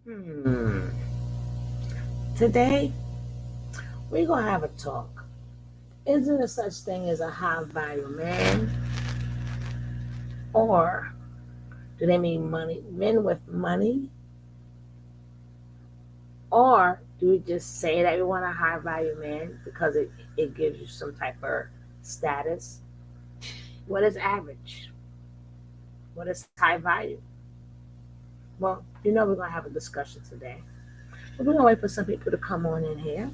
Hmm. Today, we're going to have a talk. Is there such thing as a high value man? Or do they mean money, men with money? Or do we just say that we want a high value man because it gives you some type of status? What is average? What is high value? Well, we're going to have a discussion today. But we're going to wait for some people to come on in here.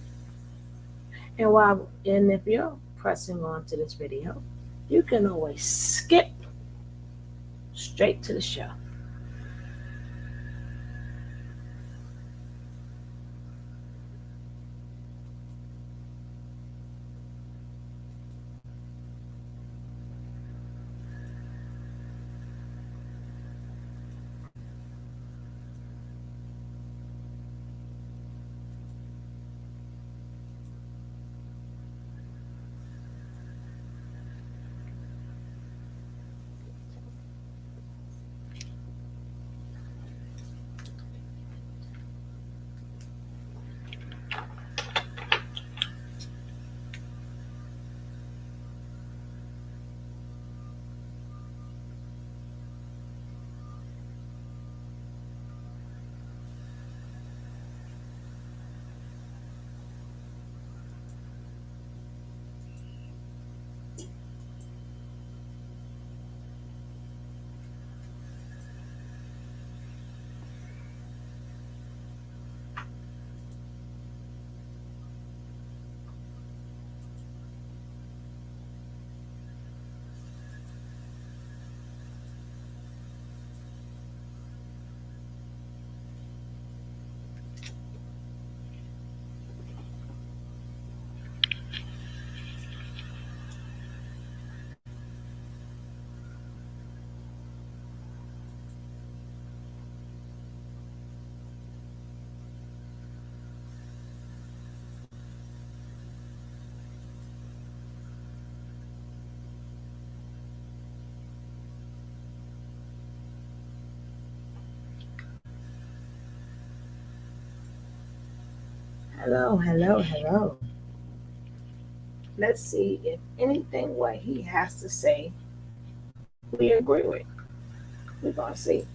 And if you're pressing on to this video, you can always skip straight to the show. Hello, hello, hello. Let's see if anything what he has to say we agree with. We're going to see.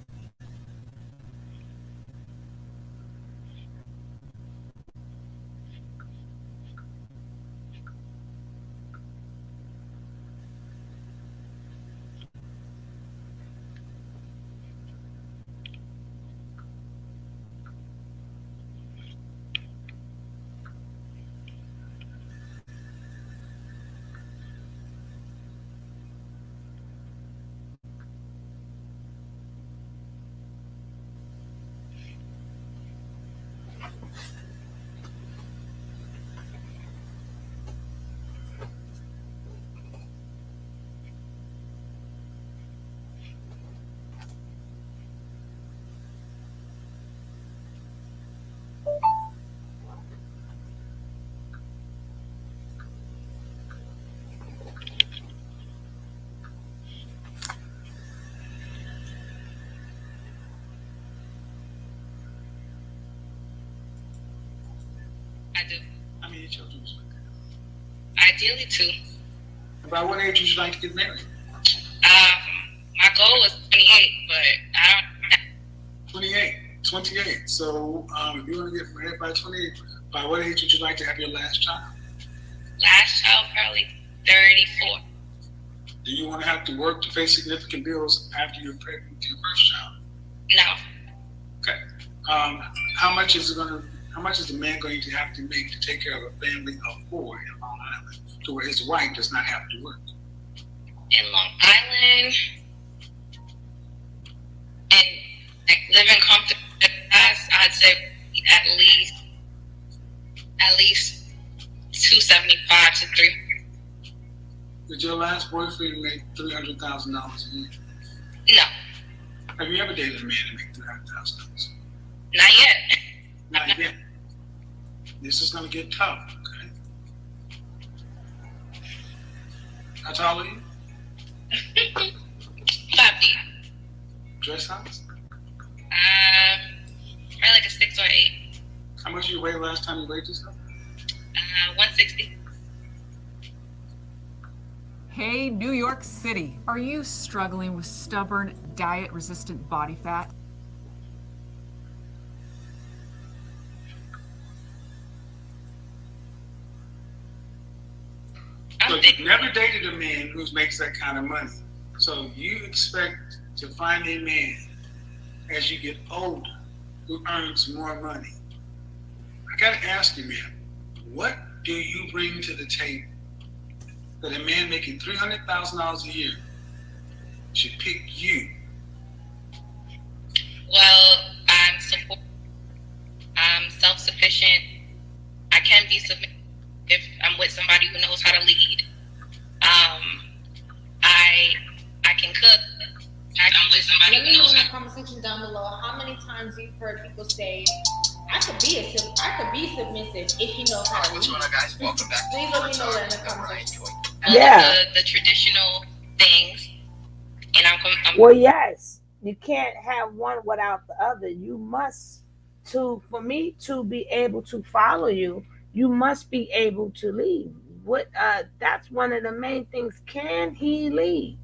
I do. How many children would you like to have? Ideally, two. By what age would you like to get married? My goal is 28, but I don't. 28, 28. So if you want to get married by 28, by what age would you like to have your last child? Last child, probably 34. Do you want to have to work to pay significant bills after you're pregnant with your first child? No. Okay. How much is the man going to have to make to take care of a family of four in Long Island, to where his wife does not have to work? In Long Island, and like living comfortably, I'd say at least 275 to 300. Did your last boyfriend make $300,000 a year? No. Have you ever dated a man to make $300,000? Not yet. Not yet. This is going to get tough, okay? How tall are you? 5 feet. Dress size? Probably like a 6 or 8. How much you weighed last time you weighed yourself? 160. Hey, New York City. Are you struggling with stubborn, diet-resistant body fat? So you've never dated a man who makes that kind of money. So you expect to find a man as you get older who earns more money. I gotta ask you, man, what do you bring to the table that a man making $300,000 a year should pick you? Well, I'm self-sufficient. I can be submissive if I'm with somebody who knows how to lead. I can cook. I'm with somebody who knows how to. Let me know in the conversation down below how many times you've heard people say, I could be submissive if you know how to lead. What's going on, guys? Welcome back. Please let me know that in the conversation. Yeah. The traditional things. And I'm well, yes, you can't have one without the other. You must, for me to be able to follow you, you must be able to lead. That's one of the main things. Can he lead?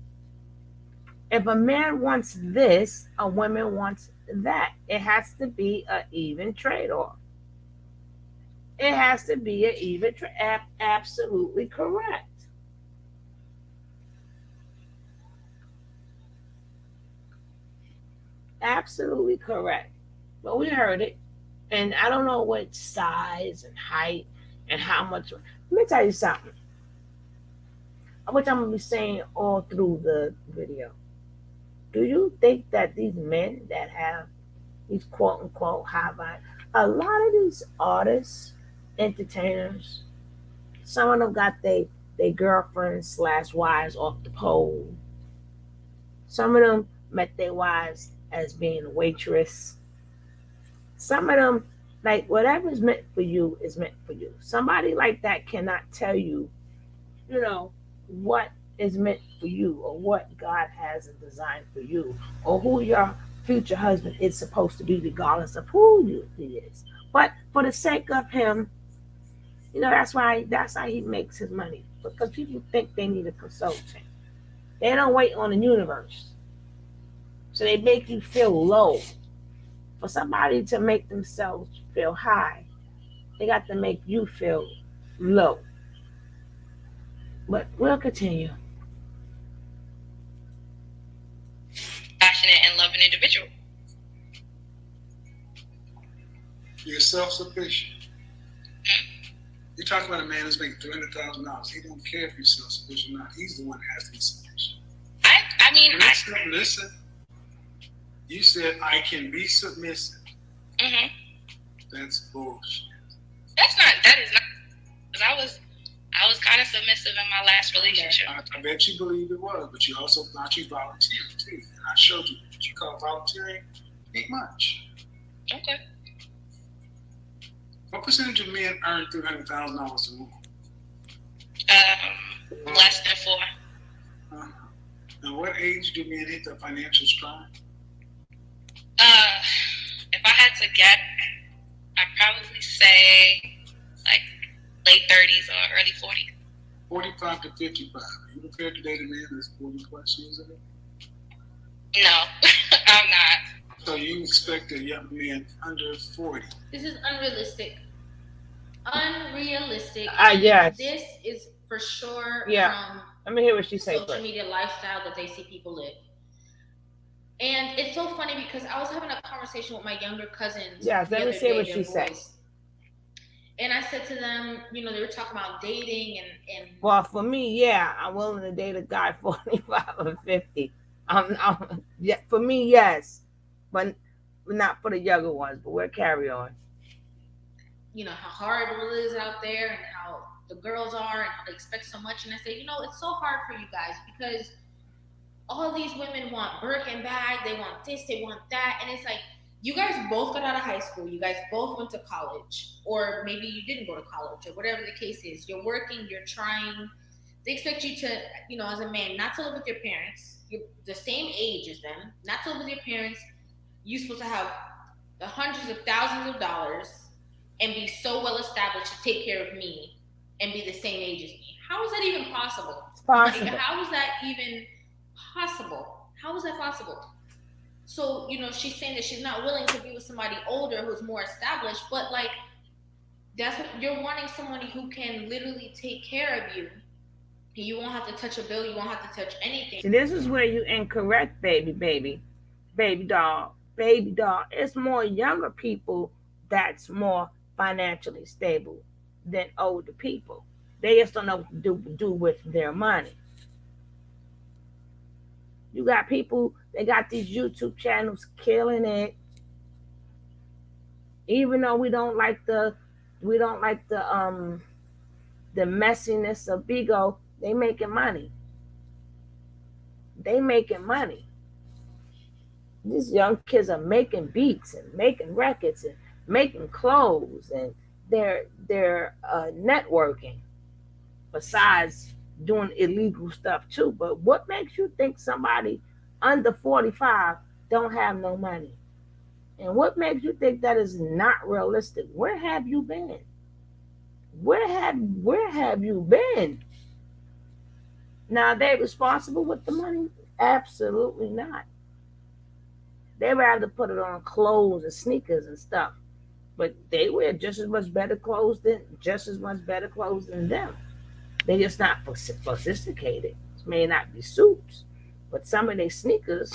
If a man wants this, a woman wants that. It has to be an even trade-off. It has to be an even absolutely correct. Absolutely correct. But we heard it. And I don't know what size and height and how much. Let me tell you something, which I'm going to be saying all through the video. Do you think that these men that have these quote unquote high value, a lot of these artists, entertainers, some of them got their girlfriends / wives off the pole. Some of them met their wives as being a waitress. Some of them, like, whatever's meant for you is meant for you. Somebody like that cannot tell you, what is meant for you or what God has in design for you or who your future husband is supposed to be, regardless of who he is. But for the sake of him, that's how he makes his money, because people think they need a consultant. They don't wait on the universe. So they make you feel low. For somebody to make themselves feel high, they got to make you feel low. But we'll continue. Passionate and loving individual. You're self-sufficient. You're talking about a man that's making $300,000. He don't care if you're self-sufficient or not. He's the one that has to be sufficient. Listen. You said I can be submissive. Mm-hmm. That's bullshit. That is not. Because I was kind of submissive in my last relationship. I bet you believe it was, but you also thought you volunteered too. And I showed you what you call volunteering ain't much. Okay. What percentage of men earn $300,000 a month? Less than 4. Now, what age do men hit the financial stride? If I had to guess, I'd probably say like late 30s or early 40s. 45 to 55. Are you prepared to date a man that's 40 plus years old? No, I'm not. So you expect a young man under 40? This is unrealistic. Yes. This is for sure from let me hear what she said. Social media lifestyle that they see people live. And it's so funny because I was having a conversation with my younger cousins. Yes, let me see what she said. And I said to them, they were talking about dating and well, for me, I'm willing to date a guy 45 or 50. For me, yes, but not for the younger ones. But we'll carry on. How hard it is out there and how the girls are and how they expect so much. And I say, it's so hard for you guys because all these women want Birkin bag, they want this, they want that. And it's like, you guys both got out of high school. You guys both went to college. Or maybe you didn't go to college or whatever the case is. You're working, you're trying. They expect you to, as a man, not to live with your parents. You're the same age as them. Not to live with your parents. You're supposed to have the hundreds of thousands of dollars and be so well established to take care of me and be the same age as me? How is that even possible? It's possible. Like, how is that even possible? How is that possible? So, you know, she's saying that she's not willing to be with somebody older who's more established, but like, that's what you're wanting, somebody who can literally take care of you. You won't have to touch a bill, you won't have to touch anything. See, this is where you incorrect, baby doll. It's more younger people that's more financially stable than older people. They just don't know what to do with their money. You got people, they got these YouTube channels killing it. Even though we don't like the messiness of Bigo, they making money. These young kids are making beats and making records and making clothes, and they're networking besides doing illegal stuff too. But what makes you think somebody under 45 don't have no money? And what makes you think that is not realistic? Where have you been? Where have you been? Now, are they responsible with the money? Absolutely not. They rather put it on clothes and sneakers and stuff. But they wear just as much better clothes than them. They're just not sophisticated. It may not be suits, but some of their sneakers,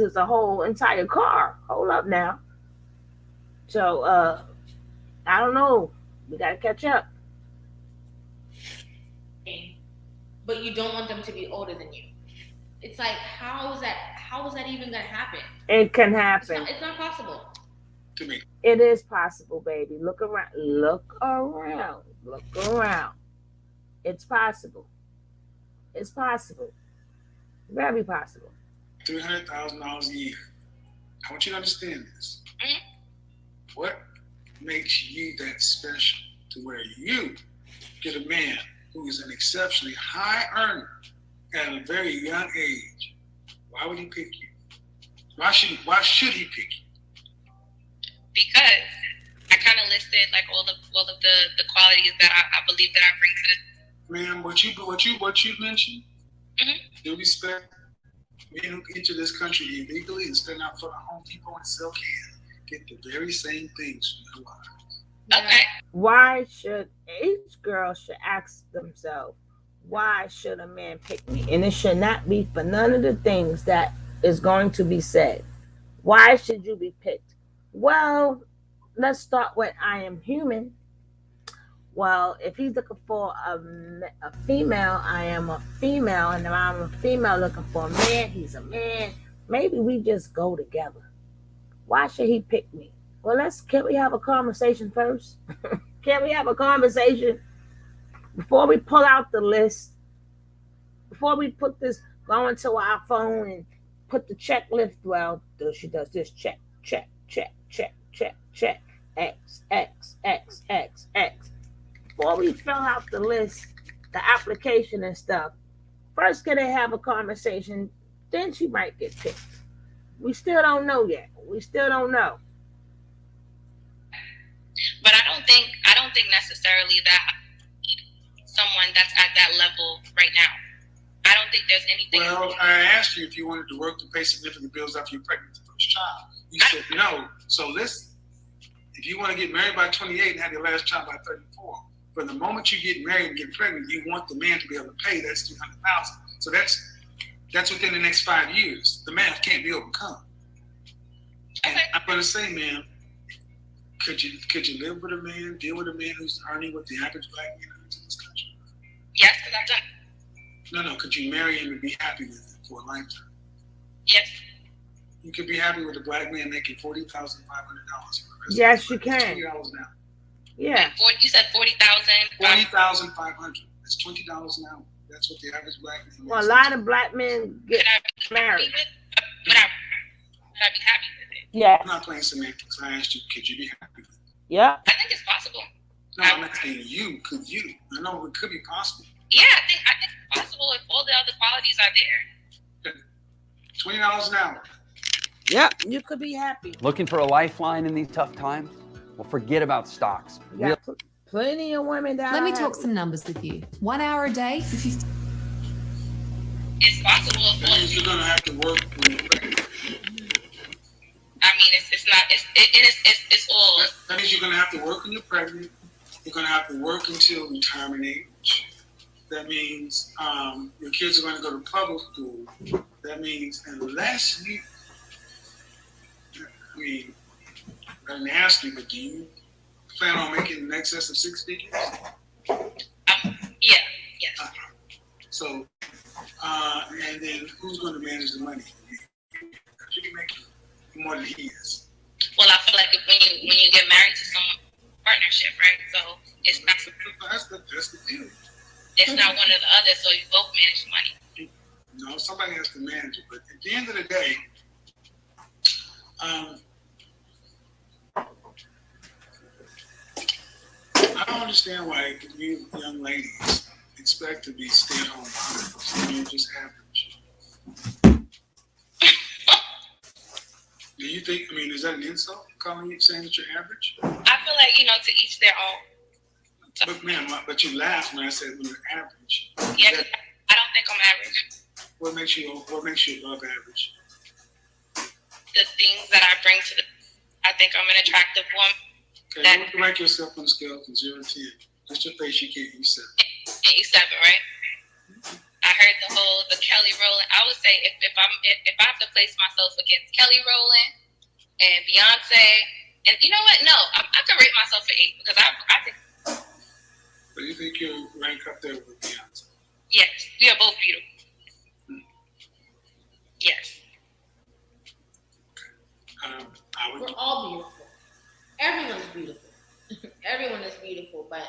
is a whole entire car. Hold up now. So I don't know. We gotta catch up. But you don't want them to be older than you. It's like, how is that even gonna happen? It can happen. It's not possible. To me. It is possible, baby. Look around. It's possible. Very possible. $300,000 a year. I want you to understand this. Mm-hmm. What makes you that special to where you get a man who is an exceptionally high earner at a very young age? Why would he pick you? Why should he pick you? Because I kind of listed like all of the qualities that I believe that I bring to the. Ma'am, what you mentioned, Mm-hmm. you respect men who enter this country illegally and stand out for the Home Depot and sell cans get the very same things from their wives. Okay. Why should each girl should ask themselves, why should a man pick me? And it should not be for none of the things that is going to be said. Why should you be picked? Well, let's start with I am human. Well, if he's looking for a female, I am a female, and if I'm a female looking for a man, he's a man. Maybe we just go together. Why should he pick me? Well, can we have a conversation first? Can we have a conversation before we pull out the list? Before we go into our phone and put the checklist. Well, she does this check. X. Before we fill out the list, the application and stuff, first can they have a conversation, then she might get picked. We still don't know yet. But I don't think necessarily that someone that's at that level right now. I don't think there's anything. Well, I asked you if you wanted to work to pay significant bills after you're pregnant with the first child. You said no. So listen, if you want to get married by 28 and have your last child by 34, from the moment you get married and get pregnant, you want the man to be able to pay. That's $200,000. So that's within the next 5 years. The math can't be overcome. And I'm going to say, ma'am, could you live with a man, deal with a man who's earning what the average black man earns in this country? Yes, because I've done. No. Could you marry him and be happy with him for a lifetime? Yes. You could be happy with a black man making $40,500. Yes, you can. $20 now. Yeah. You said 40,000. $40,500. That's $20 an hour. That's what the average black man makes. Well, a lot of black men get married. Would I be happy with it? Yes. I'm not playing semantics. I asked you, could you be happy with it? Yeah. I think it's possible. No, I'm not saying you. Could you? I know it could be possible. Yeah, I think it's possible if all the other qualities are there. $20 an hour. Yep, you could be happy. Looking for a lifeline in these tough times? Well, forget about stocks. You got plenty of women that Let are me talk happy. some numbers with you. 1 hour a day for 50. It's possible. That means you're gonna have to work when you're pregnant. I mean, it's not. It's all. That means you're gonna have to work when you're pregnant. You're gonna have to work until retirement age. That means your kids are gonna go to public school. That means unless you, I mean, I'm gonna ask you, but do you plan on making in excess of 6 figures? Yeah. Yes. So, and then who's going to manage the money? Because you can make more than he is. Well, I feel like when you get married to someone, partnership, right? So it's not. That's the deal. It's not one or the other. So you both manage money. No, somebody has to manage it. But at the end of the day, I don't understand why you young ladies expect to be stay-at-home moms when you're just average. Do you think? I mean, is that an insult? Calling you saying that you're average? I feel like to each their own. But man, but you laughed when I said when you're average. Yeah, I don't think I'm average. What makes you above average? The things that I bring to I think I'm an attractive woman. Okay, you can rank yourself on a scale from 0 to 10. Just your face, you can't use 7. 87, right? I heard the Kelly Rowland. I would say if I have to place myself against Kelly Rowland and Beyonce, and you know what? No, I can rate myself an 8 because I think. But you think you'll rank up there with Beyonce? Yes, we are both beautiful. Yes. We're all beautiful. Everyone's beautiful. Everyone is beautiful, but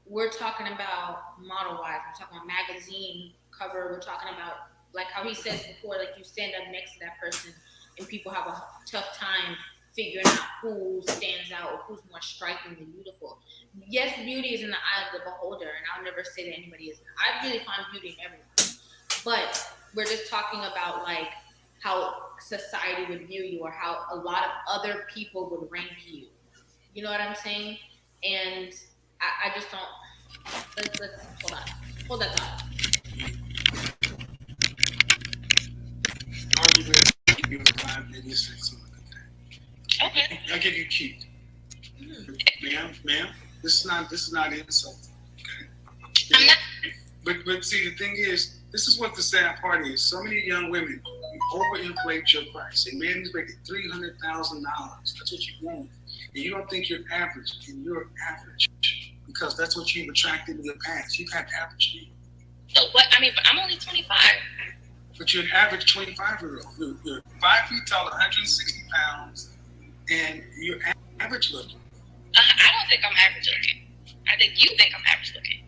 we're talking about model-wise. We're talking about magazine cover. We're talking about, like how he says before, like you stand up next to that person and people have a tough time figuring out who stands out or who's more strikingly beautiful. Yes, beauty is in the eye of the beholder, and I'll never say that anybody isn't. I really find beauty in everyone. But we're just talking about like how society would view you or how a lot of other people would rank you. You know what I'm saying? And I just don't. Let's hold that thought. Arguably, you give 5, maybe 6, something like that. Okay. I'll give you cute. Ma'am, this is not insulting. Okay. I'm not. But see, the thing is, this is what the sad part is. So many young women overinflate your price. Say, man, he's making $300,000. That's what you want. And you don't think you're average, and you're average because that's what you've attracted in your past. You've had average people. So what? I mean, but I'm only 25. But you're an average 25-year-old. You're 5 feet tall, 160 pounds, and you're average looking. I don't think I'm average looking. I think you think I'm average looking.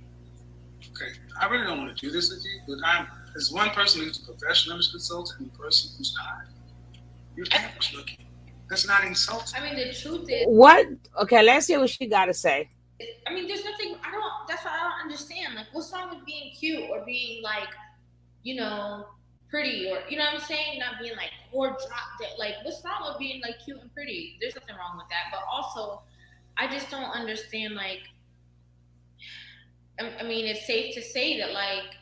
Okay, I really don't want to do this with you, but as one person who's a professional image consultant and a person who's not, you're average looking. That's not insulting. I mean, the truth is. What? Okay, let's hear what she got to say. I mean, there's nothing. That's what I don't understand. Like, what's wrong with being cute or being like, pretty or what I'm saying? Not being like or drop dead. Like, what's wrong with being like cute and pretty? There's nothing wrong with that. But also, I just don't understand. Like, I mean, it's safe to say that like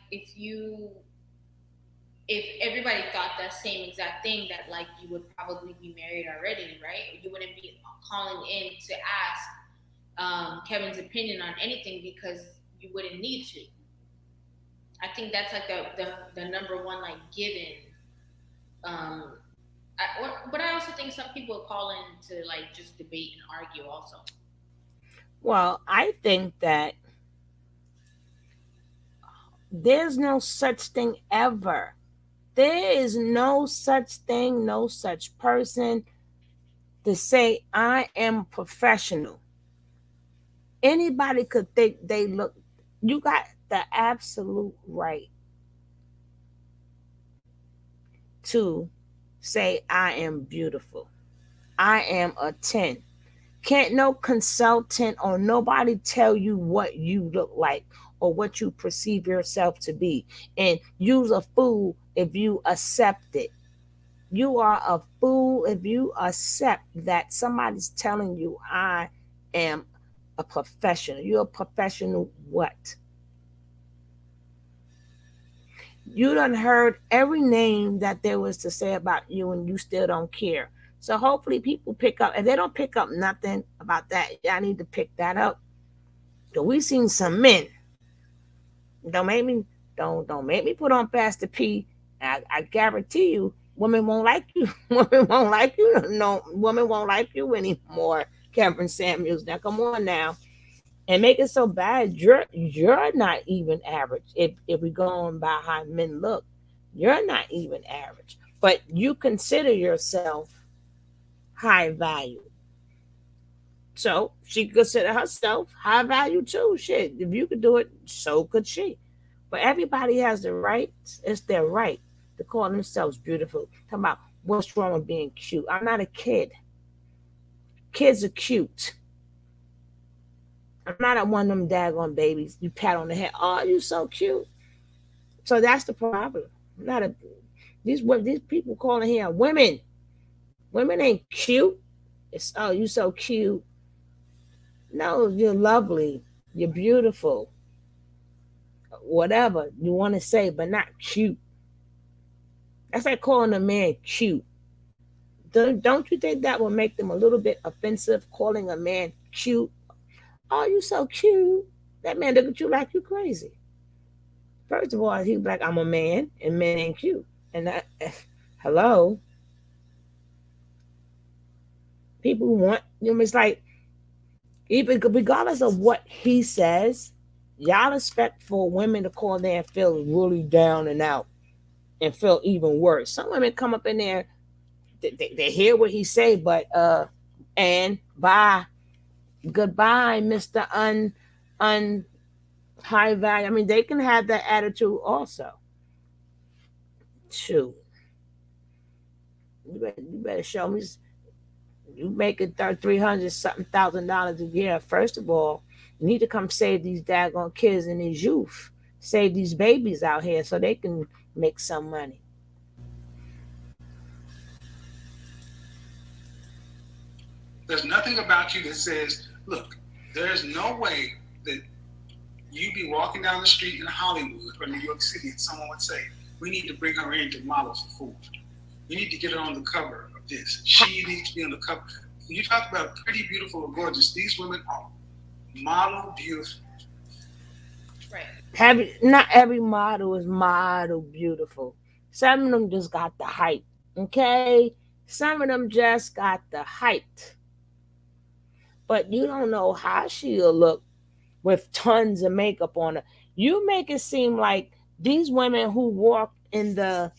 if everybody thought that same exact thing, that like you would probably be married already, right? You wouldn't be calling in to ask Kevin's opinion on anything because you wouldn't need to. I think that's like the number one like given. But I also think some people call in to like just debate and argue also. Well, I think that there's no such thing ever. There is no such thing, no such person to say, I am professional. Anybody could think they look, you got the absolute right to say, I am beautiful. I am a 10. Can't no consultant or nobody tell you what you look like or what you perceive yourself to be. And use a fool if you accept it. You are a fool if you accept that somebody's telling you I am a professional. You're a professional what? You done heard every name that there was to say about you and you still don't care. So hopefully people pick up. If they don't pick up nothing about that, y'all need to pick that up. So we seen some men. Don't make me don't make me put on Pastor P. I guarantee you, women won't like you. Women won't like you. No, women won't like you anymore. Kevin Samuels. Now come on now. And make it so bad, you're not even average. If we go on by how men look, you're not even average. But you consider yourself high value. So she consider herself high value too. Shit, if you could do it, so could she. But everybody has the right, it's their right to call themselves beautiful. Talk about what's wrong with being cute. I'm not a kid. Kids are cute. I'm not at one of them daggone babies. You pat on the head. Oh, you so cute. So that's the problem. I'm not a these people calling here women. Women ain't cute. It's oh, you so cute. No, you're lovely. You're beautiful. Whatever you want to say, but not cute. That's like calling a man cute. Don't you think that will make them a little bit offensive, calling a man cute? Oh, you so cute. That man look at you like you crazy. First of all, he's like, I'm a man, and men ain't cute. And that, hello, people want. It's like even regardless of what he says, y'all expect for women to call there and feel really down and out and feel even worse. Some women come up in there, they hear what he say, but and bye, goodbye, Mr. Un high value. I mean, they can have that attitude also. Shoot, you better show me. You making $300 something $1,000 a year. First of all, you need to come save these daggone kids and these youth. Save these babies out here so they can make some money. There's nothing about you that says, look, there's no way that you be walking down the street in Hollywood or New York City and someone would say, we need to bring her in to model for food. We need to get her on the cover of this. She needs to be on the cover. When you talk about pretty, beautiful, or gorgeous, these women are model beautiful. Right. Not every model is model beautiful. Some of them just got the height. Okay? Some of them just got the height. But you don't know how she'll look with tons of makeup on her. You make it seem like these women who walk in a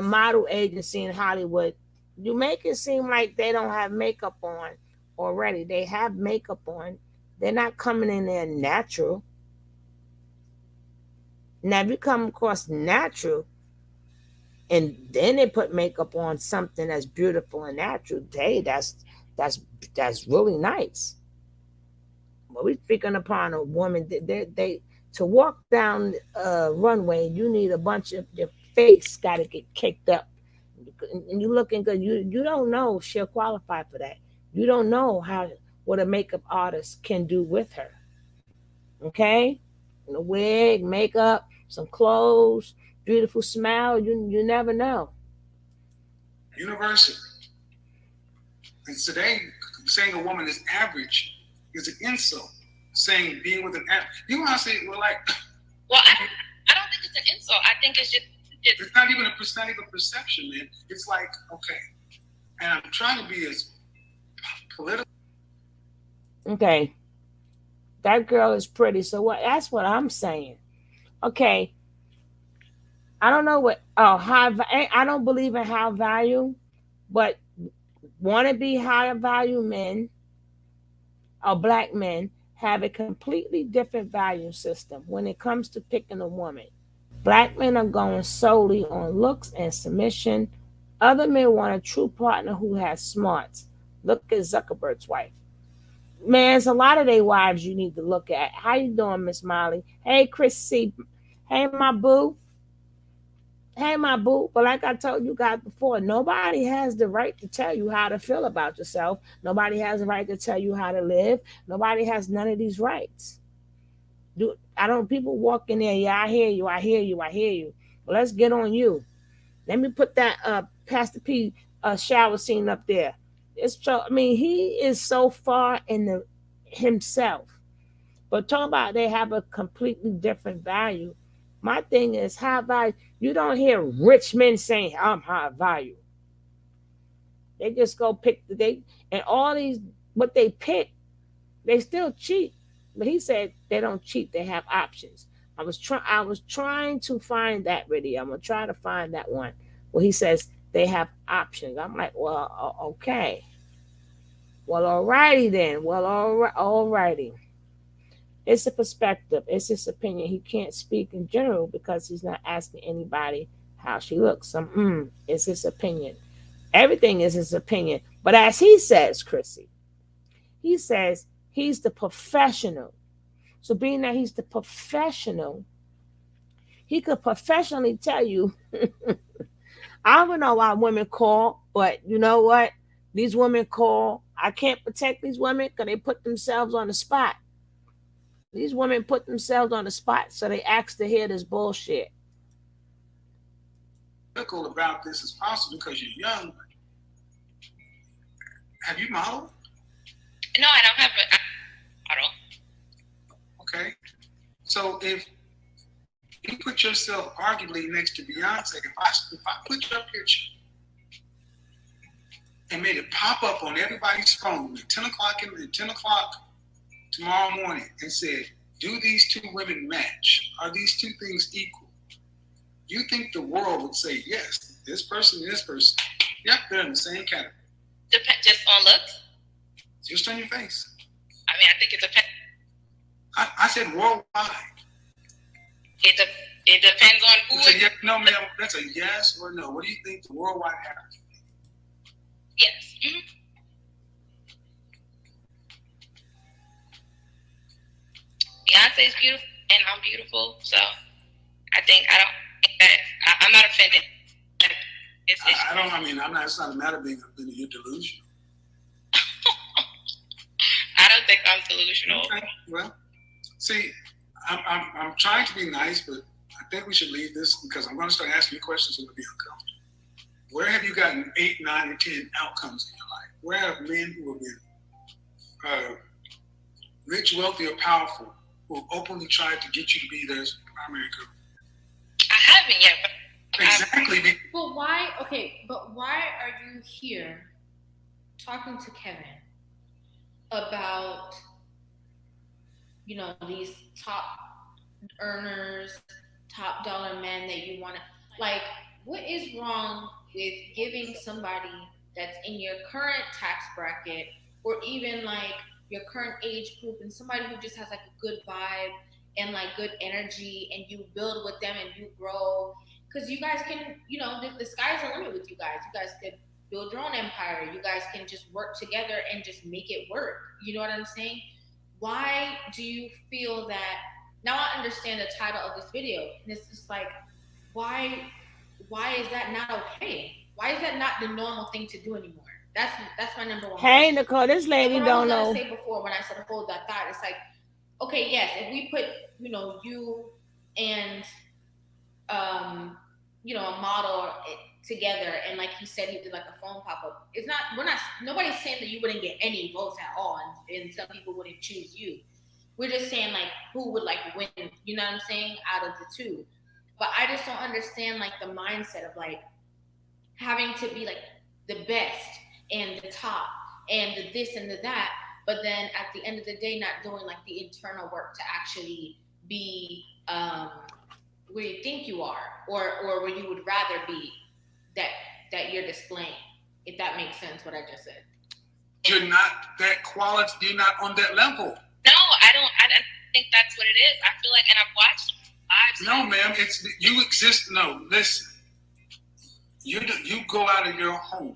model agency in Hollywood, you make it seem like they don't have makeup on already. They have makeup on. They're not coming in there natural. Now, if you come across natural and then they put makeup on something that's beautiful and natural, hey, that's really nice. But we're speaking upon a woman. They to walk down a runway, you need a bunch of your face got to get kicked up, and you looking good. You don't know she'll qualify for that. You don't know what a makeup artist can do with her. Okay, a wig, makeup, some clothes, beautiful smile. You never know. Universal. And today, saying a woman is average is an insult. Saying being with an average, you want to say, well, like. Well, I don't think it's an insult. I think it's just. It's not even perception, man. It's like, okay, and I'm trying to be as political. Okay, that girl is pretty. So what? That's what I'm saying. Okay, I don't know what. Oh, I don't believe in high value, but want to be higher value men or black men have a completely different value system when it comes to picking a woman. Black men are going solely on looks and submission. Other men want a true partner who has smarts. Look at Zuckerberg's wife. Man, there's a lot of their wives you need to look at. How you doing, Miss Molly? Hey, Chris C. Hey, my boo. Hey, my boo, but like I told you guys before, nobody has the right to tell you how to feel about yourself. Nobody has the right to tell you how to live. Nobody has none of these rights. Do I don't people walk in there, yeah, I hear you, I hear you, I hear you. Well, let's get on you. Let me put that Pastor P shower scene up there. It's so I mean, he is so far in the himself. But talk about they have a completely different value. My thing is high value. You don't hear rich men saying I'm high value. They just go pick the they and all these what they pick, they still cheat. But he said they don't cheat, they have options. I was trying to find that video. I'm gonna try to find that one where he says they have options. I'm like, well, okay. Well, alrighty then. Well, alrighty. It's a perspective. It's his opinion. He can't speak in general because he's not asking anybody how she looks. It's his opinion. Everything is his opinion. But as he says, Chrissy, he says he's the professional. So being that he's the professional, he could professionally tell you, I don't know why women call, but you know what? These women call. I can't protect these women because they put themselves on the spot. These women put themselves on the spot, so they ask to hear this bullshit. Critical about this is possible because you're young. Have you modeled? No, I don't have a model. Okay. So if you put yourself arguably next to Beyonce, if I put your picture and made it pop up on everybody's phone at 10 o'clock tomorrow morning and said, do these two women match? Are these two things equal? You think the world would say, yes, this person and this person, yep, they're in the same category. Just on looks? Just on your face. I mean, I think it depends. I said worldwide. It depends on who. No, ma'am, that's a yes or no. What do you think the worldwide average? Yes. Mm-hmm. Beyonce's beautiful and I'm beautiful, so I think I'm not offended. It's not a matter of being offended. You're delusional. I don't think I'm delusional. Okay. Well, see, I'm trying to be nice, but I think we should leave this because I'm going to start asking you questions that will be uncomfortable. Where have you gotten 8, 9, and 10 outcomes in your life? Where have men who have been rich, wealthy, or powerful who have openly tried to get you to be their primary girl? I haven't yet. Exactly. But why? Okay, but why are you here talking to Kevin about, these top earners, top dollar men that you want to, like, what is wrong with giving somebody that's in your current tax bracket or even like your current age group and somebody who just has like a good vibe and like good energy and you build with them and you grow? Because you guys can, the sky's the limit with you guys. You guys could build your own empire. You guys can just work together and just make it work. You know what I'm saying? Why do you feel that? Now I understand the title of this video, and it's just like, why is that not okay? Why is that not the normal thing to do anymore? That's my number one. Hey, question. Nicole, this lady don't know. I was gonna say before when I said hold that thought, it's like, okay, yes, if we put you and a model together, and like he said, he did like a phone pop-up. Nobody's saying that you wouldn't get any votes at all, and some people wouldn't choose you. We're just saying like who would like win, you know what I'm saying, out of the two. But I just don't understand like the mindset of like having to be like the best and the top and the this and the that, but then at the end of the day not doing like the internal work to actually be where you think you are or where you would rather be that you're displaying, if that makes sense what I just said. You're not that quality, you're not on that level. No, I don't think that's what it is. I feel like, and I've watched lives. No, ma'am, you exist. No, listen. You go out of your home.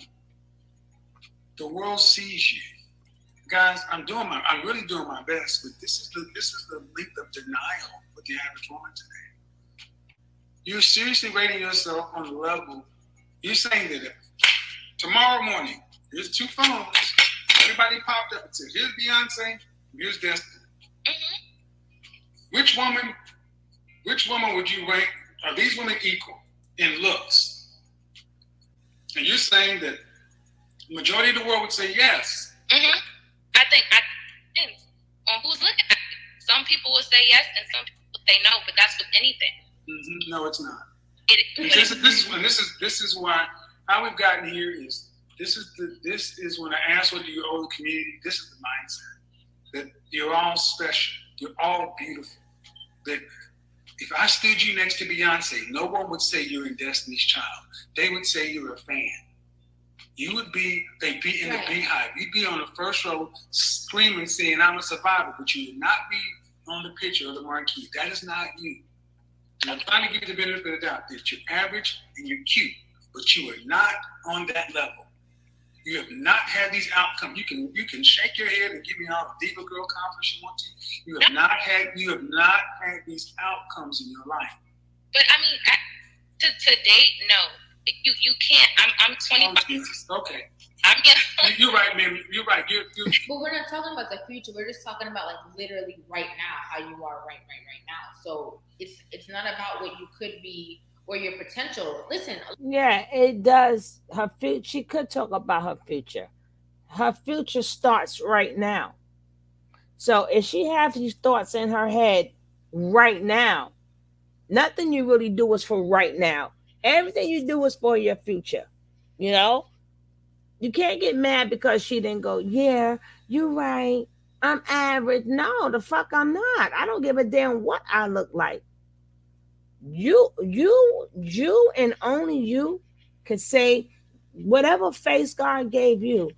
The world sees you. Guys, I'm really doing my best, but this is the length of denial with the average woman today. you're seriously rating yourself on the level. You're saying that tomorrow morning, there's 2 phones. Everybody popped up and said, here's Beyonce, here's Destiny. Which woman would you rank? Are these women equal in looks? And you're saying that the majority of the world would say yes. I think on who's looking at it. Some people will say yes and some people will say no, but that's with anything. No, it's not. This is why how we've gotten here is this is when I ask what do you owe the community. This is the mindset that you're all special, you're all beautiful. That if I stood you next to Beyonce, no one would say you're in Destiny's Child. They would say you're a fan. You would be, they'd be in the beehive. You'd be on the first row screaming, saying, I'm a survivor, but you would not be on the picture of the marquee. That is not you. And I'm trying to give you the benefit of the doubt that you're average and you're cute, but you are not on that level. You have not had these outcomes. You can shake your head and give me all the diva girl confidence you want to. You have not had these outcomes in your life. But I mean, to date, no. You can't. I'm 25. Oh, Jesus. Okay. You're right, man. You're right. You're But we're not talking about the future. We're just talking about like literally right now, how you are right now. So it's not about what you could be or your potential. Listen. Yeah, it does. Her future. She could talk about her future. Her future starts right now. So if she has these thoughts in her head right now, nothing you really do is for right now. Everything you do is for your future. You know? You can't get mad because she didn't go, yeah, you're right. I'm average. No, the fuck I'm not. I don't give a damn what I look like. You and only you can say whatever face God gave you,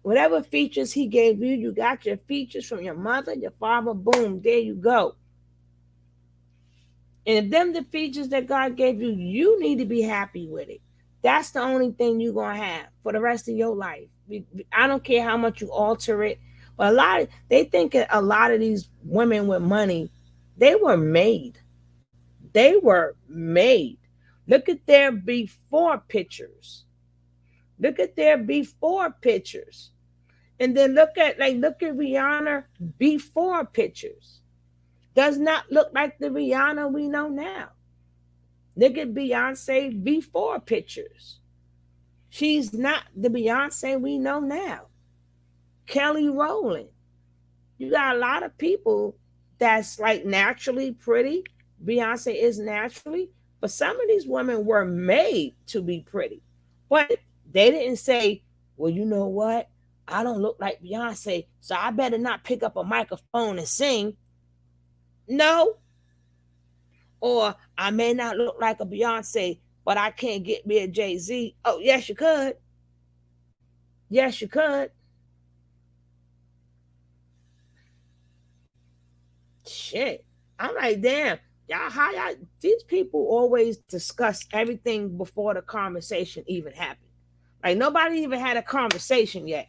whatever features he gave you, you got your features from your mother, your father, boom, there you go. And if them the features that God gave you, you need to be happy with it. That's the only thing you're going to have for the rest of your life. I don't care how much you alter it. But they think a lot of these women with money, they were made. They were made. Look at their before pictures. And then look at Rihanna before pictures. Does not look like the Rihanna we know now. Look at Beyonce before pictures. She's not the Beyonce we know now. Kelly Rowland. You got a lot of people that's like naturally pretty. Beyonce is naturally. But some of these women were made to be pretty. But they didn't say, well, you know what? I don't look like Beyonce, so I better not pick up a microphone and sing. No. Or I may not look like a Beyonce, but I can't get me a Jay-Z. Oh, yes, you could. Yes, you could. Shit. I'm like, damn. These people always discuss everything before the conversation even happened. Like nobody even had a conversation yet.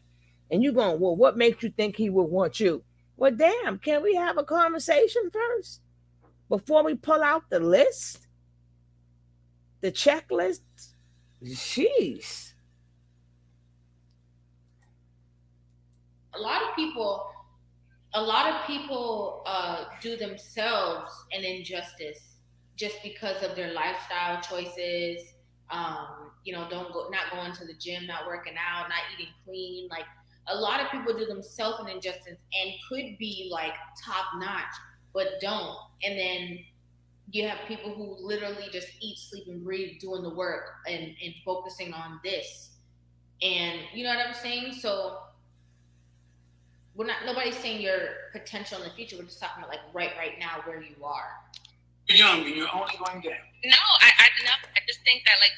And you're going, well, what makes you think he would want you? Well, damn, can we have a conversation first? Before we pull out the list? The checklist? Jeez. A lot of people do themselves an injustice just because of their lifestyle choices. Not going to the gym, not working out, not eating clean. Like a lot of people do themselves an injustice and could be like top notch, but don't. And then you have people who literally just eat, sleep, and breathe doing the work and focusing on this. And you know what I'm saying? So nobody's saying your potential in the future. We're just talking about like right now where you are. You're young and you're only going down. No, I just think that like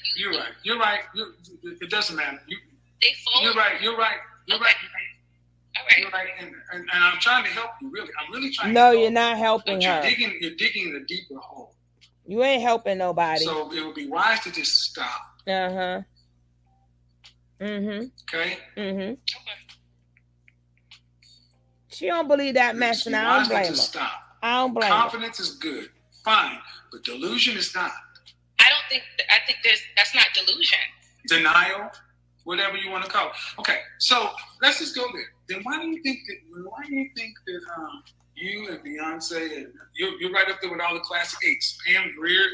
You're right. It doesn't matter. They fold. You're right. All right. You're right. And I'm trying to help you, really. I'm really trying No, to help you're not helping you. her. You're digging a deeper hole. You ain't helping nobody. So it would be wise to just stop. Uh-huh. Mm-hmm. Okay? Mm-hmm. Okay. She don't believe that mess, and I don't blame her. Stop. I don't blame her. Confidence is good. Fine, but delusion is not. I think that's not delusion. Denial, whatever you want to call it. Okay, so let's just go there. Then why do you think that you and Beyonce and you're right up there with all the classic eights, Pam Grier,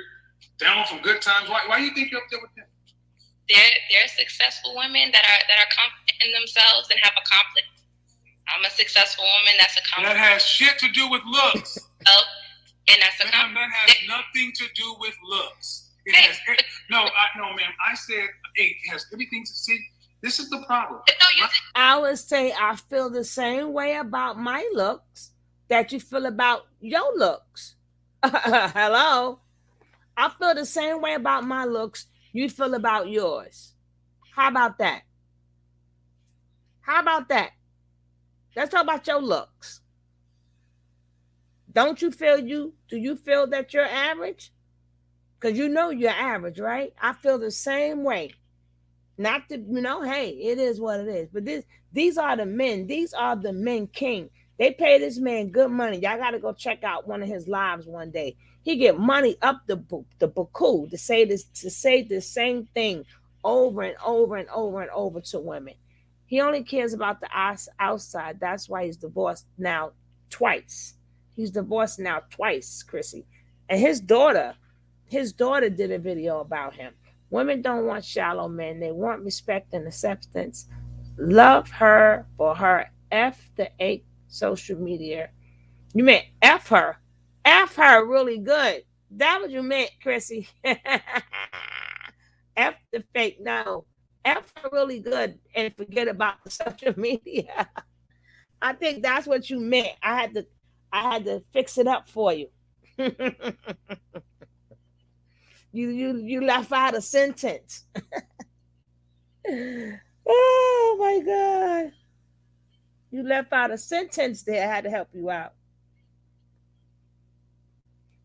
down from Good Times? Why do you think you're up there with them? They're successful women that are confident in themselves and have accomplished. I'm a successful woman that's accomplished. That has shit to do with looks. And that's Ma'am, that has nothing to do with looks. It has no, ma'am. I said 8. It has everything to see. This is the problem. I would say I feel the same way about my looks that you feel about your looks. Hello? I feel the same way about my looks you feel about yours. How about that? How about that? Let's talk about your looks. Do you feel that you're average? Because you know you're average, right? I feel the same way. Not to, hey, it is what it is. But these are the men. These are the men king. They pay this man good money. Y'all got to go check out one of his lives one day. He get money up the buku to say the same thing over and over and over and over to women. He only cares about the outside. That's why he's divorced now twice. He's divorced now twice, Chrissy. And his daughter did a video about him. Women don't want shallow men. They want respect and acceptance. Love her for her. F the 8 social media. You meant F her. F her really good. That what you meant, Chrissy. F the fake. No. F her really good and forget about the social media. I think that's what you meant. I had to fix it up for you. You left out a sentence. Oh my God. You left out a sentence there. I had to help you out.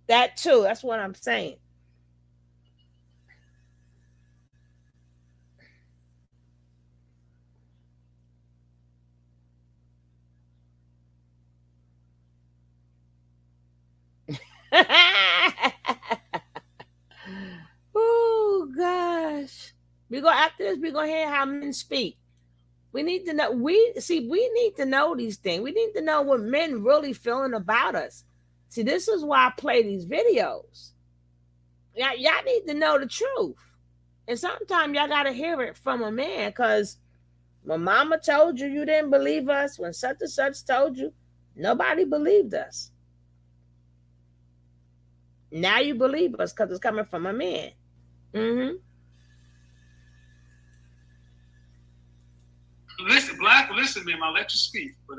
That too. That's what I'm saying. Oh gosh. After this, we're gonna hear how men speak. We need to know. We need to know these things. We need to know what men really feeling about us. See, this is why I play these videos. Y'all need to know the truth. And sometimes y'all gotta hear it from a man, because when mama told you you didn't believe us, when such and such told you, nobody believed us. Now you believe us because it's coming from a man. Mm-hmm. Listen, ma'am, I'll let you speak, but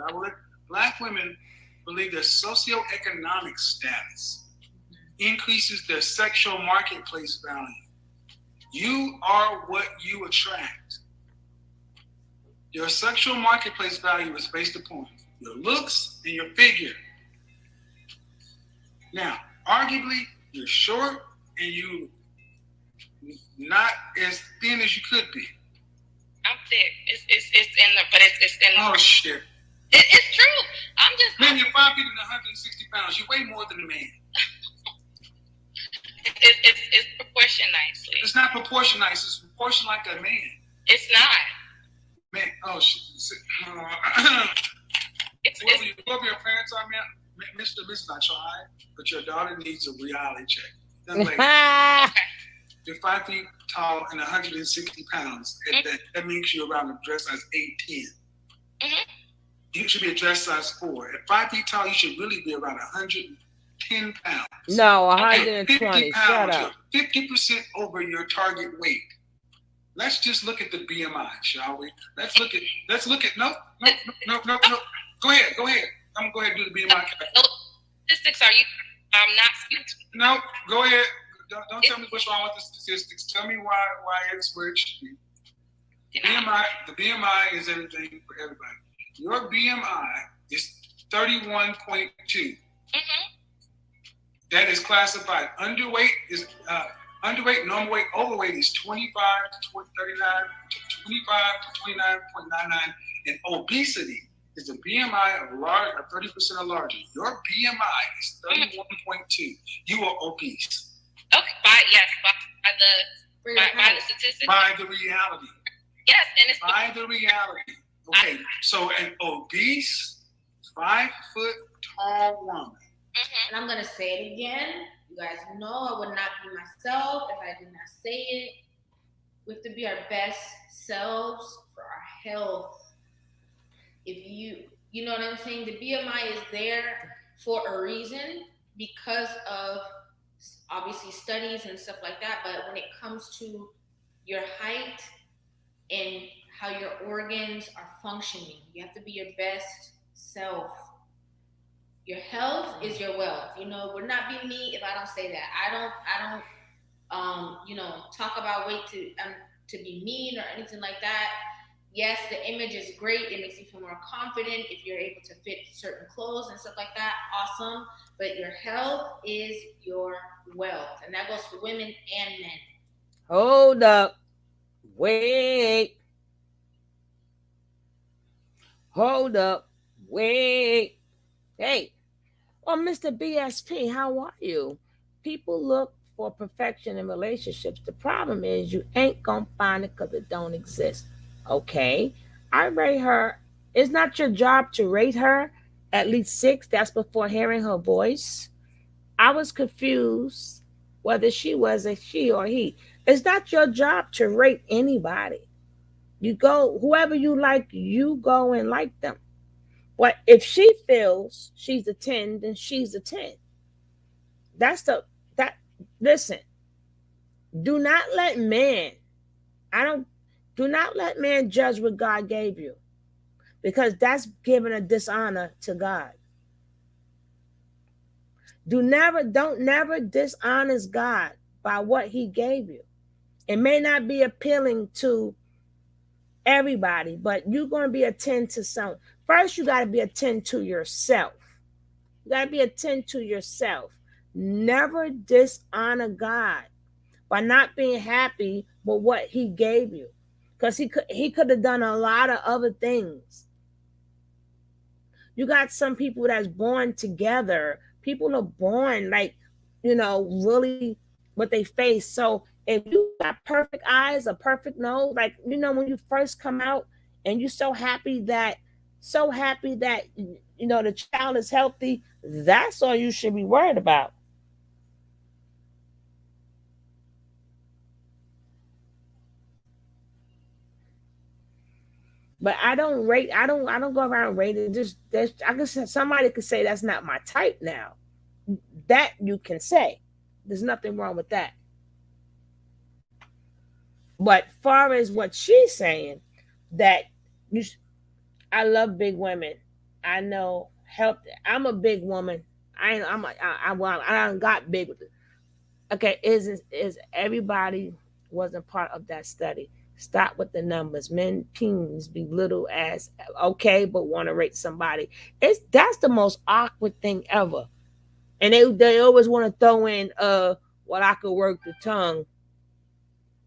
Black women believe their socioeconomic status increases their sexual marketplace value. You are what you attract. Your sexual marketplace value is based upon your looks and your figure. Now, arguably, you're short and you not as thin as you could be. I'm thick. It's in the. Oh shit! It's true. I'm just. Man, you're 5 feet and 160 pounds. You weigh more than a man. It's proportioned nicely. It's not proportioned nice. It's proportioned like a man. It's not. Man, oh shit. Whoever your parents are, man. Mr. and Mrs. I tried, but your daughter needs a reality check. Okay. You're 5 feet tall and 160 pounds. Mm-hmm. That means you're around a dress size 8'10". Mm-hmm. You should be a dress size 4. At 5 feet tall, you should really be around 110 pounds. No, 120. 50 pounds, Shut up. 50% over your target weight. Let's just look at the BMI, shall we? Let's look at. No. Go ahead. I'm gonna go ahead and do the BMI. Statistics are you? I'm not speaking. No, go ahead. Don't tell me what's wrong with the statistics. Tell me why it's where it should be. The BMI is everything for everybody. Your BMI is 31.2. Mm-hmm. That is classified. Underweight is underweight, normal weight, overweight is 25 to 39, 25 to 29.99, and obesity is the BMI of large, of 30% or larger. Your BMI is 31.2. You are obese. Okay, by the statistics. By the reality. Yes, and it's by the reality. Okay, so an obese, 5 foot tall woman. And I'm gonna say it again. You guys know I would not be myself if I did not say it. We have to be our best selves for our health. If you know what I'm saying? The BMI is there for a reason because of obviously studies and stuff like that. But when it comes to your height and how your organs are functioning, you have to be your best self. Your health is your wealth. You know, would not be me if I don't say that. I don't talk about weight to be mean or anything like that. Yes, the image is great. It makes you feel more confident if you're able to fit certain clothes and stuff like that. Awesome. But your health is your wealth. And that goes for women and men. Hold up. Wait. Hold up. Wait. Hey. Well, Mr. BSP, how are you? People look for perfection in relationships. The problem is you ain't gonna find it because it don't exist. Okay, I rate her. It's not your job to rate her at least 6. That's before hearing her voice. I was confused whether she was a she or he. It's not your job to rate anybody. You go, whoever you like, you go and like them. But if she feels she's a 10, then she's a 10. Listen, do not let man judge what God gave you, because that's giving a dishonor to God. Don't never dishonor God by what he gave you. It may not be appealing to everybody, but you're going to be a 10 to some. First, you got to be a 10 to yourself. You got to be a 10 to yourself. Never dishonor God by not being happy with what he gave you, because he could have done a lot of other things. You got some people that's born together. People are born really what they face. So if you got perfect eyes, a perfect nose, when you first come out and you're so happy that the child is healthy, that's all you should be worried about. But I don't go around rating. I guess somebody could say that's not my type now. That you can say. There's nothing wrong with that. But far as what she's saying, that I love big women. I know I'm a big woman. I got big with it. Okay, is everybody wasn't part of that study. Stop with the numbers. Men, teens be little as okay, but want to rate somebody. That's the most awkward thing ever. And they always want to throw in I could work the tongue.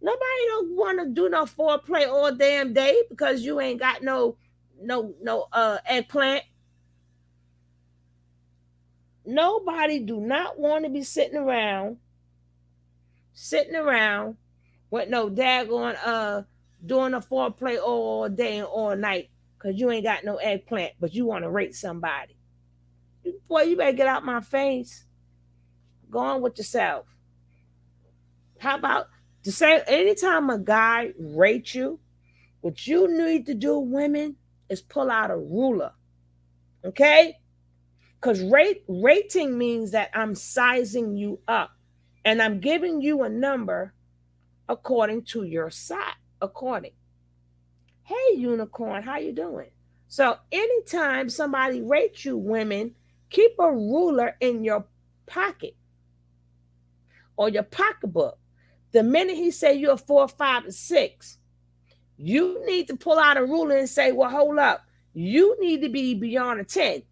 Nobody don't want to do no foreplay all damn day because you ain't got no eggplant. Nobody do not want to be sitting around with no daggone doing a foreplay all day and all night because you ain't got no eggplant, but you want to rate somebody. Boy, you better get out my face. Go on with yourself. How about the same? Anytime a guy rates you, what you need to do, women, is pull out a ruler. Okay? Because rating means that I'm sizing you up and I'm giving you a number according to your size. Hey, unicorn, how you doing? So anytime somebody rates you, women, keep a ruler in your pocket or your pocketbook. The minute he say you're 4, 5, or 6, you need to pull out a ruler and say, well, hold up. You need to be beyond a 10.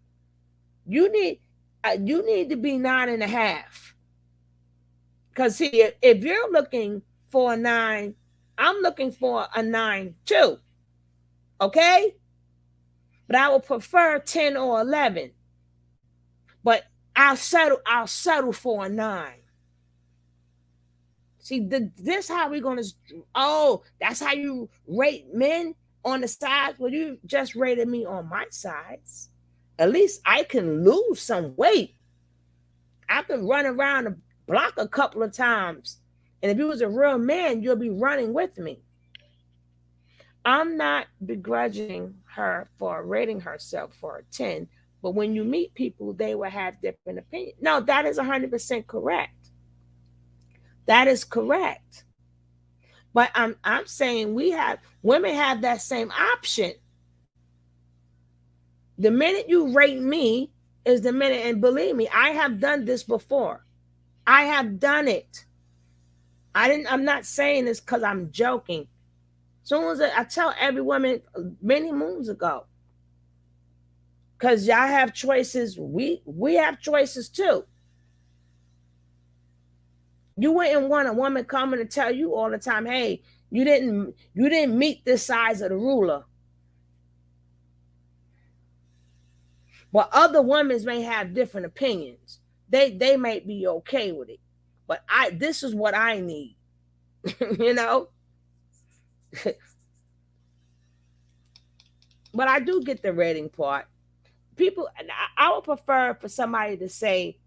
You need to be 9.5. Because see, if you're looking for a 9, I'm looking for a 9 too. Okay? but I would prefer 10 or 11. But I'll settle for a 9. See, this how we're gonna. Oh, that's how you rate men on the sides. Well, you just rated me on my sides. At least I can lose some weight. I can run around the block a couple of times, and if you was a real man, you'll be running with me. I'm not begrudging her for rating herself for a 10, but when you meet people, they will have different opinions. No, that is 100% correct. That is correct. But I'm saying women have that same option. The minute you rate me is the minute, and believe me, I have done this before. I have done it. I'm not saying this because I'm joking. Soon as I tell every woman many moons ago, because y'all have choices, we have choices too. You wouldn't want a woman coming to tell you all the time, hey, you didn't meet this size of the ruler. But other women may have different opinions. They may be okay with it. But this is what I need. You know? But I do get the rating part. People, I would prefer for somebody to say,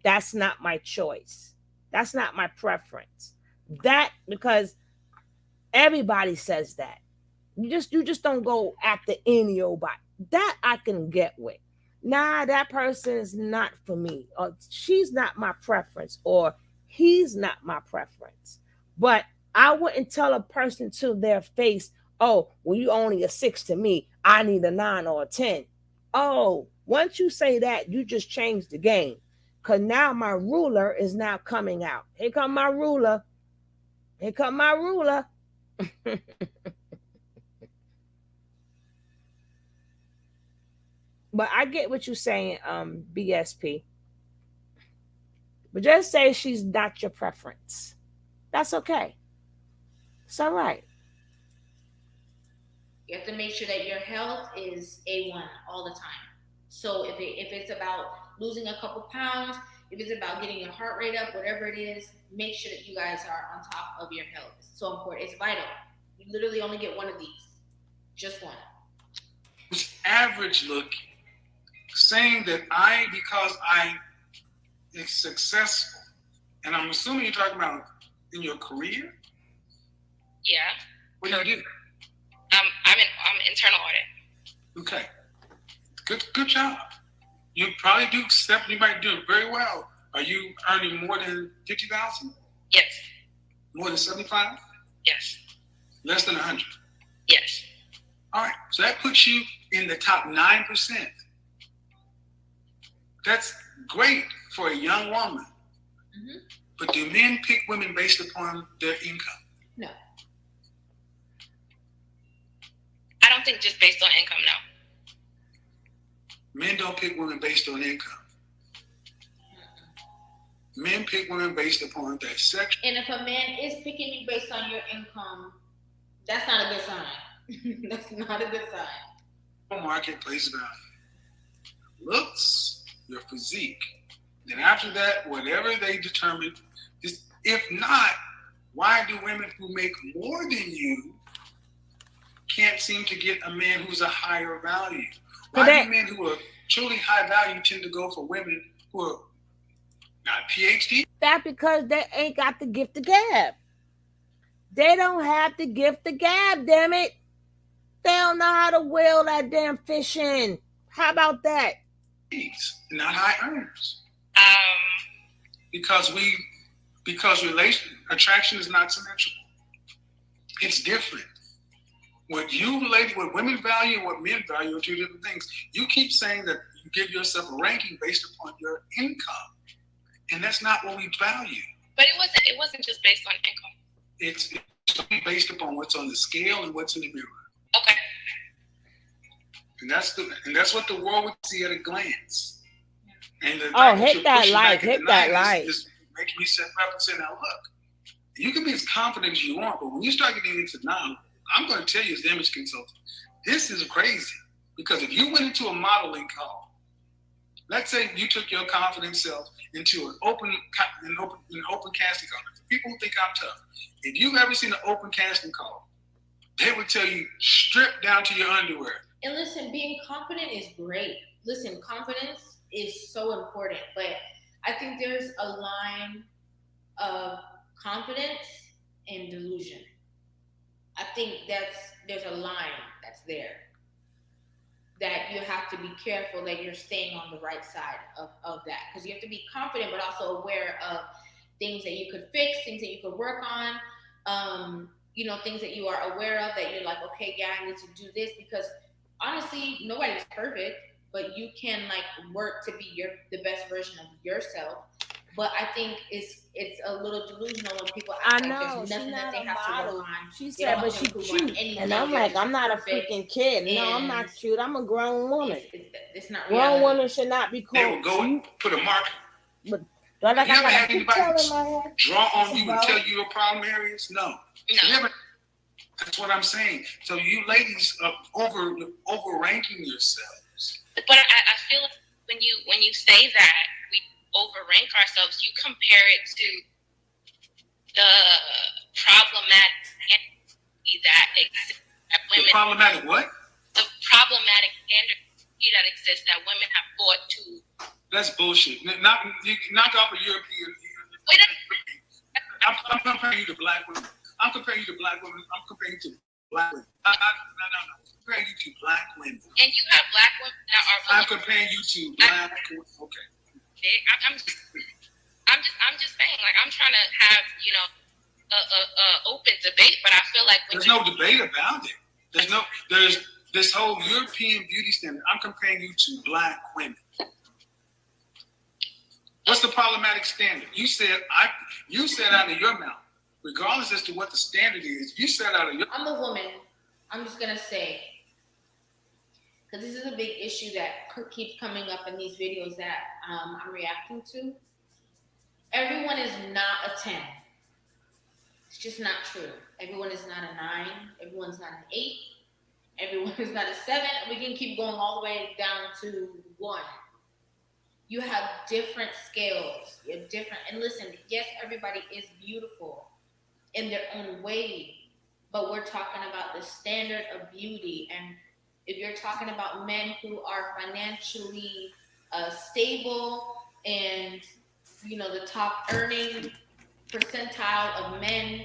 that's not my choice. That's not my preference. That, because everybody says that. You just don't go after any old body. That I can get with. Nah, that person is not for me, or she's not my preference, or he's not my preference. But I wouldn't tell a person to their face, oh, well, you only a 6 to me. I need a 9 or a 10. Oh, once you say that, you just changed the game. Because now my ruler is now coming out. Here come my ruler. Here come my ruler. But I get what you're saying, BSP. But just say she's not your preference. That's okay. It's all right. You have to make sure that your health is A1 all the time. So if it's about losing a couple pounds, if it's about getting your heart rate up, whatever it is, make sure that you guys are on top of your health. It's so important. It's vital. You literally only get one of these. Just one. It's average looking. Saying that because I am successful, and I'm assuming you're talking about in your career? Yeah. What do you do? I'm internal audit. Okay. Good job. You probably you might do it very well. Are you earning more than 50,000? Yes. More than 75? Yes. Less than 100? Yes. All right. So that puts you in the top 9%. That's great for a young woman. Mm-hmm. But do men pick women based upon their income? No. I don't think just based on income, no. Men don't pick women based on income. Men pick women based upon their sex. And if a man is picking you based on your income, that's not a good sign. That's not a good sign. Marketplace value. Looks, your physique. Then after that, whatever they determine, if not, why do women who make more than you can't seem to get a man who's a higher value? Why do men who are truly high value tend to go for women who are not PhD? That because they ain't got the gift of gab. They don't have the gift of gab, damn it. They don't know how to wheel that damn fish in. How about that? Not high earners. Because attraction is not symmetrical. It's different. What women value and what men value are two different things. You keep saying that you give yourself a ranking based upon your income, and that's not what we value. But it wasn't just based on income. It's based upon what's on the scale and what's in the mirror. Okay. And that's what the world would see at a glance. And hit that like. Is making me sit up and say, now look, you can be as confident as you want, but when you start getting into now, I'm going to tell you as the image consultant, this is crazy. Because if you went into a modeling call, let's say you took your confident self into an open casting call. For people who think I'm tough, if you've ever seen an open casting call, they would tell you strip down to your underwear. And listen, being confident is great. Listen, confidence is so important, but I think there's a line of confidence and delusion. I think there's a line that's there that you have to be careful that you're staying on the right side of that, because you have to be confident but also aware of things that you could fix, things that you could work on, things that you are aware of that you're like, okay, yeah, I need to do this, because honestly, nobody's perfect, but you can work to be the best version of yourself. But I think it's a little delusional when people act like there's nothing that they have to work on. She said, but she's cute. And I'm like, I'm not a freaking kid. No, I'm not cute. I'm a grown woman. It's not grown women should not be called. They will go and put a mark. But you ever had anybody draw on you and tell you your problem areas? No. That's what I'm saying. So you ladies are overranking yourselves. But I feel like when you say that we overrank ourselves, you compare it to the problematic energy that exists that women. The problematic what? The problematic energy that exists that women have fought to. That's bullshit. Knock off a European. Wait a I'm comparing you to black women. I'm comparing you to black women. I'm comparing you to black women. No. I'm comparing you to black women. And you have black women that are. I'm comparing you to black women. Okay. I'm just saying, I'm trying to have, a open debate, but I feel like there's no debate about it. There's this whole European beauty standard. I'm comparing you to black women. What's the problematic standard? You said out of your mouth, regardless as to what the standard is, you said out of your. I'm a woman. I'm just gonna say, because this is a big issue that keeps coming up in these videos that I'm reacting to. Everyone is not a 10. It's just not true. Everyone is not a 9. Everyone's not an 8. Everyone is not a 7. We can keep going all the way down to 1. You have different scales. You're different. And listen, yes, everybody is beautiful in their own way, but we're talking about the standard of beauty. And if you're talking about men who are financially stable and, the top earning percentile of men,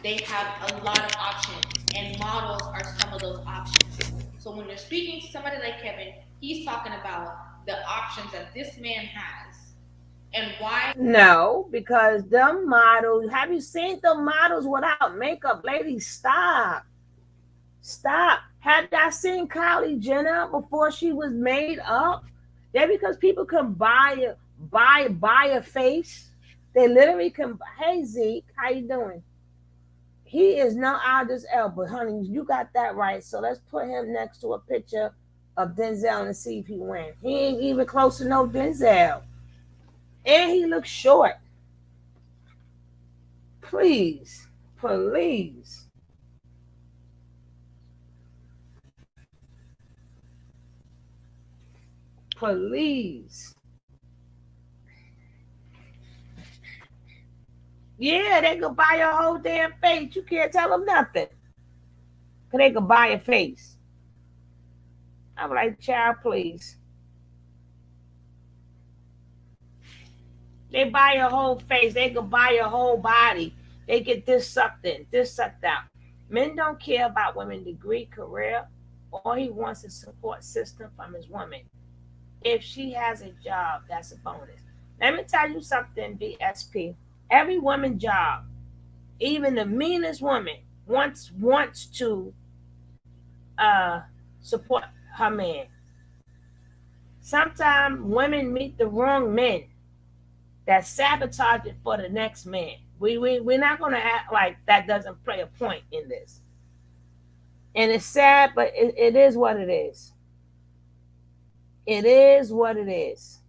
they have a lot of options, and models are some of those options. So when you're speaking to somebody like Kevin, he's talking about the options that this man has. And why? No, because the models, have you seen the models without makeup? Ladies, stop. Had I seen Kylie Jenner before she was made up? Yeah, because people can buy a face. They literally can. Hey Zeke, how you doing? He is not Idris Elba, honey. You got that right. So let's put him next to a picture of Denzel and see if he wins. He ain't even close to no Denzel. And he looks short. Please. Yeah, they could buy your whole damn face. You can't tell them nothing. Because they could buy your face. I'm like, child, please. They buy your whole face. They could buy your whole body. They get this sucked in, this sucked out. Men don't care about women's degree, career. All he wants is support system from his woman. If she has a job, that's a bonus. Let me tell you something, BSP. Every woman's job, even the meanest woman, wants to support her man. Sometimes women meet the wrong men that sabotage it for the next man. We're not going to act like that doesn't play a point in this. And it's sad, but it is what it is. It is what it is.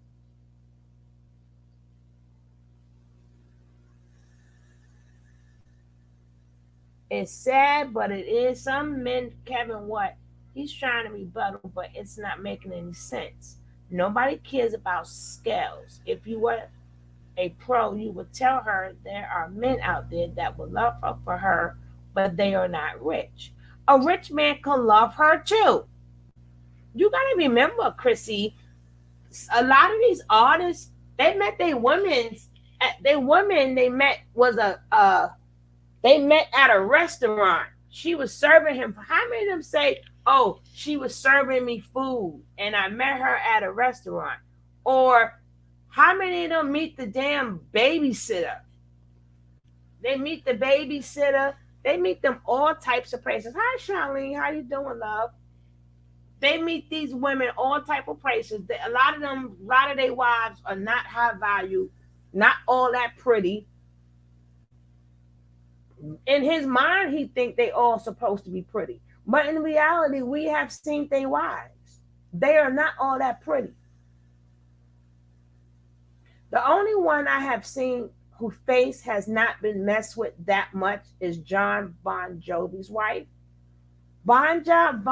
It's sad, but it is. Some men, Kevin, what? He's trying to rebuttal, but it's not making any sense. Nobody cares about scales. If you were a pro, you would tell her there are men out there that will love her for her, but they are not rich. A rich man can love her too. You gotta remember, Chrissy, a lot of these artists, they met their women's they women they met was they met at a restaurant. She was serving him. How many of them say, oh, she was serving me food and I met her at a restaurant? Or how many of them meet the damn babysitter? They meet the babysitter. They meet them all types of places. Hi, Charlene. How you doing, love? They meet these women all type of places. A lot of their wives are not high value, not all that pretty. In his mind, he think they all supposed to be pretty. But in reality, we have seen their wives. They are not all that pretty. The only one I have seen whose face has not been messed with that much is John Bon Jovi's wife. Bon Jovi.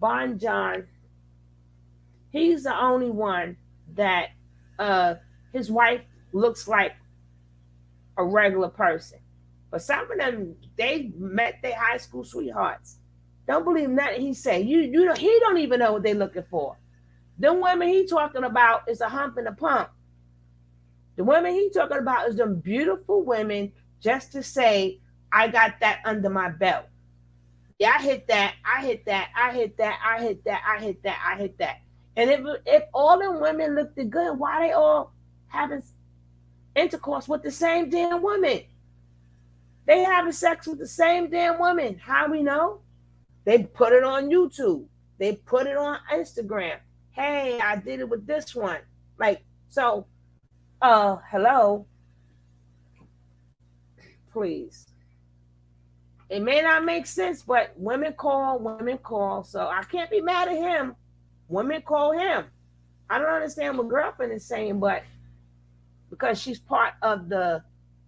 Bon John, he's the only one that his wife looks like a regular person. But some of them, they met their high school sweethearts. Don't believe nothing he say. He don't even know what they're looking for. Them women he talking about is a hump and a pump. The women he talking about is them beautiful women just to say, I got that under my belt. Yeah, I hit that. And if all them women looked good, why they all having intercourse with the same damn woman? They having sex with the same damn woman. How we know? They put it on YouTube. They put it on Instagram. Hey, I did it with this one. Like, so, hello. Please. It may not make sense, but women call. So I can't be mad at him. Women call him. I don't understand what girlfriend is saying, but because she's part of the,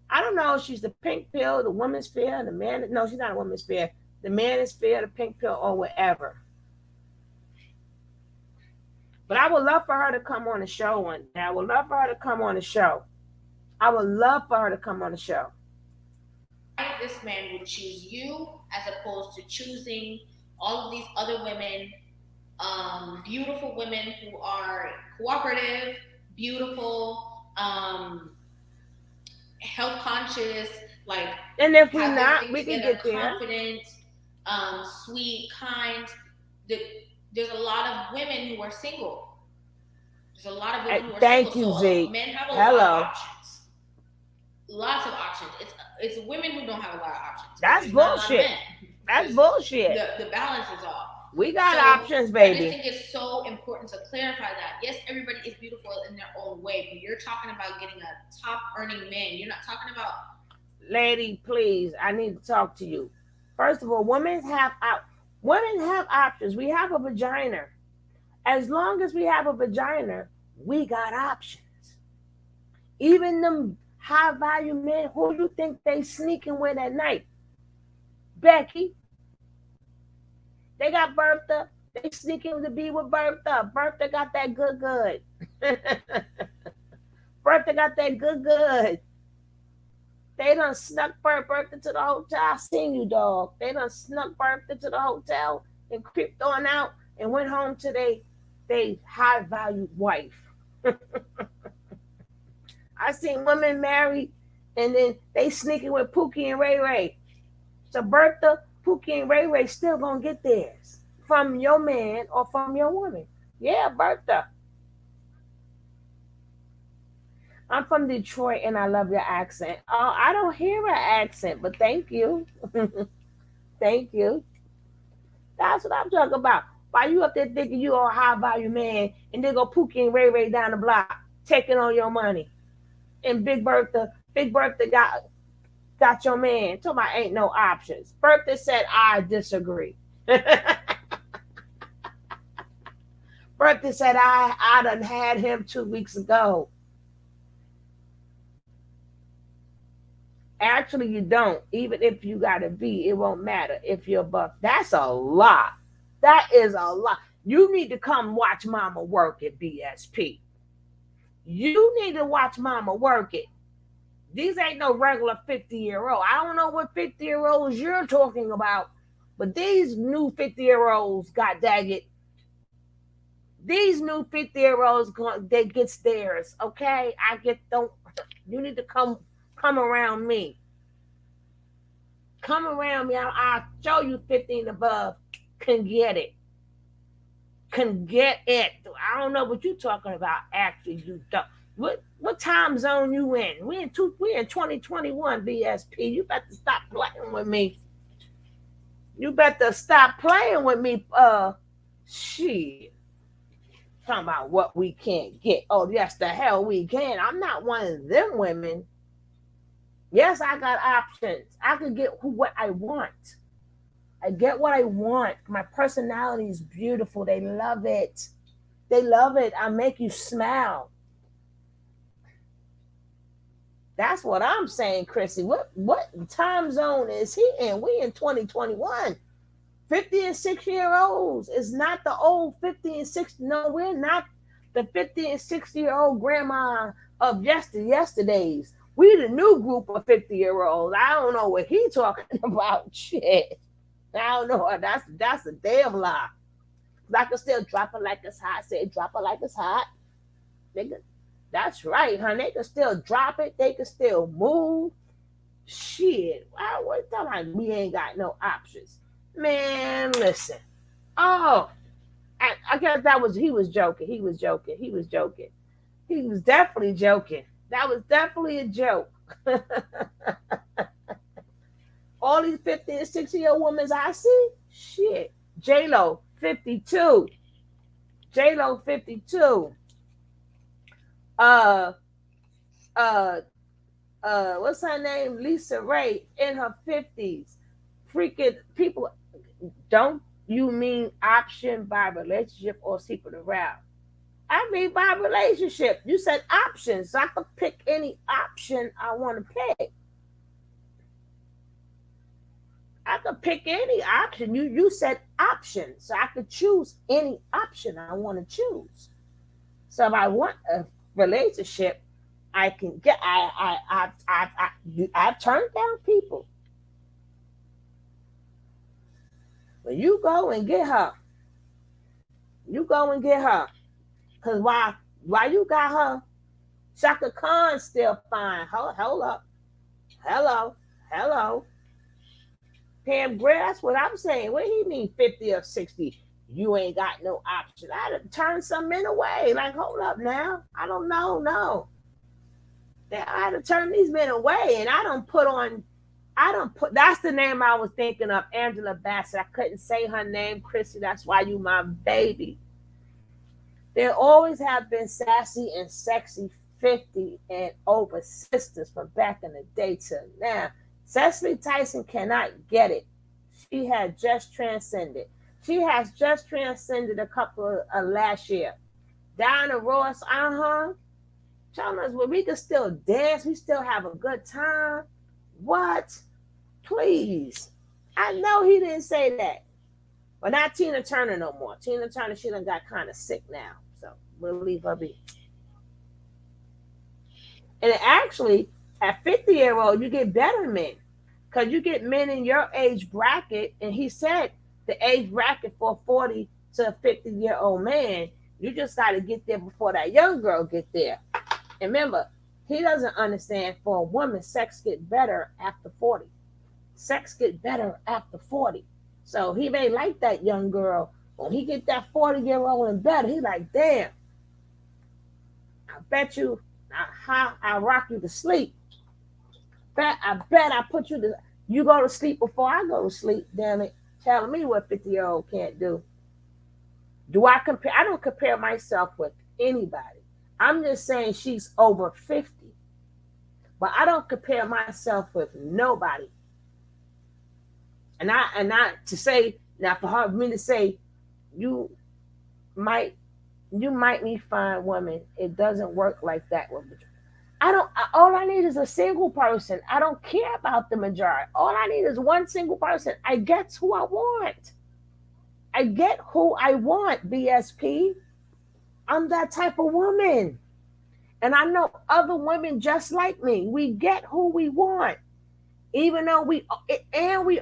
I don't know, she's the pink pill, the woman's fear, the man, no, she's not a woman's fear. The man is fear, the pink pill, or whatever. But I would love for her to come on the show one day. I would love for her to come on the show. This man would choose you as opposed to choosing all of these other women, beautiful women who are cooperative, beautiful, health conscious, like, and if we're not, we can get there. Confident, sweet, kind. There's a lot of women who are single. There's a lot of women who are Thank single. you, Zeke. Men have a lot of options. Lots of options. It's women who don't have a lot of options. That's bullshit. That's bullshit. The balance is off. We got options, baby. I just think it's so important to clarify that. Yes, everybody is beautiful in their own way, but you're talking about getting a top earning man. You're not talking about. Lady, please, I need to talk to you. First of all, women have options. We have a vagina. As long as we have a vagina, we got options. Even them high value men, who you think they sneaking with at night? Becky. They got Bertha. They sneaking to be with Bertha. Bertha got that good. Bertha got that good. They done snuck Bertha to the hotel. I seen you, dog. They done snuck Bertha to the hotel and creeped on out and went home to they high value wife. I seen women married and then they sneaking with Pookie and Ray Ray. So Bertha, Pookie, and Ray Ray still gonna get theirs from your man or from your woman. Yeah, Bertha. I'm from Detroit and I love your accent. Oh, I don't hear an accent, but thank you. Thank you. That's what I'm talking about. Why you up there thinking you are a high value man and they go Pookie and Ray Ray down the block taking on your money. And Big Bertha got your man. Talking about ain't no options. Bertha said, I disagree. Bertha said, I done had him 2 weeks ago. Actually, you don't. Even if you got a V, it won't matter if you're above. That's a lot. That is a lot. You need to come watch Mama work at BSP. You need to watch Mama work it. These ain't no regular 50-year-old. I don't know what 50-year-olds you're talking about, but these new 50-year-olds, god dang it, these new 50-year-olds, they get stairs, okay? You need to come around me. Come around me. I'll show you 50 and above can get it. Can get it. I don't know what you're talking about. Actually, you don't. What time zone you in? We in 2021, BSP. You better stop playing with me. You better stop playing with me. Shit. Talking about what we can't get. Oh, yes, the hell we can. I'm not one of them women. Yes, I got options. I can get what I want. I get what I want. My personality is beautiful. They love it. They love it. I make you smile. That's what I'm saying, Chrissy. What time zone is he in? We in 2021. 50 and 60-year-olds is not the old 50 and 60. No, we're not the 50 and 60-year-old grandma of yesterdays. We the new group of 50-year-olds. I don't know what he talking about. Shit. I don't know. That's a damn lie. I can still drop it like it's hot. Say drop it like it's hot. Nigga. That's right, honey. They can still drop it. They can still move. Shit. What talking about? We ain't got no options. Man, listen. Oh, I guess he was joking. He was definitely joking. That was definitely a joke. All these 50 and 60-year-old women I see, shit. J-Lo, 52. J-Lo, 52. What's her name? Lisa Ray in her 50s. Freaking people, don't you mean option by relationship or secret around? I mean by relationship. You said options, so I could pick any option I want to pick. I could pick any option. You said option, so I could choose any option I want to choose. So if I want a relationship, I can get. I've turned down people. But you go and get her. You go and get her. Cause why you got her? Shaka Khan still fine. Hold up. Hello. Pam Grier, that's what I'm saying. What do you mean 50 or 60? You ain't got no option. I'd have turned some men away. Like, hold up now. I don't know. No. I'd have turned these men away. And I don't put, that's the name I was thinking of, Angela Bassett. I couldn't say her name, Chrissy. That's why you my baby. There always have been sassy and sexy 50 and over sisters from back in the day to now. Cecily Tyson cannot get it. She has just transcended a couple of last year. Diana Ross, telling us well, we can still dance, we still have a good time. What? Please. I know he didn't say that. But not Tina Turner no more. Tina Turner, she done got kind of sick now. So we'll leave her be. And actually, at 50-year-old, you get better men. Because you get men in your age bracket, and he said the age bracket for a 40 to a 50-year-old man, you just got to get there before that young girl get there. And remember, he doesn't understand for a woman, sex get better after 40. Sex get better after 40. So he may like that young girl. When he get that 40-year-old and better, he like, damn, I bet you I rock you to sleep. I bet I put you to, you go to sleep before I go to sleep, damn it. Telling me what 50-year-old can't do. Do I compare? I don't compare myself with anybody. I'm just saying she's over 50. But I don't compare myself with nobody. And I to say, now for me to say, you might me find women, it doesn't work like that with me. All I need is a single person. I don't care about the majority. All I need is one single person. I get who I want. I get who I want, BSP. I'm that type of woman. And I know other women just like me. We get who we want. Even though we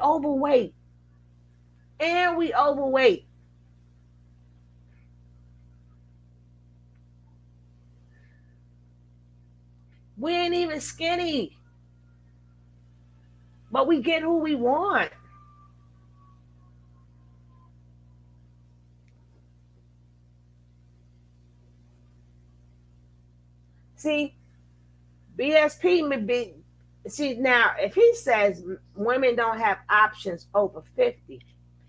overweight. And we overweight. We ain't even skinny. But we get who we want. See, BSP may be. See, now, if he says women don't have options over 50,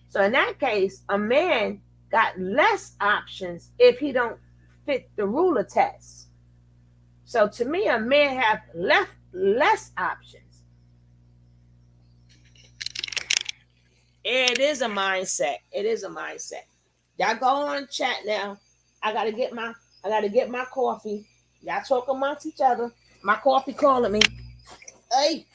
so in that case, a man got less options if he don't fit the ruler test. So to me, a man have less options. It is a mindset. It is a mindset. Y'all go on chat now. I gotta get my coffee. Y'all talk amongst each other. My coffee calling me. Hey.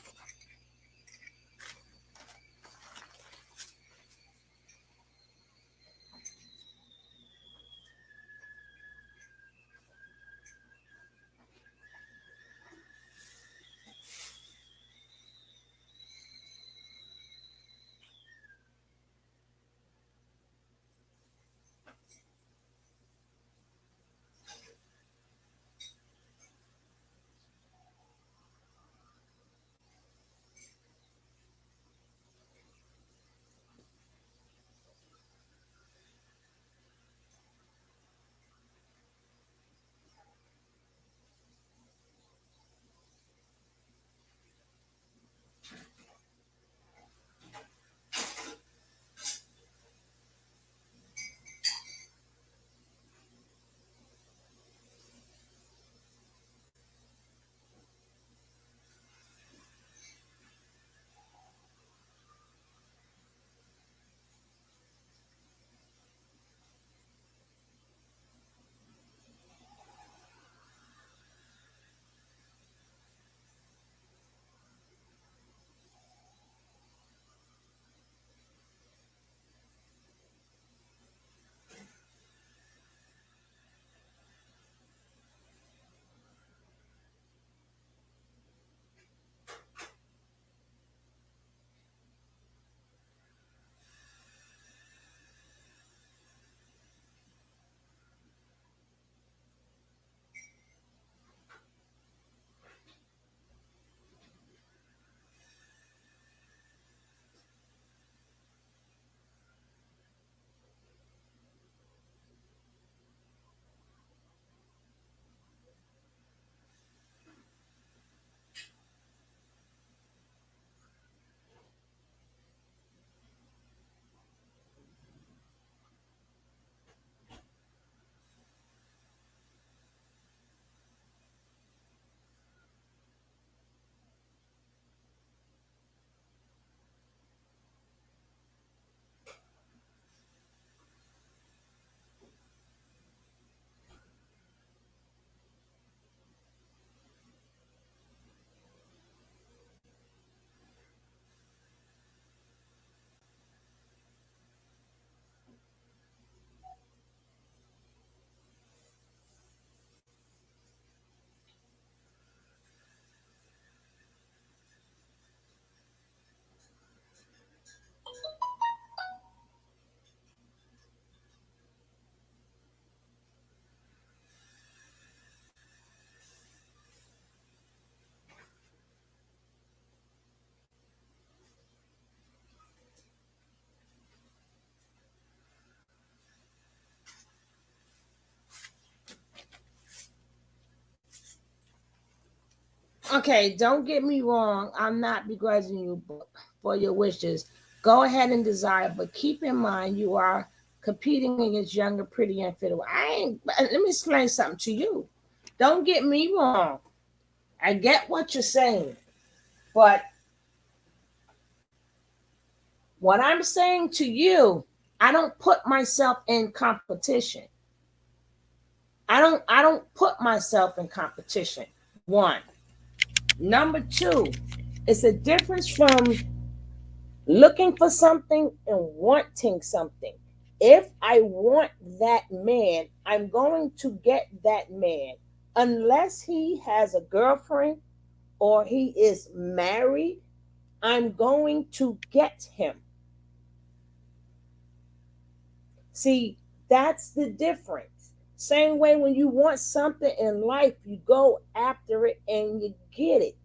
Okay, don't get me wrong. I'm not begrudging you for your wishes. Go ahead and desire, but keep in mind you are competing against younger, pretty, and fitter. Let me explain something to you. Don't get me wrong. I get what you're saying, but what I'm saying to you, I don't put myself in competition. I don't put myself in competition. One. Number two, it's a difference from looking for something and wanting something. If I want that man, I'm going to get that man. Unless he has a girlfriend or he is married, I'm going to get him. See, that's the difference. Same way when you want something in life, you go after it and you get it.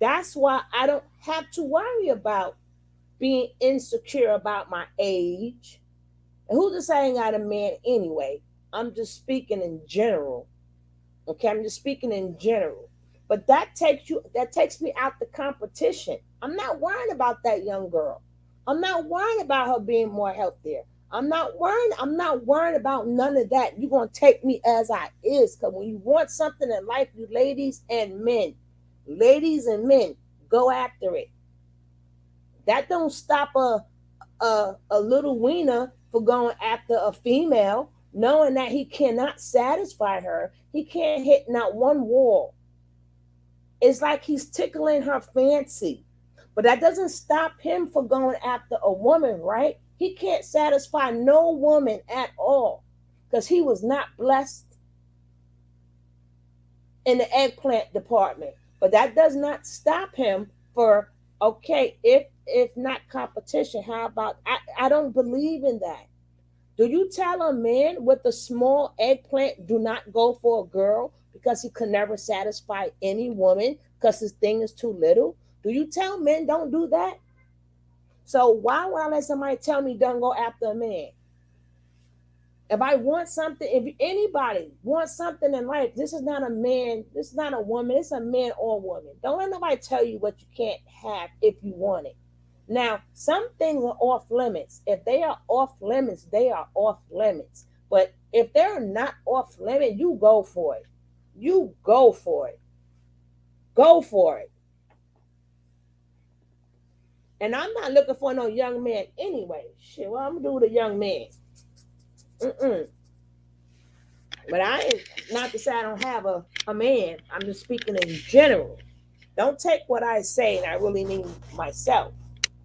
That's why I don't have to worry about being insecure about my age. And who just saying I ain't got a man anyway? I'm just speaking in general. Okay, I'm just speaking in general. But that takes me out the competition. I'm not worrying about that young girl. I'm not worrying about her being more healthier. I'm not worrying about none of that. You're gonna take me as I is. Because when you want something in life, you ladies and men, go after it. That don't stop a little wiener for going after a female, knowing that he cannot satisfy her. He can't hit not one wall. It's like he's tickling her fancy. But that doesn't stop him from going after a woman, right? He can't satisfy no woman at all because he was not blessed in the eggplant department. But that does not stop him for, okay, if not competition, how about, I don't believe in that. Do you tell a man with a small eggplant do not go for a girl because he can never satisfy any woman because his thing is too little? Do you tell men don't do that? So why would I let somebody tell me don't go after a man? If I want something, if anybody wants something in life, this is not a man, this is not a woman, it's a man or woman. Don't let nobody tell you what you can't have if you want it. Now, some things are off limits. If they are off limits, they are off limits. But if they're not off limit, you go for it. You go for it. Go for it. And I'm not looking for no young man anyway. Shit, what I'm gonna do with a young man? But I ain't, not to say I don't have a man. I'm just speaking in general. Don't take what I say and I really mean myself.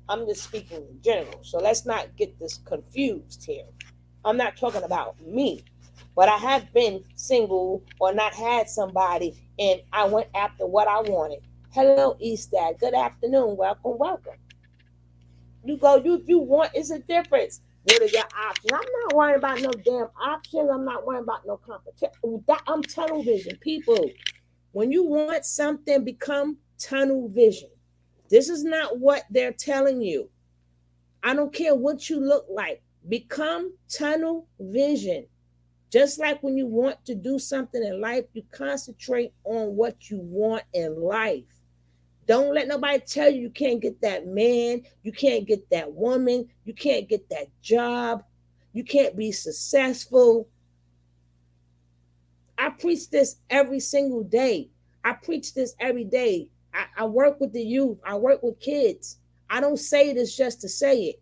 I'm just speaking in general. So let's not get this confused here. I'm not talking about me. But I have been single or not had somebody and I went after what I wanted. Hello, Eastad. Good afternoon. Welcome, welcome. You go, you want, it's a difference. What are your options? I'm not worrying about no damn options. I'm not worrying about no competition. I'm tunnel vision. People, when you want something, become tunnel vision. This is not what they're telling you. I don't care what you look like. Become tunnel vision. Just like when you want to do something in life, you concentrate on what you want in life. Don't let nobody tell you can't get that man, you can't get that woman, you can't get that job, you can't be successful. I preach this every single day. I preach this every day. I work with the youth. I work with kids. I don't say this just to say it.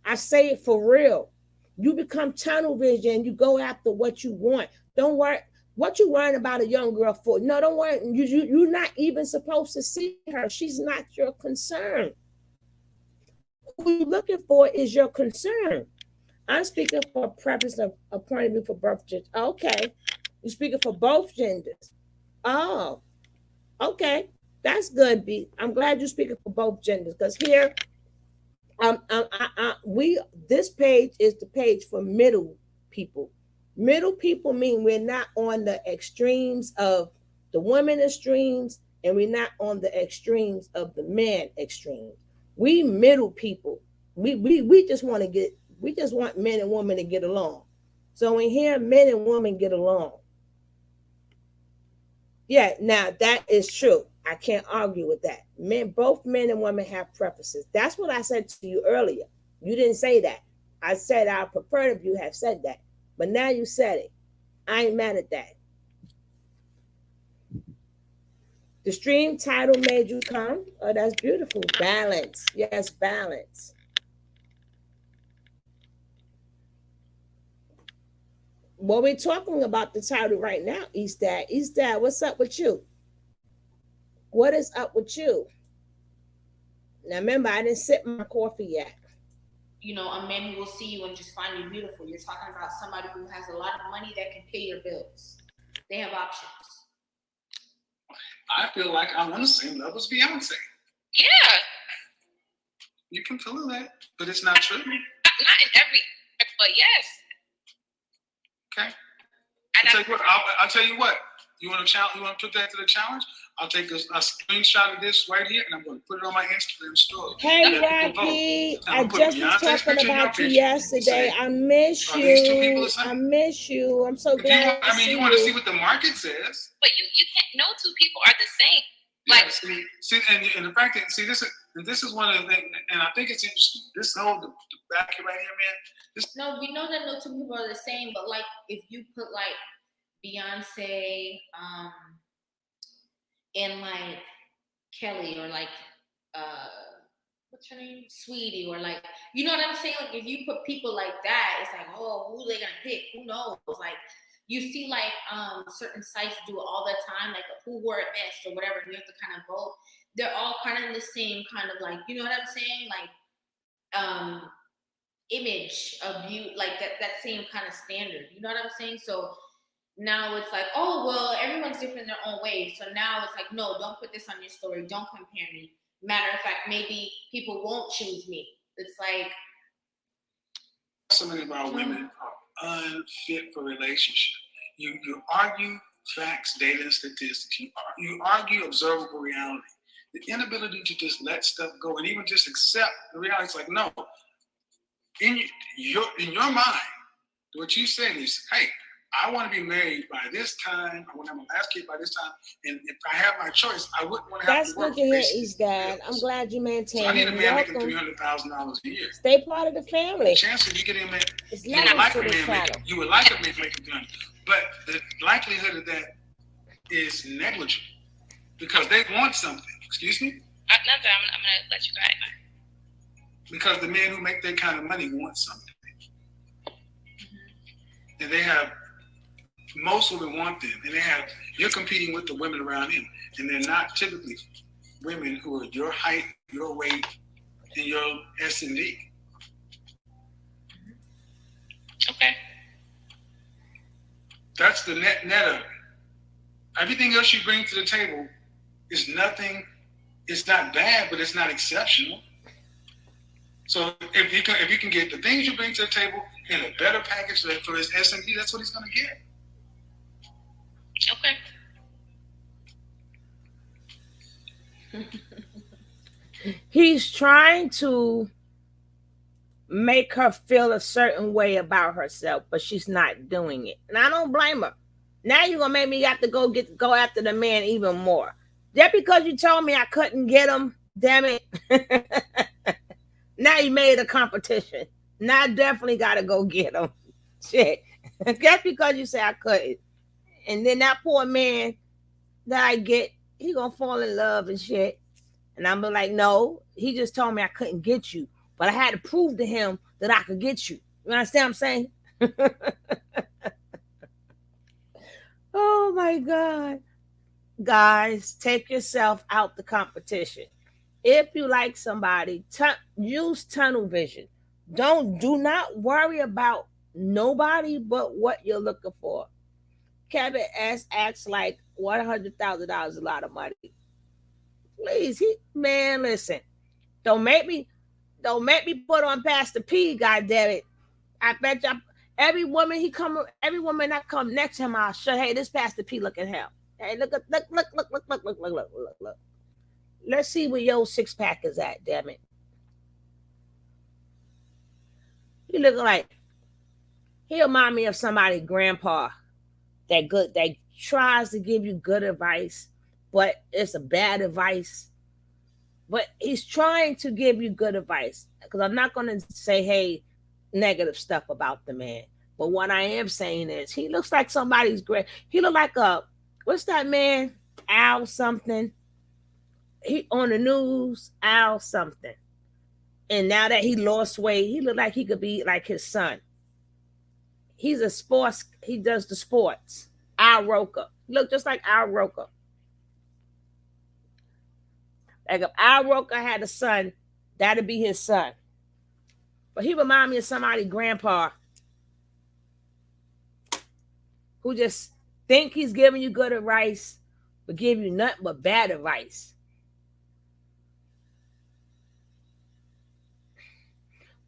I say it for real. You become tunnel vision. You go after what you want. Don't worry. What you worrying about a young girl for? No, don't worry. You're not even supposed to see her. She's not your concern. Who you're looking for is your concern. I'm speaking for a preference of a point of view for both genders. Okay. You're speaking for both genders. Oh, okay. That's good, B. I'm glad you're speaking for both genders because here, this page is the page for middle people. Middle people mean we're not on the extremes of the women extremes, and we're not on the extremes of the man extremes. We middle people. We just want men and women to get along. So in here, men and women get along. Yeah, now that is true. I can't argue with that. Both men and women have preferences. That's what I said to you earlier. You didn't say that. I said I prefer if you have said that. But now you said it. I ain't mad at that. The stream title made you come. Oh, that's beautiful. Balance. Yes, balance. Well, we're talking about the title right now, Eastad. Eastad, what's up with you? What is up with you? Now remember, I didn't sip my coffee yet. You know, a man who will see you and just find you beautiful. You're talking about somebody who has a lot of money that can pay your bills. They have options. I feel like I'm on the same level as Beyonce. Yeah. You can feel that, but it's not true. Not in every, but yes. Okay. I'll tell you what. You want to challenge? You want to put that to the challenge? I'll take a screenshot of this right here, and I'm going to put it on my Instagram story. Hey, Rocky, I just was talking about you yesterday. I miss you. I miss you. I'm so glad. You want to see what the market says. But you can't. No two people are the same. Like, see, and the fact that this is one of the things, and I think it's interesting. This whole the back here right here, man. No, we know that no two people are the same, but like if you put like Beyonce, and like Kelly, or like what's her name, Sweetie, or like, you know what I'm saying? Like if you put people like that, it's like, oh, who are they gonna pick? Who knows? Like you see like certain sites do it all the time, like who wore it best or whatever, and you have to kind of vote. They're all kind of in the same kind of like, you know what I'm saying? Like image of you, like that same kind of standard. You know what I'm saying? So now it's like, oh, well, everyone's different in their own way. So now it's like, no, don't put this on your story. Don't compare me. Matter of fact, maybe people won't choose me. It's like, so many of our women are unfit for relationship. You argue facts, data, and statistics. You argue observable reality. The inability to just let stuff go and even just accept the reality. It's like, no. In your mind, what you said is, hey, I want to be married by this time. I want to have my last kid by this time. And if I have my choice, I wouldn't want to have to work. That's good to hear, East Dad. I'm glad you maintain. So I need a man making $300,000 a year. Stay part of the family. The chances you get in there, you would like a man making $300,000, but the likelihood of that is negligible because they want something. Excuse me? I'm gonna let you guys. Because the men who make that kind of money want something. And they have, most women want them. And you're competing with the women around him. And they're not typically women who are your height, your weight, and your S&D. Okay. That's the net of it. Everything else you bring to the table is nothing, it's not bad, but it's not exceptional. So if you can get the things you bring to the table in a better package for his S&D, that's what he's going to get. Okay. He's trying to make her feel a certain way about herself, but she's not doing it. And I don't blame her. Now you're going to make me have to go after the man even more. Just because you told me I couldn't get him, damn it. Now you made a competition. Now I definitely got to go get him. Shit. Just because you say I couldn't. And then that poor man that I get, he going to fall in love and shit. And I'm like, no, he just told me I couldn't get you. But I had to prove to him that I could get you. You understand what I'm saying? Oh, my God. Guys, take yourself out the competition. If you like somebody, use tunnel vision. Do not worry about nobody but what you're looking for. Kevin acts like $100,000 is a lot of money. Please, man, listen. Don't make me put on Pastor P, goddammit. I bet you every woman that come next to him, I'll show, hey, this Pastor P looking hell. Hey, look. Let's see where your six-pack is at, damn it. You look like he remind me of somebody, grandpa, that tries to give you good advice, but it's a bad advice. But he's trying to give you good advice. Because I'm not going to say, hey, negative stuff about the man. But what I am saying is he looks like somebody's great. He look like what's that man? Al something. He on the news, Al something. And now that he lost weight, he look like he could be like his son. He's a sports, he does the sports. Al Roker. Look just like Al Roker. Like if Al Roker had a son, that'd be his son. But he remind me of somebody grandpa who just think he's giving you good advice, but give you nothing but bad advice.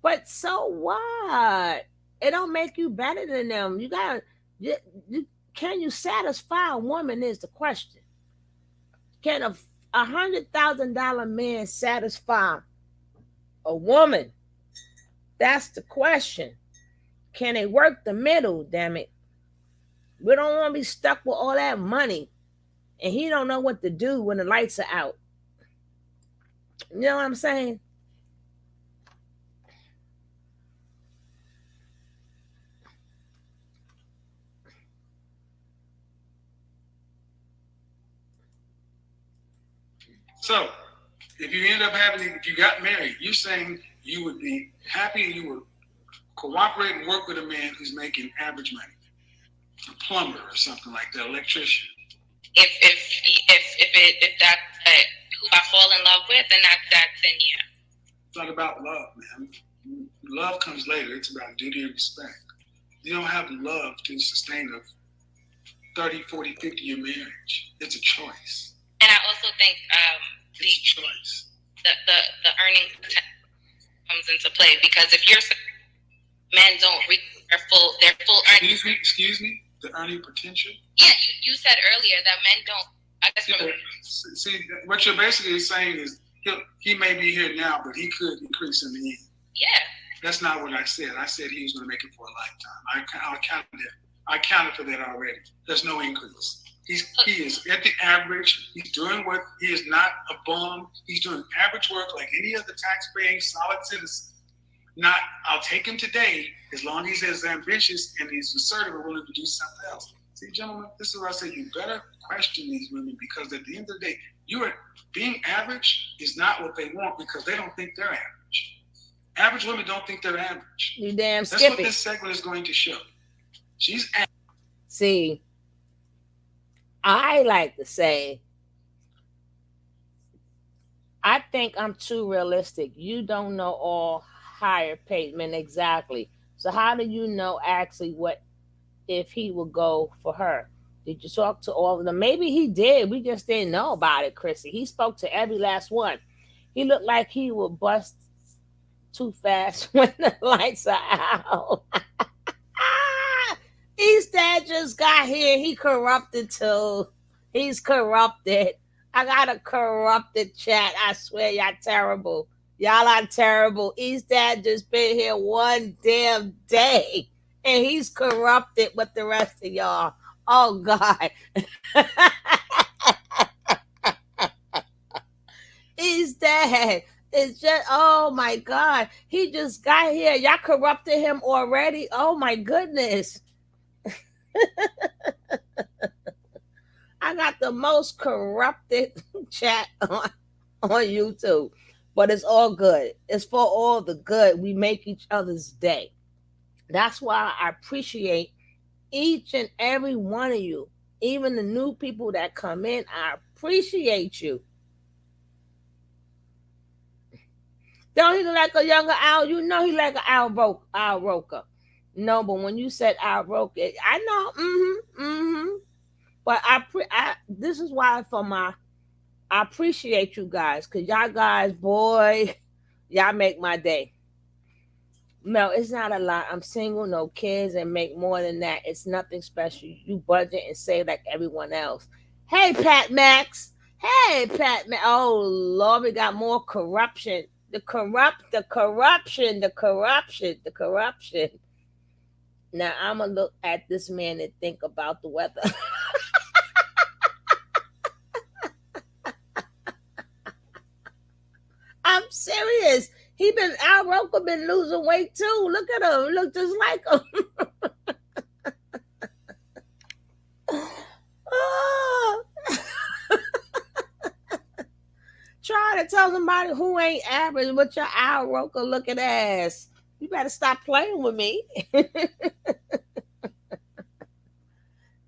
But so what? It don't make you better than them. Can you satisfy a woman is the question. Can a $100,000 man satisfy a woman? That's the question. Can they work the middle, damn it? We don't want to be stuck with all that money and he don't know what to do when the lights are out. You know what I'm saying? So, if you got married, you're saying you would be happy and you would cooperate and work with a man who's making average money, a plumber or something like that, electrician. If that's who I fall in love with, then then yeah. It's not about love, man. Love comes later. It's about duty and respect. You don't have love to sustain a 30, 40, 50-year marriage. It's a choice. And I also think it's a choice. The earning potential comes into play because if men don't reach their full earning. Excuse me. The earning potential. Yeah, you said earlier that men don't. I guess see, what you're basically saying is he may be here now, but he could increase in the end. Yeah. That's not what I said. I said he was going to make it for a lifetime. I counted for that already. There's no increase. He is at the average. He's doing what he is not a bum. He's doing average work like any other tax-paying solid citizen. I'll take him today as long as he's as ambitious and he's assertive and willing to do something else. See, gentlemen, this is where I say you better question these women because at the end of the day, being average is not what they want because they don't think they're average. Average women don't think they're average. You damn That's Skippy. what this segment is going to show. She's average. See, I like to say, I think I'm too realistic. You don't know all higher paid men exactly. So how do you know actually what if he would go for her? Did you talk to all of them? Maybe he did. We just didn't know about it, Chrissy. He spoke to every last one. He looked like he would bust too fast when the lights are out. His dad just got here. He corrupted too. He's corrupted. I got a corrupted chat. I swear y'all terrible. Y'all are terrible. His dad just been here one damn day. And he's corrupted with the rest of y'all. Oh, God. His dad is just, oh, my God. He just got here. Y'all corrupted him already. Oh, my goodness. I got the most corrupted chat on YouTube. But it's all good. It's for all the good. We make each other's day. That's why I appreciate each and every one of you. Even the new people that come in, I appreciate you. Don't he look like a younger Al? You know he like an Al Roker. No, but when you said Al Roker, I know. But this is why I appreciate you guys, because y'all guys, boy, y'all make my day. No, it's not a lot. I'm single, no kids, and make more than that. It's nothing special. You budget and save like everyone else. Hey, Pat Max. Hey, Pat Max. Oh, Lord, we got more corruption. The corruption. Now, I'm going to look at this man and think about the weather. I'm serious. Al Roker been losing weight too. Look at him. Look just like him. Oh. Try to tell somebody who ain't average with your Al Roker looking ass. You better stop playing with me.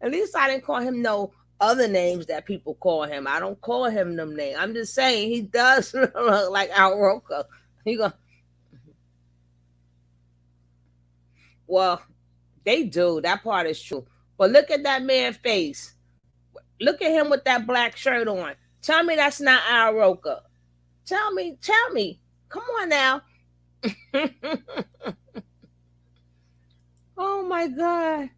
At least I didn't call him no other names that people call him. I don't call him them names. I'm just saying he does look like Al Roker. He go, well, they do. That part is true. But look at that man's face. Look at him with that black shirt on. Tell me that's not Al Roker. Tell me. Come on now. Oh my God.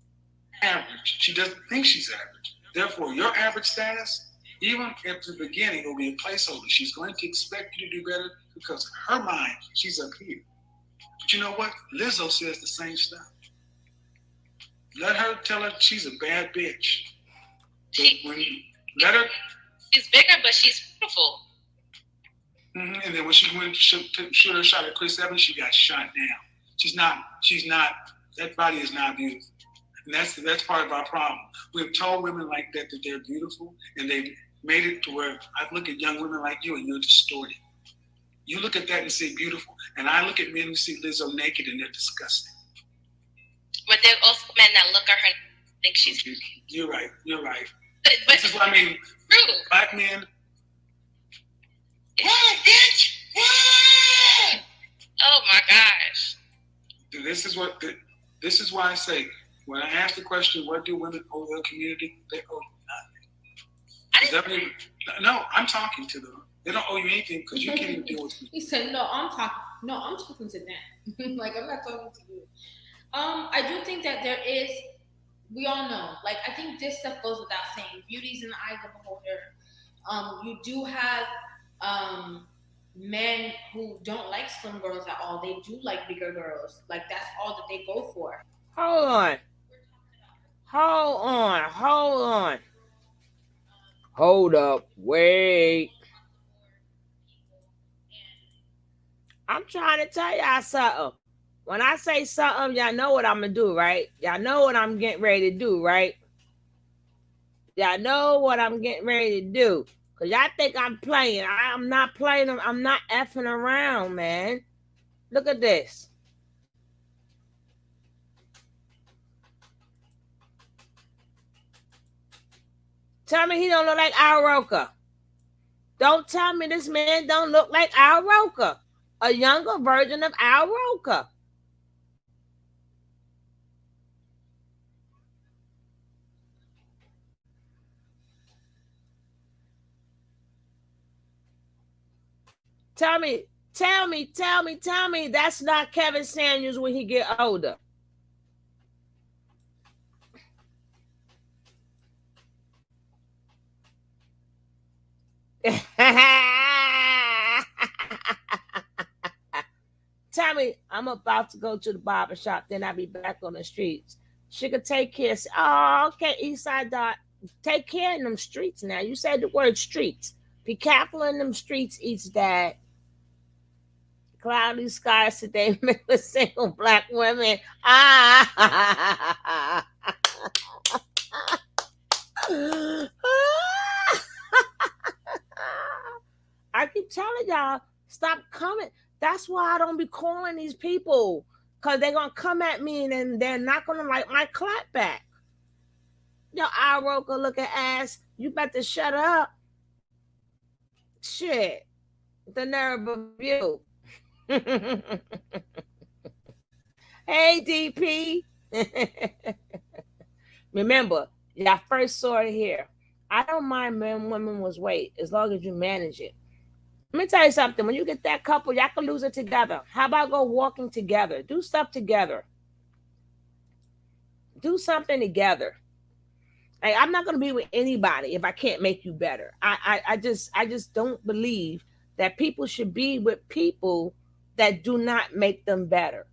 Average. She doesn't think she's average. Therefore, your average status, even at the beginning, will be a placeholder. She's going to expect you to do better because in her mind, she's up here. But you know what? Lizzo says the same stuff. Let her tell her she's a bad bitch. Let her. She's bigger, but she's beautiful. Mm-hmm. And then when she went to shoot her shot at Chris Evans, she got shot down. She's not. That body is not beautiful. And that's part of our problem. We've told women like that they're beautiful, and they've made it to where I look at young women like you and you're distorted. You look at that and say beautiful, and I look at men who see Lizzo naked and they're disgusting. But there are also men that look at her and think she's beautiful. You're right. But This is what I mean. true. Black men. What, bitch? What? Oh my gosh. This is why I say, when I ask the question, what do women owe their community? They owe you nothing. No, I'm talking to them. They don't owe you anything because you can't even deal with me. He said, "No, I'm talking to them. Like I'm not talking to you." I do think that there is. We all know. Like I think this stuff goes without saying. Beauty's in the eye of the beholder. You do have men who don't like slim girls at all. They do like bigger girls. Like that's all that they go for. Hold on. Hold up. Wait. I'm trying to tell y'all something. When I say something, y'all know what I'm going to do, right? Y'all know what I'm getting ready to do, right? Y'all know what I'm getting ready to do. Because y'all think I'm playing. I'm not playing. I'm not effing around, man. Look at this. Tell me he don't look like Al Roker. Don't tell me this man don't look like Al Roker. A younger version of Al Roker. Tell me, that's not Kevin Samuels when he get older. Tell me, I'm about to go to the barber shop, then I'll be back on the streets. She could take care. Oh, okay, Eastside Dot. Take care in them streets now. You said the word streets. Be careful in them streets, each dad. Cloudy skies today, with single black women. I keep telling y'all, stop coming. That's why I don't be calling these people. Because they're going to come at me and they're not going to like my clap back. Yo, Al Roker looking ass, you better shut up. Shit. The nerve of you. Hey, DP. Remember, y'all first saw it here. I don't mind men, women was weight as long as you manage it. Let me tell you something. When you get that couple, y'all can lose it together. How about go walking together? Do stuff together. Do something together. Like, I'm not going to be with anybody if I can't make you better. I just don't believe that people should be with people that do not make them better.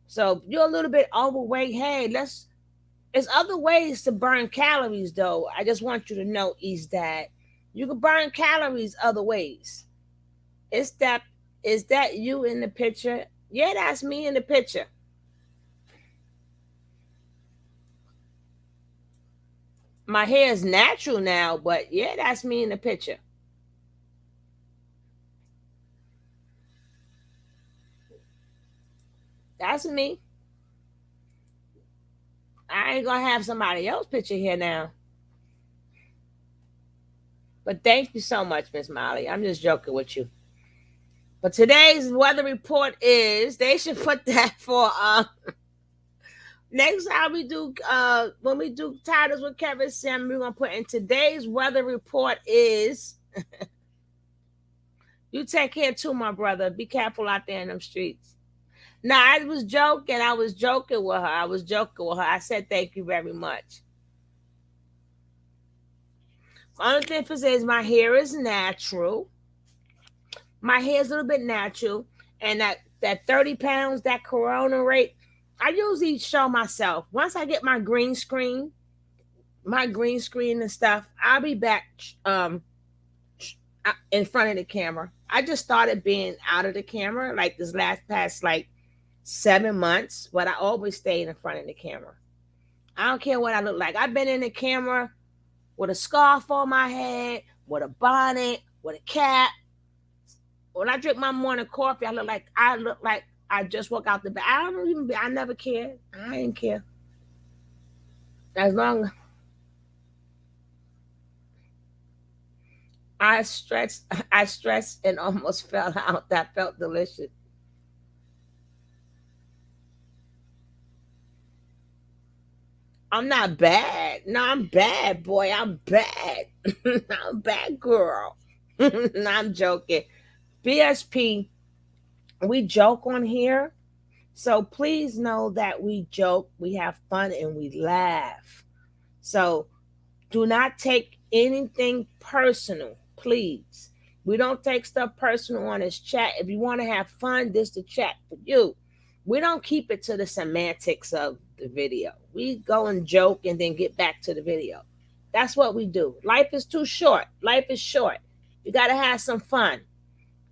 So if you're a little bit overweight, hey, there's other ways to burn calories, though. I just want you to know, East Dad, you can burn calories other ways. Is that you in the picture? Yeah, that's me in the picture. My hair is natural now, but yeah, that's me in the picture. That's me. I ain't gonna have somebody else's picture here now. But thank you so much, Miss Molly. I'm just joking with you. But today's weather report is they should put that for next time we do when we do titles with Kevin Sam, we're gonna put in today's weather report is you take care too, my brother. Be careful out there in them streets. Now I was joking. I was joking with her. I said thank you very much. Only difference is my hair is natural. My hair is a little bit natural, and that 30 pounds, that corona rate, I usually show myself once I get my green screen and stuff. I'll be back in front of the camera. I just started being out of the camera like this past 7 months, but I always stayed in front of the camera. I don't care what I look like. I've been in the camera with a scarf on my head, with a bonnet, with a cap. When I drink my morning coffee, I look like I just walk out the bed. I never cared. I didn't care. As long I stretched and almost fell out. That felt delicious. I'm not bad. No, I'm bad, boy. I'm bad. I'm a bad girl. No, I'm joking. BSP, we joke on here. So please know that we joke, we have fun, and we laugh. So do not take anything personal, please. We don't take stuff personal on this chat. If you want to have fun, this is the chat for you. We don't keep it to the semantics of the video. We go and joke and then get back to the video. That's what we do. Life is too short. Life is short. You got to have some fun.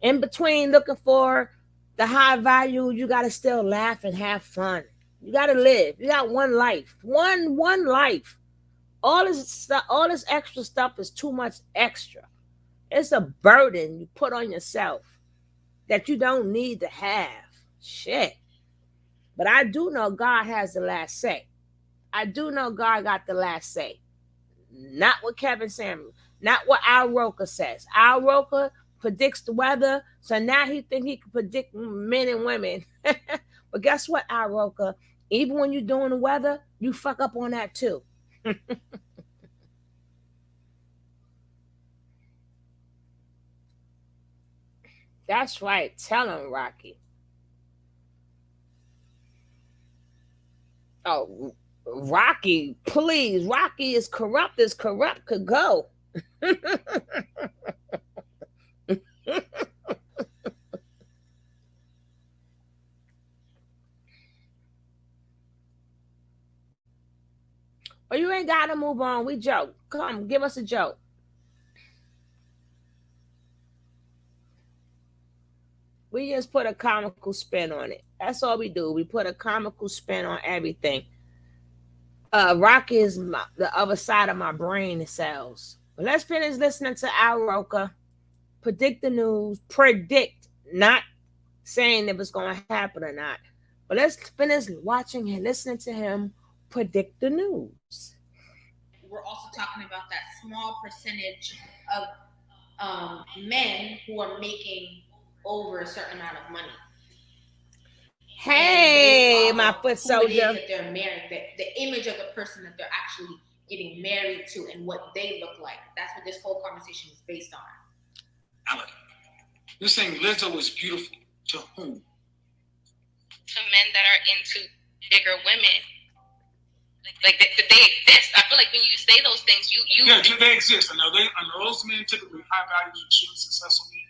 In between looking for the high value, you got to still laugh and have fun. You got to live. You got one life. One life. All this extra stuff is too much extra. It's a burden you put on yourself that you don't need to have. Shit. But I do know God has the last say. I do know God got the last say. Not what Kevin Samuel, not what Al Roker says. Al Roker predicts the weather, so now he think he can predict men and women. But guess what, Al Roker? Even when you're doing the weather, you fuck up on that too. That's right. Tell him, Rocky. Oh, Rocky, please. Rocky is corrupt as corrupt could go. Or you ain't got to move on. We joke. Come, give us a joke. We just put a comical spin on it. That's all we do. We put a comical spin on everything. Rocky is the other side of my brain cells. But let's finish listening to Al Roker. Predict the news. Predict, not saying if it's going to happen or not. But let's finish watching and listening to him predict the news. We're also talking about that small percentage of men who are making over a certain amount of money. Hey, my foot soldier. That they're married, the image of the person that they're actually getting married to and what they look like. That's what this whole conversation is based on. Alec, you're saying Lizzo is beautiful to whom? To men that are into bigger women. Like they exist. I feel like when you say those things, you yeah, they exist. I know those men typically high value, extremely successful men.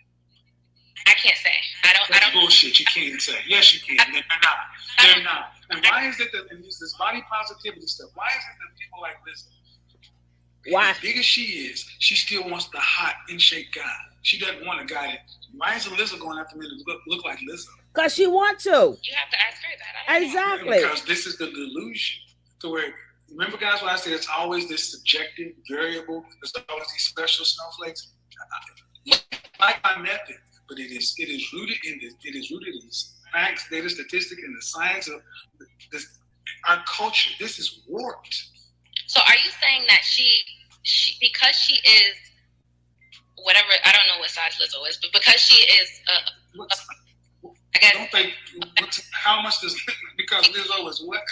I can't say. I don't. Bullshit. You can't say. Yes, you can. They're not. And why is it that in this body positivity stuff? Why is it that people like Lizzo, why? As big as she is, she still wants the hot, in shape guy. She doesn't want a guy that. Why isn't Lizzo going after men that look like Lizzo? Because she wants to. You have to ask her that. Exactly. Because this is the delusion. To where, remember, guys, when I said it's always this subjective variable, there's always these special snowflakes. Like my method, but it is rooted in facts, data, statistic, and the science of this. Our culture. This is warped. So, are you saying that she because she is whatever. I don't know what size Lizzo is, but because she is, I guess. Don't they? How much does because Lizzo is what?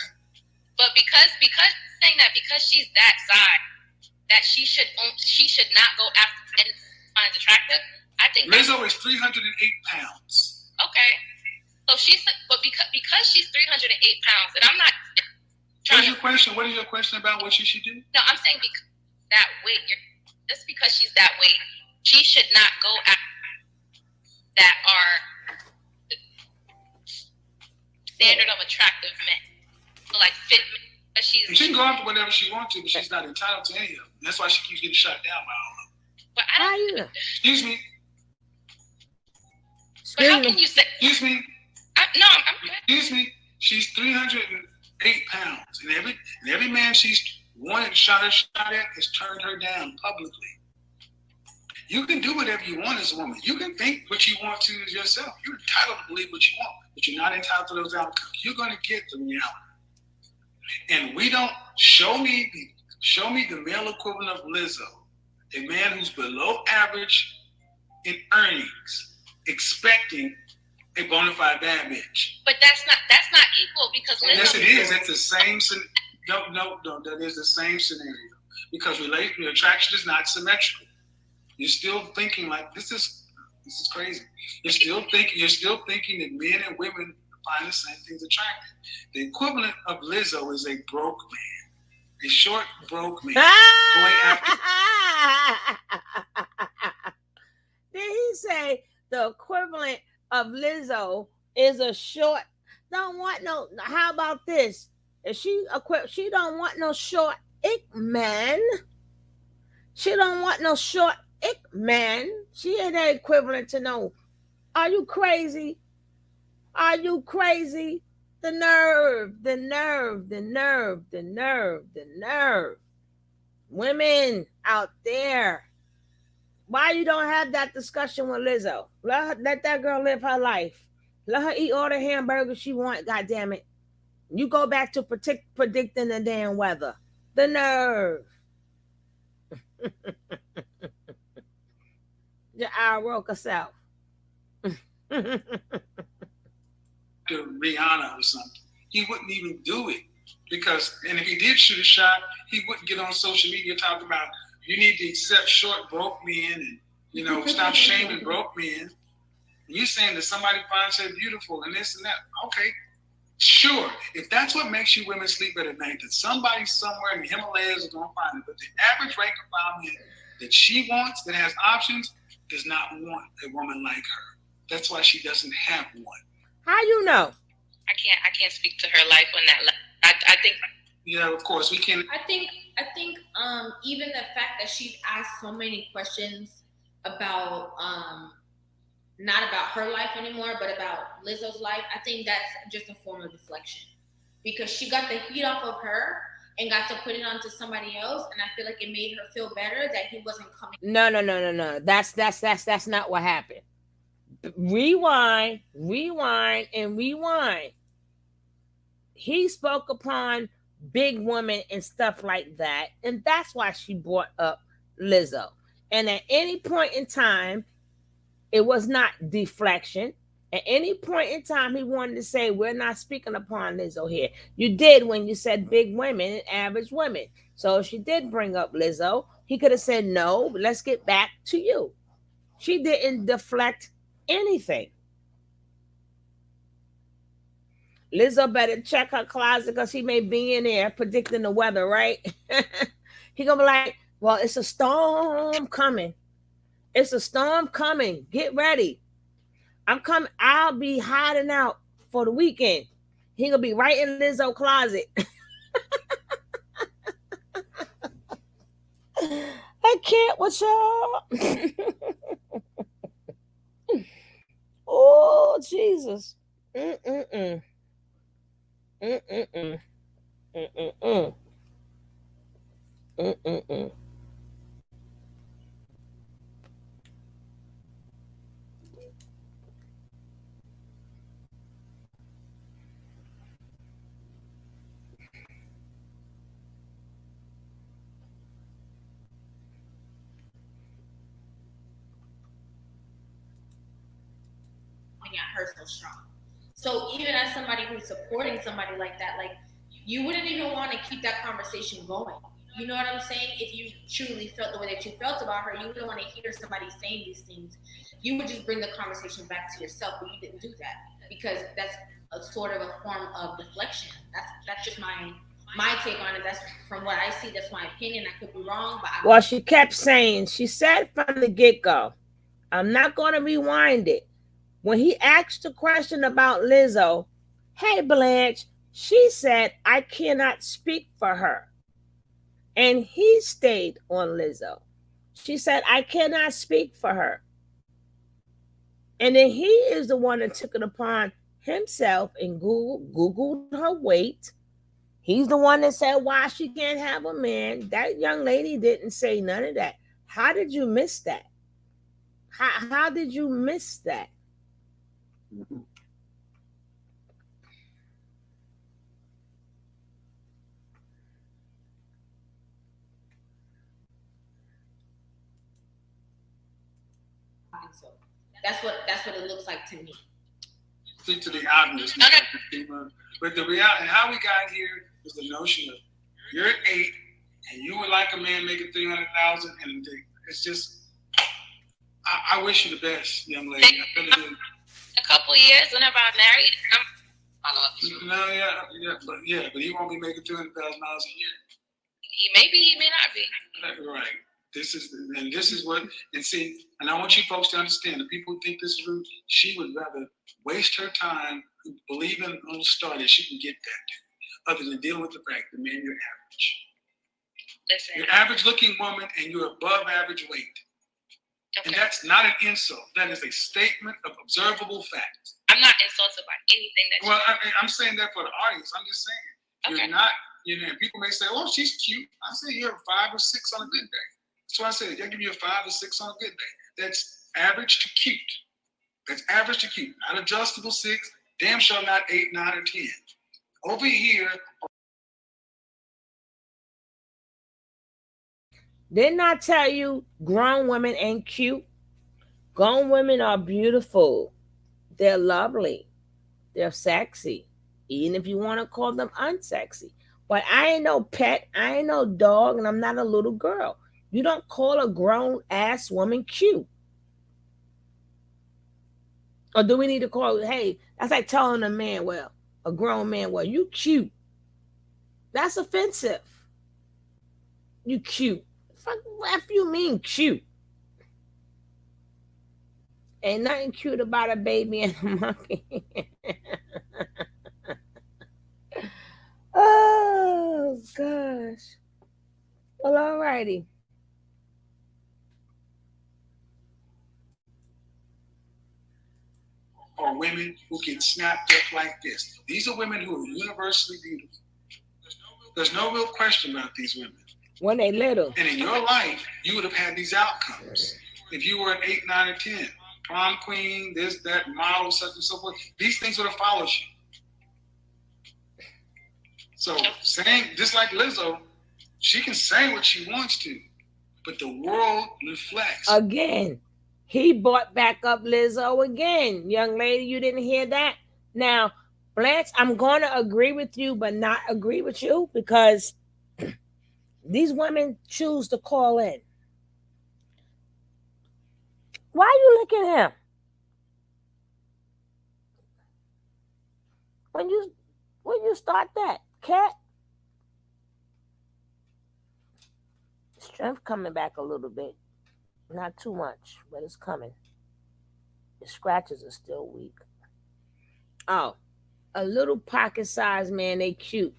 But because saying that because she's that size, that she should not go after men finds attractive. I think Lizzo is 308 pounds. Okay, so but because she's 308 pounds, and I'm not trying. What's your question? What is your question about what she should do? No, I'm saying because that weight, just because she's that weight, she should not go after that are the standard of attractive men, so like fit men. She can go after whatever she wants to, but she's not entitled to any of them. That's why she keeps getting shot down by all of them. But I don't. How you know? Excuse me. But how can you say? Excuse me. I'm good. Excuse me. She's 308 pounds, and every man she's wanted to shot at has turned her down publicly. You can do whatever you want as a woman. You can think what you want to yourself. You're entitled to believe what you want, but you're not entitled to those outcomes. You're going to get the reality. And we don't show me the male equivalent of Lizzo, a man who's below average in earnings, expecting a bona fide bad bitch. But that's not equal because Lizzo. Yes, it is. It's the same. No. That is the same scenario because attraction is not symmetrical. You're still thinking like this is crazy. You're still thinking that men and women find the same things attractive. The equivalent of Lizzo is a broke man, a short broke man going after. Did he say the equivalent of Lizzo is a short? Don't want no. How about this? If she don't want no short ick man. She don't want no short ick man. She ain't that equivalent to no. Are you crazy? Are you crazy? The nerve, the nerve, the nerve, the nerve, the nerve. Women out there. Why you don't have that discussion with Lizzo? Let that girl live her life. Let her eat all the hamburgers she want, goddamn it. You go back to predicting the damn weather. The nerve. Your Aroka self. To Rihanna or something, he wouldn't even do it because, and if he did shoot a shot, he wouldn't get on social media talking about you need to accept short broke men and stop shaming broke men. And you're saying that somebody finds her beautiful and this and that. Okay, sure. If that's what makes you women sleep better at night, that somebody somewhere in the Himalayas is gonna find it. But the average rank and file man that she wants, that has options, does not want a woman like her. That's why she doesn't have one. How you know? I can't speak to her life on that. I think. Yeah, of course we can. I think even the fact that she's asked so many questions about not about her life anymore, but about Lizzo's life, I think that's just a form of deflection because she got the heat off of her and got to put it onto somebody else, and I feel like it made her feel better that he wasn't coming. No. That's not what happened. Rewind. He spoke upon big women and stuff like that, and that's why she brought up Lizzo. And at any point in time, it was not deflection. At any point in time, he wanted to say, we're not speaking upon Lizzo here. You did when you said big women and average women. So if she did bring up Lizzo, he could have said, no, let's get back to you. She didn't deflect anything. Lizzo better check her closet because she may be in there predicting the weather, right? He gonna be like, well, it's a storm coming. It's a storm coming. Get ready. I'm coming. I'll be hiding out for the weekend. He gonna be right in Lizzo closet. I can't with y'all. Oh, Jesus. Mm-mm-mm. Mm-mm-mm. Mm-mm-mm. Mm-mm-mm. her so strong. So even as somebody who's supporting somebody like that, like you wouldn't even want to keep that conversation going. You know what I'm saying? If you truly felt the way that you felt about her, you wouldn't want to hear somebody saying these things. You would just bring the conversation back to yourself, but you didn't do that because that's a sort of a form of deflection. That's just my take on it. That's from what I see. That's my opinion. I could be wrong, but well, she kept saying, she said from the get-go, I'm not going to rewind it. When he asked the question about Lizzo, hey, Blanche, she said, I cannot speak for her. And he stayed on Lizzo. She said, I cannot speak for her. And then he is the one that took it upon himself and Googled her weight. He's the one that said why she can't have a man. That young lady didn't say none of that. How did you miss that? How did you miss that? so. That's what it looks like to me. Speak to the obvious, but the reality, how we got here is the notion of you're at 8 and you would like a man making 300,000, and it's just. I wish you the best, young lady. I really do. A couple of years, whenever I'm married, No, but he won't be making $200,000 a year. he may not be. Right. This is what, and see, and I want you folks to understand, the people who think this is rude, she would rather waste her time believing on the star that she can get that, other than dealing with the fact that, man, you're average. Listen, You're average looking woman and you're above average weight. okay. And that's not an insult. That is a statement of observable fact. I'm not insulted by anything that Well, I'm saying that for the audience. I'm just saying. Okay. You're not, people may say, oh, she's cute. I say you're a 5 or 6 on a good day. That's why I said, I'll give you a 5 or 6 on a good day. That's average to cute. That's average to cute. Not adjustable 6, damn sure not 8, 9, or 10. Over here. Didn't I tell you grown women ain't cute? Grown women are beautiful. They're lovely. They're sexy. Even if you want to call them unsexy. But I ain't no pet. I ain't no dog. And I'm not a little girl. You don't call a grown ass woman cute. Or do we need to call it, hey, that's like telling a man, well, a grown man, well, you cute. That's offensive. You cute. What you mean cute? Ain't nothing cute about a baby and a monkey. Oh, gosh. Well, alrighty. Or women who get snapped up like this. These are women who are universally beautiful. There's no real question about these women. When they little. And in your life, you would have had these outcomes. If you were an 8, 9, or 10, prom queen, this, that, model, such and so forth, these things would have followed you. So saying, just like Lizzo, she can say what she wants to, but the world reflects. Again, he brought back up Lizzo again. Young lady, you didn't hear that? Now, Blanche, I'm going to agree with you, but not agree with you because these women choose to call in. Why are you looking at him? When you start that, cat? Strength coming back a little bit. Not too much, but it's coming. The scratches are still weak. Oh, a little pocket-sized man, they cute.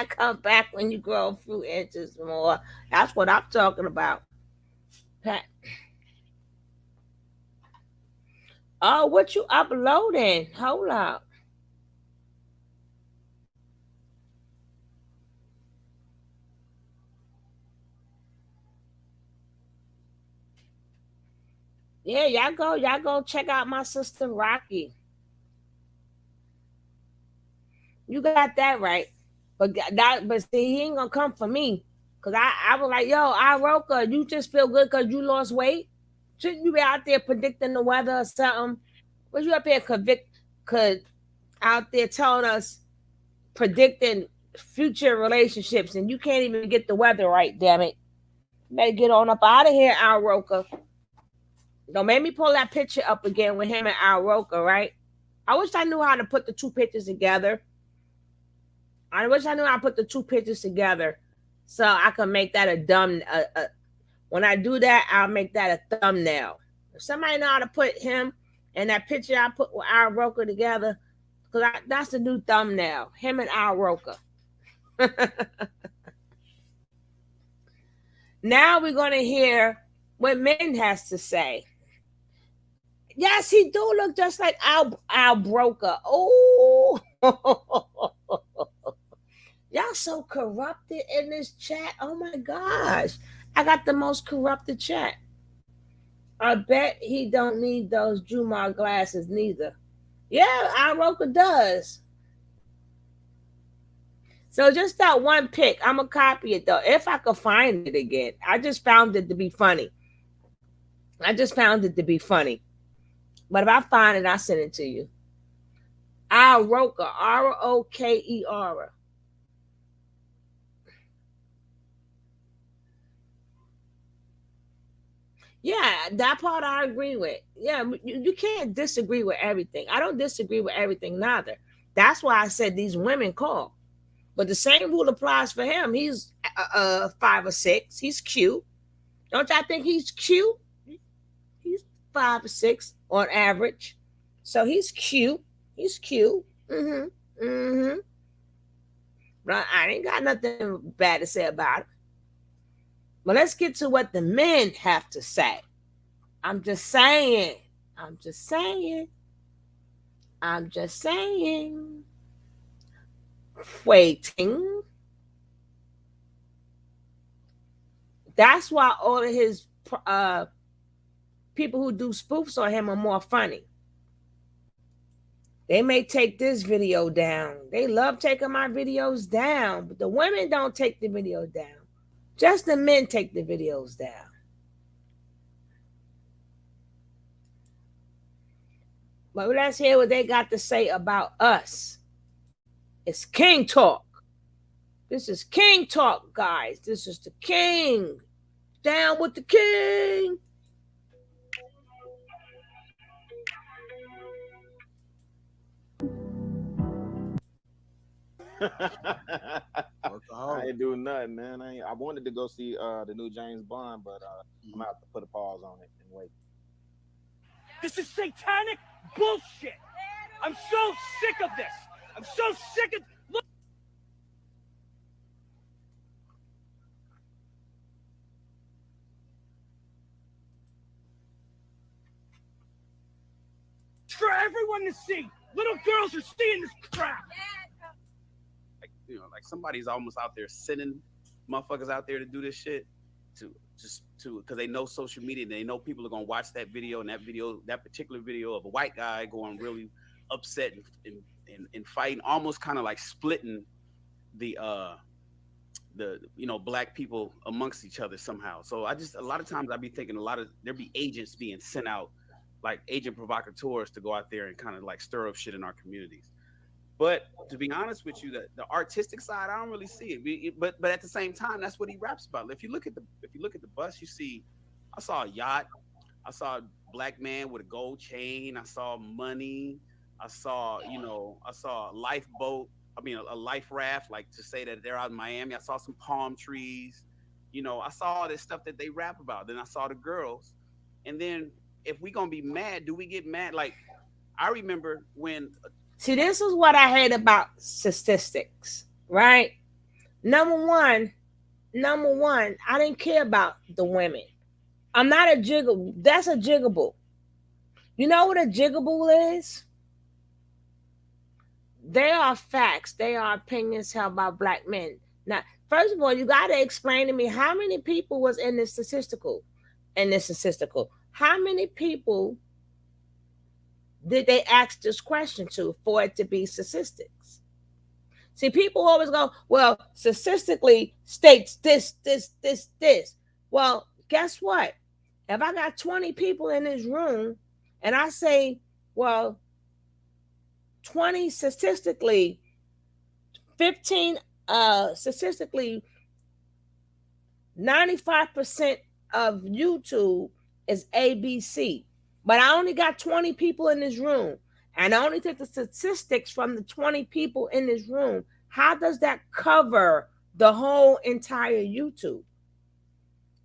Come back when you grow a few inches more. That's what I'm talking about. Pat. Oh, what you uploading? Hold up. Yeah, y'all go check out my sister Rocky. You got that right. But see, he ain't gonna come for me. Cause I was like, yo, Iroka, you just feel good because you lost weight? Shouldn't you be out there predicting the weather or something? What you up here could out there telling us predicting future relationships, and you can't even get the weather right, damn it. You better get on up out of here, Al Roker. Don't make me pull that picture up again with him and Al Roker, right? I wish I knew how to put the two pictures together. I wish I knew how to put the two pictures together so I can make that when I do that, I'll make that a thumbnail. If somebody know how to put him and that picture I put with Al Roker together, because that's the new thumbnail, him and Al Roker. Now we're going to hear what Men has to say. Yes, he do look just like Al Roker. Oh, y'all so corrupted in this chat. Oh my gosh. I got the most corrupted chat. I bet he don't need those Jumar glasses neither. Yeah, Al Roker does. So just that one pic, I'm going to copy it though, if I could find it again. I just found it to be funny. But if I find it, I'll send it to you. Al Roker, R-O-K-E-R. Yeah, that part I agree with. Yeah, you can't disagree with everything. I don't disagree with everything neither. That's why I said these women call. But the same rule applies for him. He's 5 or 6. He's cute. Don't y'all think he's cute? He's 5 or 6 on average. So he's cute. But I ain't got nothing bad to say about it. But let's get to what the men have to say. I'm just saying. Waiting. That's why all of his people who do spoofs on him are more funny. They may take this video down. They love taking my videos down, but the women don't take the video down. Just the men take the videos down. But let's hear what they got to say about us. It's King Talk. This is King Talk, guys. This is the King. Down with the King. I ain't doing nothing, man. I wanted to go see the new James Bond, but I'm gonna have to put a pause on it and wait. This is satanic bullshit. I'm so sick of this. I'm so sick of. Look. For everyone to see. Little girls are seeing this crap. Like somebody's almost out there sending motherfuckers out there to do this shit because they know social media and they know people are gonna watch that video, and that particular video of a white guy going really upset and fighting, almost kind of like splitting the black people amongst each other somehow. So a lot of times I be thinking there be agents being sent out, like agent provocateurs, to go out there and kind of like stir up shit in our communities. But to be honest with you, the artistic side, I don't really see it. But at the same time, that's what he raps about. If you look at the bus, you see, I saw a yacht, I saw a black man with a gold chain, I saw money, I saw a lifeboat. I mean, a life raft, like to say that they're out in Miami. I saw some palm trees. I saw all this stuff that they rap about. Then I saw the girls. And then if we gonna be mad, do we get mad? Like, I remember when. See, this is what I hate about statistics, right? Number one, I didn't care about the women. I'm not a jiggle. That's a jiggable. You know what a jiggable is? They are facts. They are opinions held by black men. Now, first of all, you got to explain to me how many people was in this statistical. How many people did they ask this question to for it to be statistics? See, people always go, well, statistically states this. Well, guess what? If I got 20 people in this room and I say Well, 20 statistically, 15 statistically, 95% of YouTube is ABC. But I only got 20 people in this room. And I only took the statistics from the 20 people in this room. How does that cover the whole entire YouTube?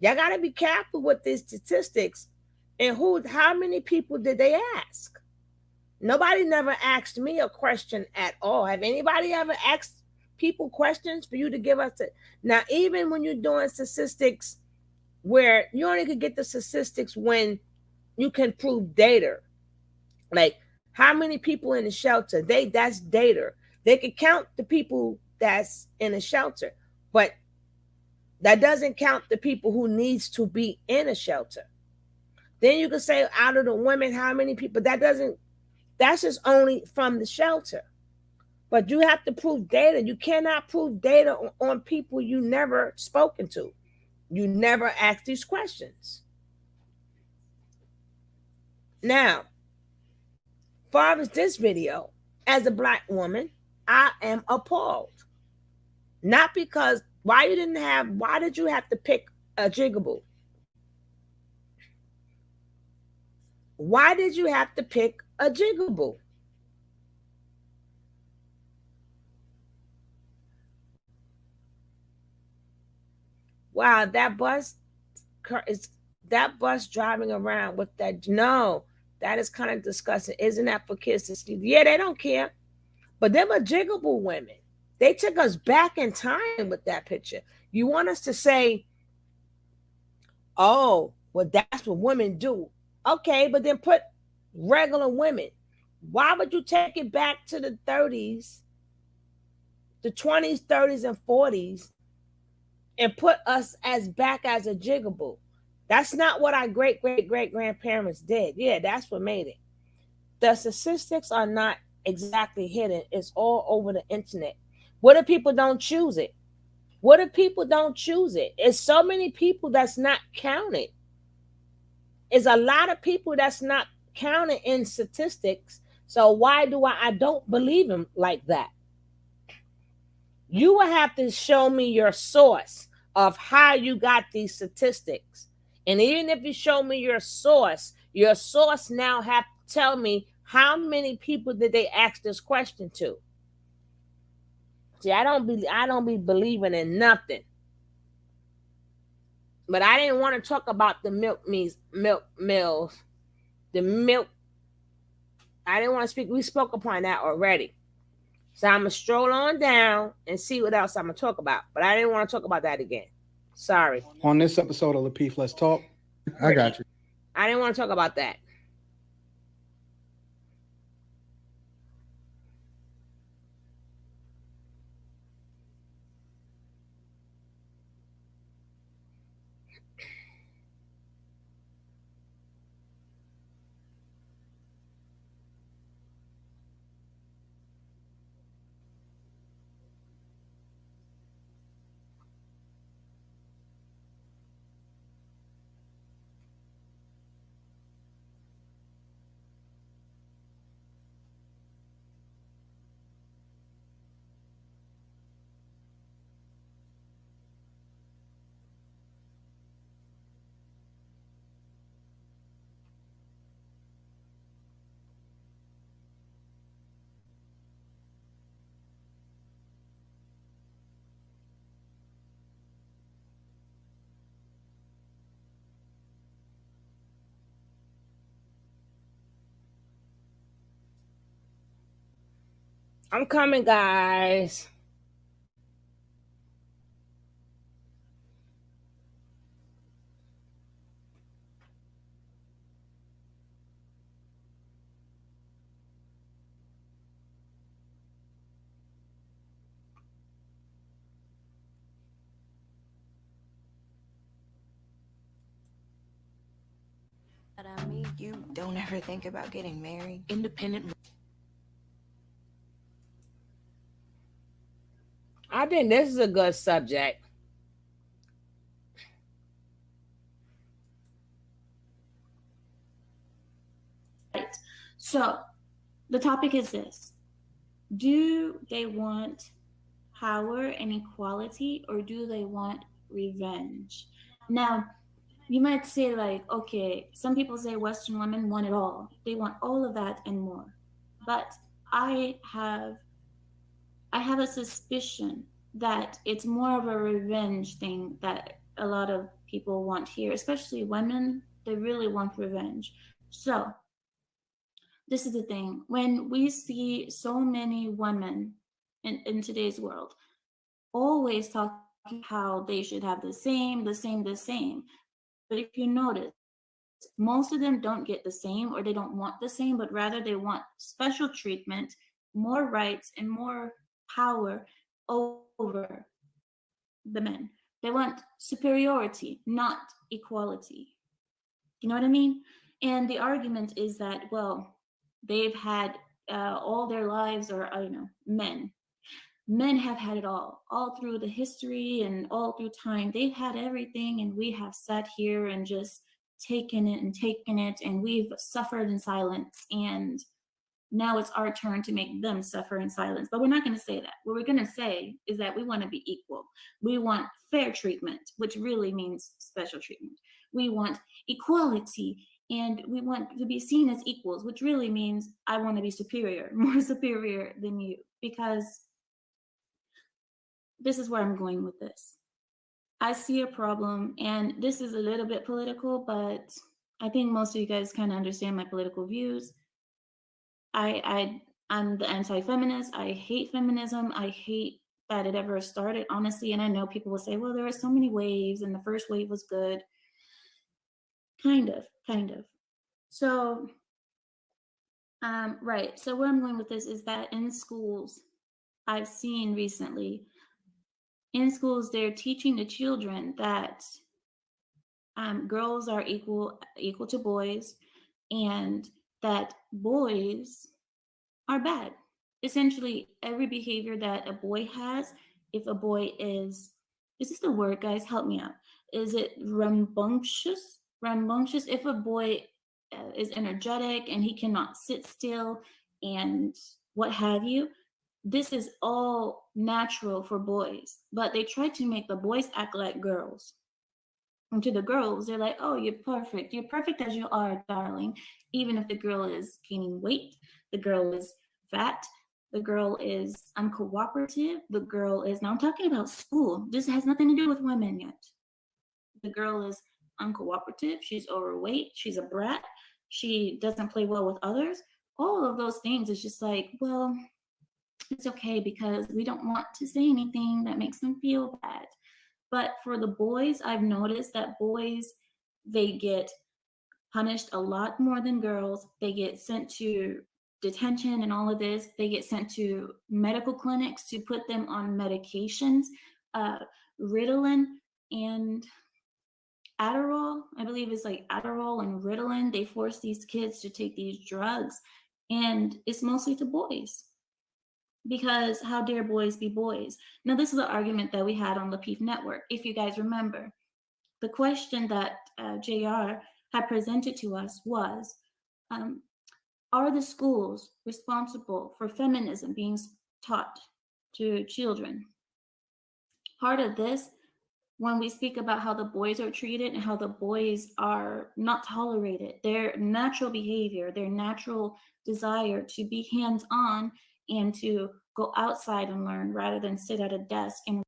Y'all got to be careful with these statistics. And how many people did they ask? Nobody never asked me a question at all. Have anybody ever asked people questions for you to give us it? Now, even when you're doing statistics where you only could get the statistics when you can prove data, like how many people in the shelter, that's data. They could count the people that's in a shelter, but that doesn't count the people who needs to be in a shelter. Then you could say out of the women, how many people, that's just only from the shelter. But you have to prove data. You cannot prove data on people you never spoken to. You never asked these questions. Now, far as this video, as a Black woman, I am appalled. Not because, why did you have to pick a Jigaboo? Why did you have to pick a Jigaboo? Wow, that bus driving around with that. No, that is kind of disgusting. Isn't that for kids to see? Yeah, they don't care. But them are Jigaboo women. They took us back in time with that picture. You want us to say, oh, well, that's what women do. Okay, but then put regular women. Why would you take it back to the 30s, the 20s, 30s, and 40s, and put us back as a Jigaboo? That's not what our great-great-great-grandparents did. Yeah, that's what made it. The statistics are not exactly hidden. It's all over the internet. What if people don't choose it? What if people don't choose it? It's so many people that's not counted. It's a lot of people that's not counted in statistics. So why do I don't believe them like that? You will have to show me your source of how you got these statistics. And even if you show me your source now have to tell me how many people did they ask this question to. See, I don't be believing in nothing. But I didn't want to talk about the milk mills. The milk. I didn't want to speak. We spoke upon that already. So I'm going to stroll on down and see what else I'm going to talk about. But I didn't want to talk about that again. Sorry. On this episode of Lapeef, Let's Talk. I got you. I didn't want to talk about that. I'm coming, guys. But I mean, you don't ever think about getting married. Independent. I think this is a good subject. So the topic is this: do they want power and equality, or do they want revenge? Now, you might say, like, okay, some people say Western women want it all. They want all of that and more. But I have a suspicion that it's more of a revenge thing that a lot of people want here, especially women. They really want revenge. So this is the thing. When we see so many women in today's world always talking how they should have the same. But if you notice, most of them don't get the same, or they don't want the same, but rather they want special treatment, more rights, and more power over the men. They want superiority, not equality. You know what I mean? And the argument is that, well, they've had all their lives, or I don't know, men have had it all through the history and all through time. They've had everything, and we have sat here and just taken it, and we've suffered in silence, and now it's our turn to make them suffer in silence. But we're not going to say that. What we're going to say is that we want to be equal. We want fair treatment, which really means special treatment. We want equality, and we want to be seen as equals, which really means I want to be superior, more superior than you, because this is where I'm going with this. I see a problem, and this is a little bit political, but I think most of you guys kind of understand my political views. I'm the anti-feminist. I hate feminism. I hate that it ever started, honestly. And I know people will say, well, there are so many waves, and the first wave was good. Kind of. So, right. So where I'm going with this is that in schools, I've seen recently, in schools, they're teaching the children that girls are equal to boys, and that boys are bad. Essentially, every behavior that a boy has, if a boy is this the word, guys? Help me out. Is it rambunctious? Rambunctious. If a boy is energetic and he cannot sit still and what have you, this is all natural for boys. But they try to make the boys act like girls. And to the girls, they're like, oh, you're perfect. You're perfect as you are, darling. Even if the girl is gaining weight, the girl is fat, the girl is uncooperative, the girl is, now I'm talking about school. This has nothing to do with women yet. The girl is uncooperative, she's overweight, she's a brat, she doesn't play well with others. All of those things is just like, well, it's okay because we don't want to say anything that makes them feel bad. But for the boys, I've noticed that boys, they get punished a lot more than girls. They get sent to detention and all of this. They get sent to medical clinics to put them on medications, Ritalin and Adderall. I believe it's like Adderall and Ritalin. They force these kids to take these drugs, and it's mostly to boys. Because how dare boys be boys? Now, this is an argument that we had on the PEEF Network. If you guys remember, the question that JR had presented to us was, are the schools responsible for feminism being taught to children? Part of this, when we speak about how the boys are treated and how the boys are not tolerated, their natural behavior, their natural desire to be hands-on and to go outside and learn rather than sit at a desk and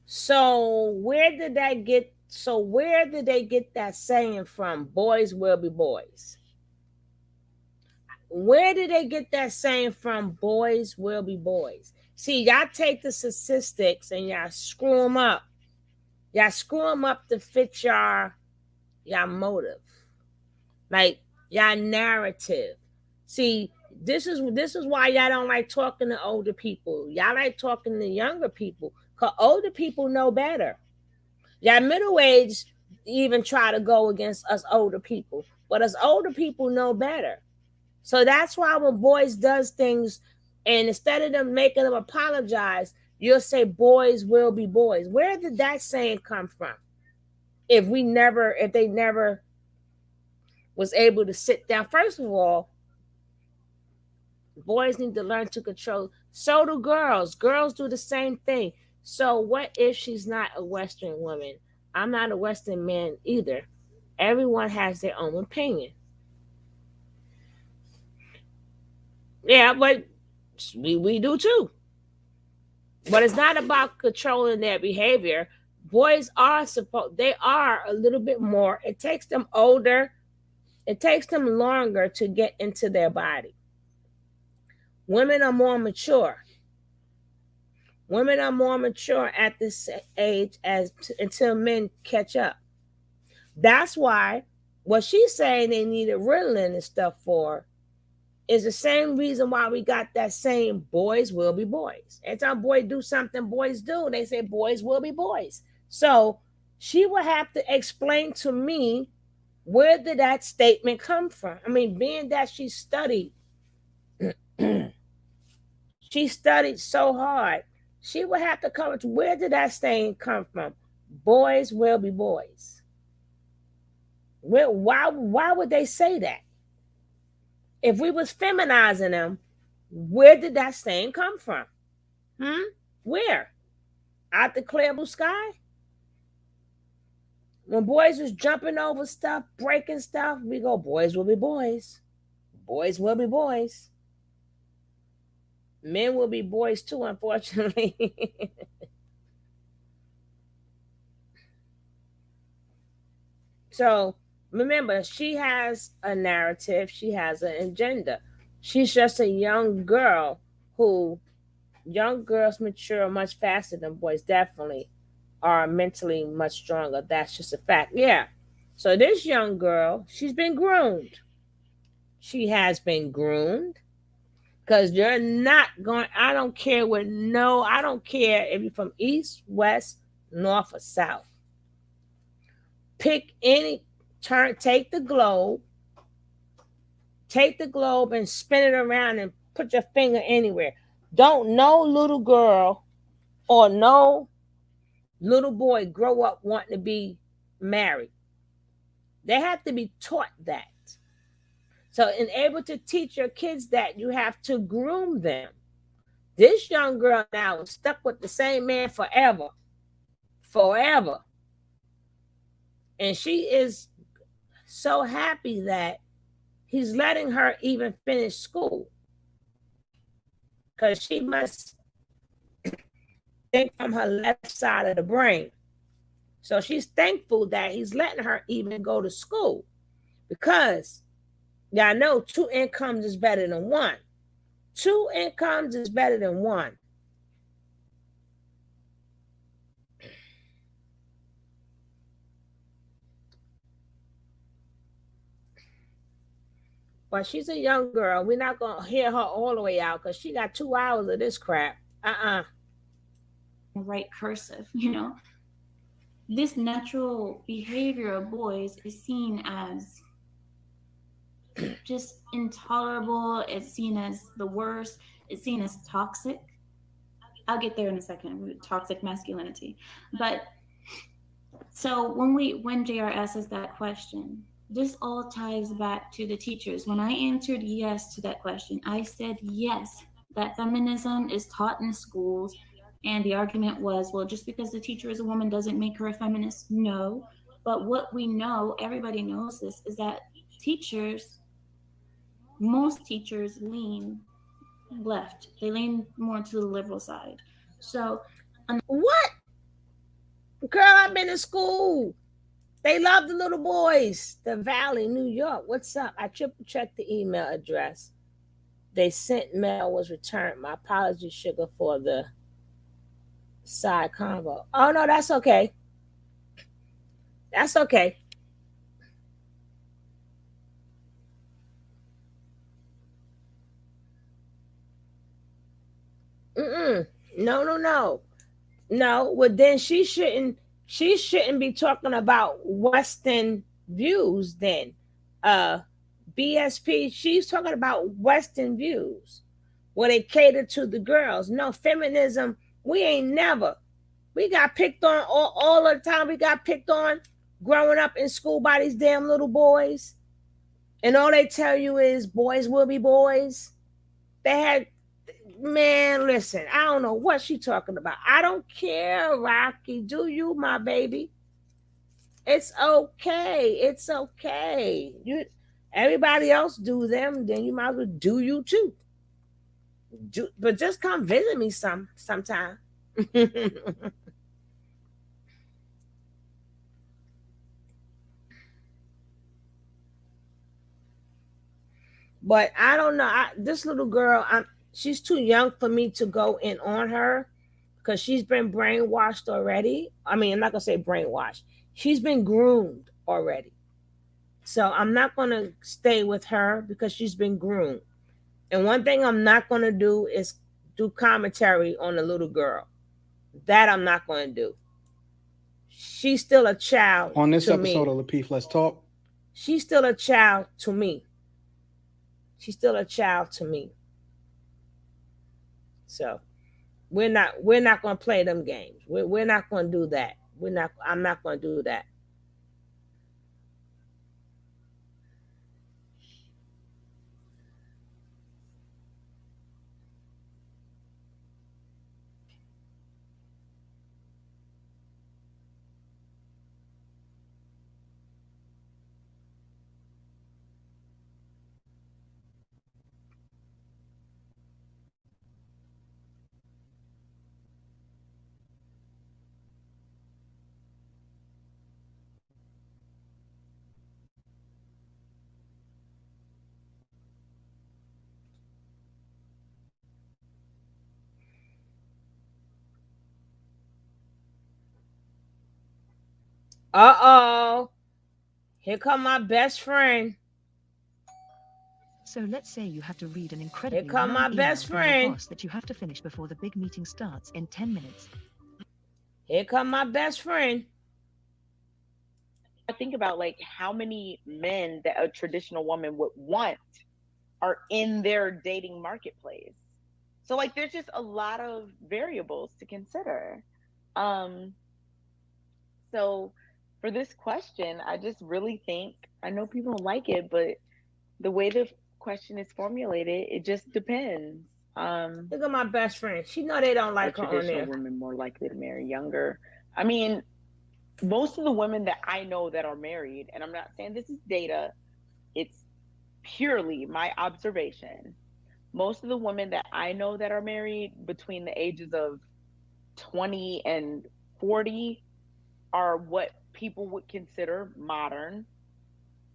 So where did they get that saying from, boys will be boys? Where did they get that saying from, boys will be boys? See, y'all take the statistics and y'all screw them up. Y'all screw them up to fit y'all motive, like y'all narrative. See, this is why y'all don't like talking to older people. Y'all like talking to younger people, because older people know better. Y'all middle-aged even try to go against us older people, but us older people know better. So that's why when boys does things, and instead of them making them apologize, you'll say boys will be boys. Where did that saying come from? if they never was able to sit down. First of all, boys need to learn to control. So do girls. Girls do the same thing. So what if she's not a Western woman? I'm not a Western man either. Everyone has their own opinion. Yeah, but we do too. But it's not about controlling their behavior. Boys they are a little bit more. It takes them older. It takes them longer to get into their body. Women are more mature. Women are more mature at this age until men catch up. That's why what she's saying they needed Ritalin and stuff for is the same reason why we got that saying, boys will be boys. Every time boys do something boys do, they say boys will be boys. So she will have to explain to me, where did that statement come from? I mean, being that she studied so hard, she would have to come to, where did that saying come from? Boys will be boys. Why would they say that? If we was feminizing them, where did that saying come from? Where? Out the clear blue sky? When boys was jumping over stuff, breaking stuff, we go, boys will be boys. Boys will be boys. Men will be boys too, unfortunately. So remember, she has a narrative. She has an agenda. She's just a young girl young girls mature much faster than boys, definitely are mentally much stronger. That's just a fact. Yeah. So this young girl, she's been groomed. She has been groomed. Because you're not going, I don't care if you're from east, west, north, or south. Pick any turn, take the globe and spin it around and put your finger anywhere. Don't no little girl or no little boy grow up wanting to be married. They have to be taught that. So in able to teach your kids that, you have to groom them. This young girl now is stuck with the same man forever. And she is so happy that he's letting her even finish school. Because she must think from her left side of the brain. So she's thankful that he's letting her even go to school. Because y'all know 2 incomes is better than 1. 2 incomes is better than 1. But she's a young girl. We're not going to hear her all the way out because she got 2 hours of this crap. Write cursive, This natural behavior of boys is seen as just intolerable. It's seen as the worst. It's seen as toxic. I'll get there in a second with toxic masculinity. But so when JR asks us that question, this all ties back to the teachers. When I answered yes to that question, I said yes, that feminism is taught in schools. And the argument was, well, just because the teacher is a woman doesn't make her a feminist. No. But what we know, everybody knows this, is that most teachers lean left. They lean more to the liberal side. So what? Girl, I've been in school. They love the little boys. The Valley, New York. What's up? I triple checked the email address. They sent mail was returned. My apologies, sugar, for the side convo. Oh no, that's okay. That's okay. No. Well, then she shouldn't be talking about Western views then. BSP, she's talking about Western views where they cater to the girls. No, feminism, we got picked on all the time. We got picked on growing up in school by these damn little boys, and all they tell you is boys will be boys. They had, man, listen, I don't know what she talking about. I don't care, Rocky. Do you, my baby? It's okay. It's okay. Everybody else do them, then you might as well do you too. But just come visit me sometime. But I don't know. This little girl, she's too young for me to go in on her because she's been brainwashed already. I mean, I'm not gonna say brainwashed. She's been groomed already. So I'm not gonna stay with her because she's been groomed. And one thing I'm not gonna do is do commentary on the little girl. That I'm not gonna do. She's still a child. On this to episode me. of Lapeef Let's Talk. She's still a child to me. She's still a child to me. So we're not gonna play them games. We're not gonna do that. I'm not gonna do that. Uh-oh. Here come my best friend. So let's say you have to read an incredibly Here come my long best email from your friend. boss that you have to finish before the big meeting starts in 10 minutes. Here come my best friend. I think about like how many men that a traditional woman would want are in their dating marketplace. So like there's just a lot of variables to consider. So for this question, I just really think, I know people don't like it, but the way the question is formulated, it just depends. Look at my best friend. She know they don't like her on Traditional there. women more likely to marry younger. I mean, most of the women that I know that are married, and I'm not saying this is data, it's purely my observation. Most of the women that I know that are married between the ages of 20 and 40 are what people would consider modern.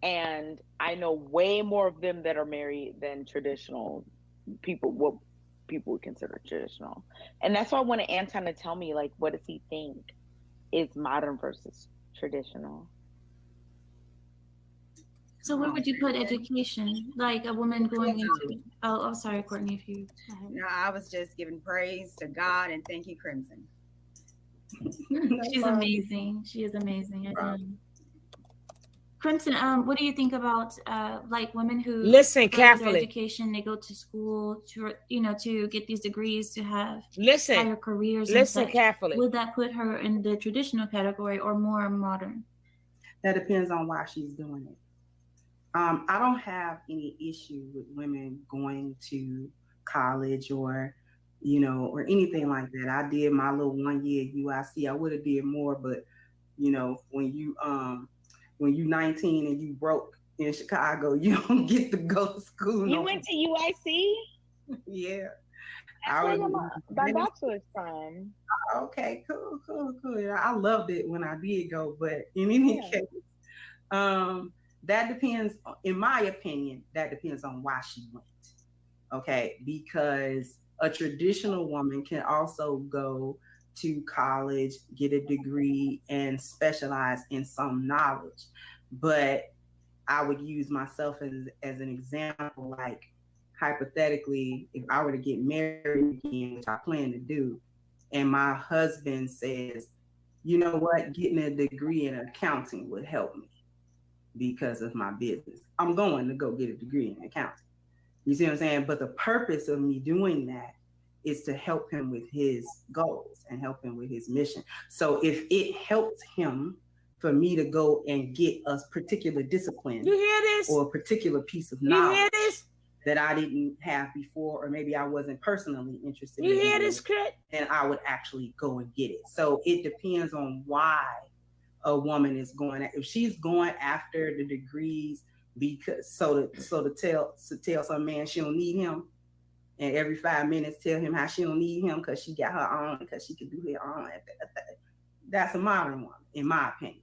And I know way more of them that are married than traditional people, what people would consider traditional. And that's why I wanted Anton to tell me, like, what does he think is modern versus traditional? So where would you put education? Like a woman going into, oh, sorry, Courtney, if you. No, I was just giving praise to God and thank you, Crimson. She's amazing. She is amazing. Crimson, what do you think about like women who Listen go to their carefully. education, they go to school to to get these degrees to have Listen. higher careers. and Listen such. carefully. Would that put her in the traditional category or more modern? That depends on why she's doing it. I don't have any issue with women going to college or, or anything like that. I did my little 1 year at UIC. I would have did more, but when you 19 and you broke in Chicago, you don't get to go to school. You went to UIC? Yeah. That's where my bachelor's from. Okay, cool. I loved it when I did go, but in any case, that depends, in my opinion, that depends on why she went. Okay, because a traditional woman can also go to college, get a degree, and specialize in some knowledge. But I would use myself as an example, like hypothetically, if I were to get married again, which I plan to do, and my husband says, you know what, getting a degree in accounting would help me because of my business. I'm going to go get a degree in accounting. You see what I'm saying? But the purpose of me doing that is to help him with his goals and help him with his mission. So if it helps him for me to go and get a particular discipline. You hear this? Or a particular piece of You knowledge hear this? that I didn't have before, or maybe I wasn't personally interested You in. hear getting this, it, Crit? and I would actually go and get it. So it depends on why a woman is going. If she's going after the degrees because to tell some man she don't need him, and every 5 minutes tell him how she don't need him because she got her own, because she can do her own. That's a modern woman, in my opinion.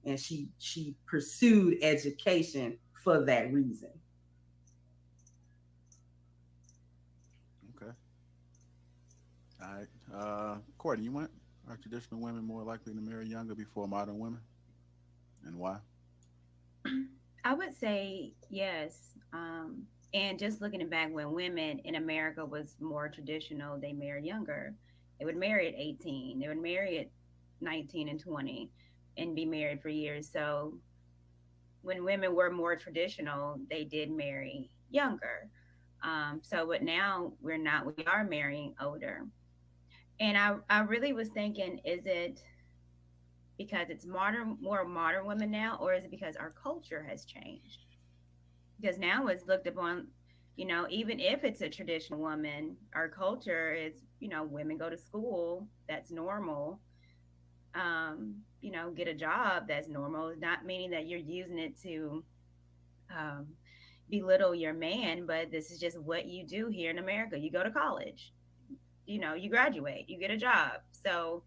And she pursued education for that reason. Okay. All right. Courtney, you went? Are traditional women more likely to marry younger before modern women? And why? I would say yes. And just looking back when women in America was more traditional, they married younger. They would marry at 18. They would marry at 19 and 20 and be married for years. So when women were more traditional, they did marry younger. But now we are marrying older. And I really was thinking, is it because it's more modern women now, or is it because our culture has changed? Because now it's looked upon, even if it's a traditional woman, our culture is, women go to school, that's normal. Get a job, that's normal. Not meaning that you're using it to belittle your man, but this is just what you do here in America. You go to college, you graduate, you get a job. So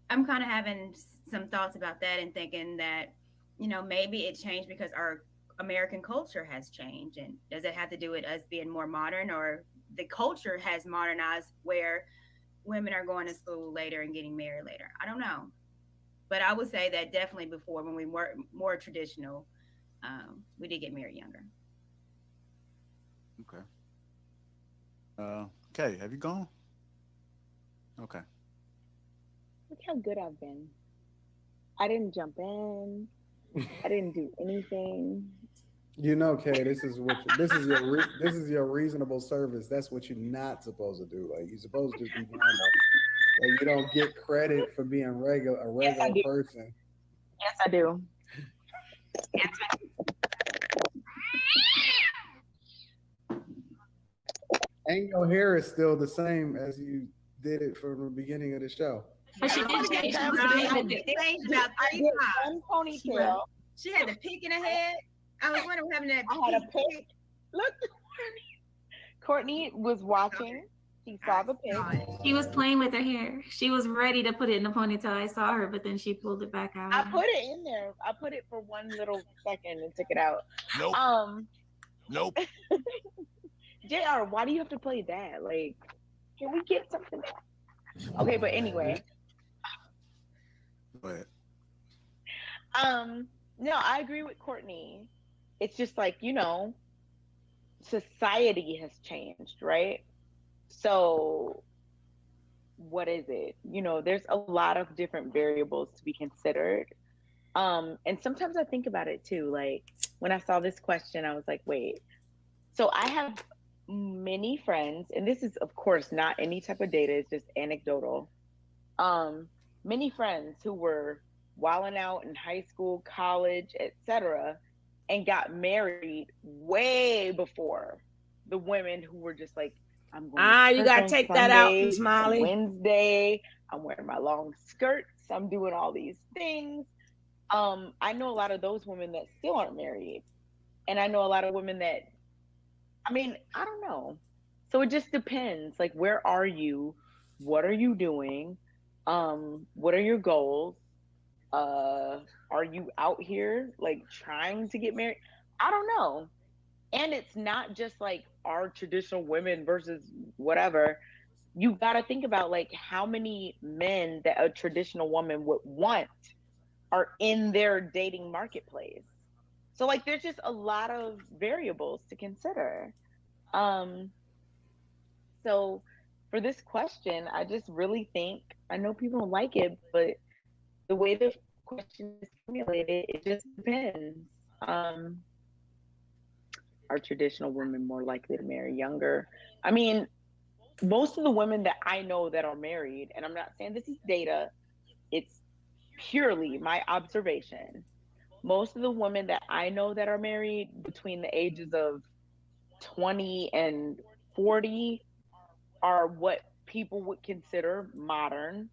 I'm kind of having some thoughts about that and thinking that, maybe it changed because our American culture has changed. And does it have to do with us being more modern, or the culture has modernized where women are going to school later and getting married later? I don't know. But I would say that definitely before, when we were more traditional, we did get married younger. Okay. Kay, have you gone? Okay. Look how good I've been. I didn't jump in. I didn't do anything. Kay, this is your reasonable service. That's what you're not supposed to do. Like, you're supposed to just be normal. Like, you don't get credit for being a regular person. Yes, I do. And your hair is still the same as you did it from the beginning of the show. But she did change about 3 times. Ponytail. She had the peak in her head. I was wondering what happened to that. I had a pic. Look, Courtney was watching. She saw the pic. She was playing with her hair. She was ready to put it in a ponytail. I saw her, but then she pulled it back out. I put it in there. I put it for 1 little second and took it out. Nope. JR, why do you have to play that? Like, can we get something? Okay, but anyway. Go ahead. No, I agree with Courtney. It's just like, society has changed, right? So what is it? There's a lot of different variables to be considered. And sometimes I think about it too. Like, when I saw this question, I was like, wait. So I have many friends, and this is of course not any type of data, it's just anecdotal. Many friends who were wilding out in high school, college, etc., and got married way before the women who were just like, I'm going to you gotta take that out, Miss Molly. Wednesday, I'm wearing my long skirts, I'm doing all these things. I know a lot of those women that still aren't married, and I know a lot of women that, I don't know. So it just depends. Like, where are you? What are you doing? What are your goals? Are you out here like trying to get married? I don't know. And it's not just like our traditional women versus whatever. You got to think about like how many men that a traditional woman would want are in their dating marketplace. So like there's just a lot of variables to consider. So for this question, I just really think, I know people don't like it, but the way the question is formulated, it just depends. Are traditional women more likely to marry younger? I mean, most of the women that I know that are married, and I'm not saying this is data, it's purely my observation, most of the women that I know that are married between the ages of 20 and 40 are what people would consider modern.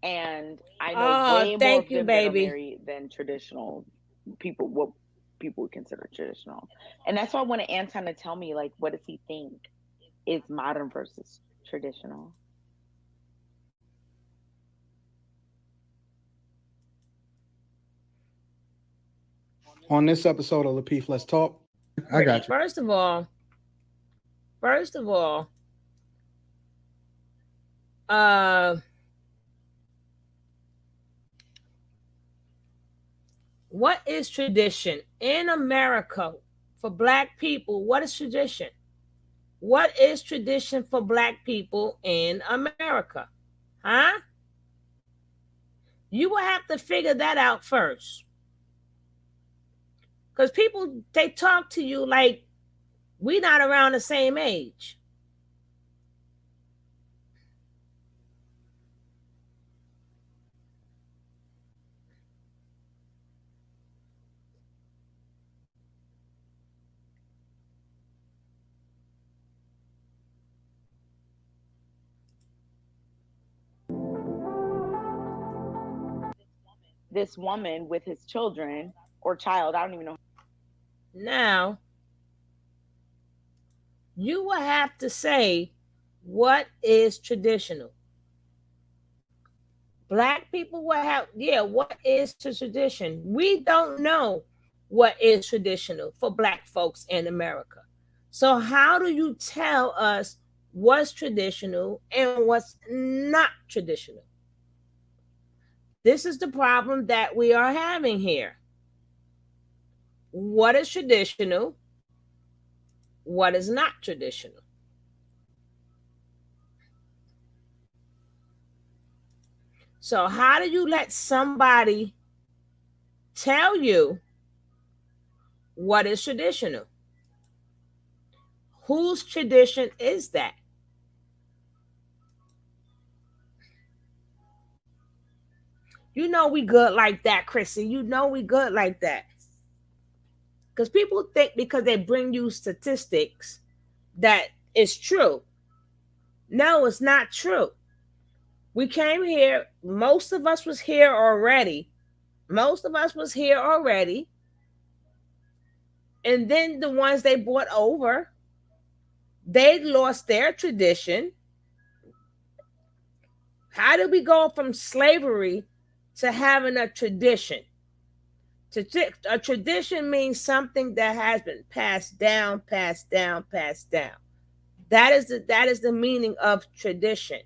And I know way more thank of you, them that are baby. married than traditional people, what people would consider traditional. And that's why I wanted Anton to tell me, like, what does he think is modern versus traditional? On this episode of Lapeef, Let's Talk. I got you. First of all, what is tradition in America for Black people? What is tradition? What is tradition for Black people in America? Huh? You will have to figure that out first. Because people, they talk to you like we're not around the same age. This woman with his children or child, I don't even know. Now, you will have to say, what is traditional? Black people will have, what is tradition? We don't know what is traditional for Black folks in America. So how do you tell us what's traditional and what's not traditional? This is the problem that we are having here. What is traditional? What is not traditional? So how do you let somebody tell you what is traditional? Whose tradition is that? You know we good like that, Chrissy. You know we good like that. Because people think because they bring you statistics that it's true. No, it's not true. We came here, most of us was here already. And then the ones they brought over, they lost their tradition. How did we go from slavery to having a tradition? A tradition means something that has been passed down. That is the meaning of tradition.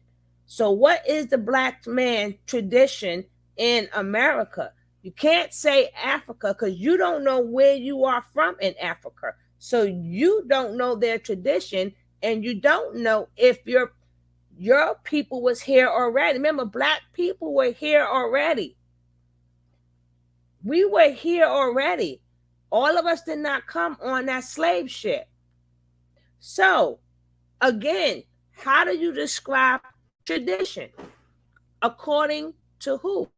So what is the Black man tradition in America? You can't say Africa because you don't know where you are from in Africa. So you don't know their tradition, and you don't know if your people was here already. Remember, Black people were here already. We were here already. All of us did not come on that slave ship. So, again, how do you describe tradition? According to who?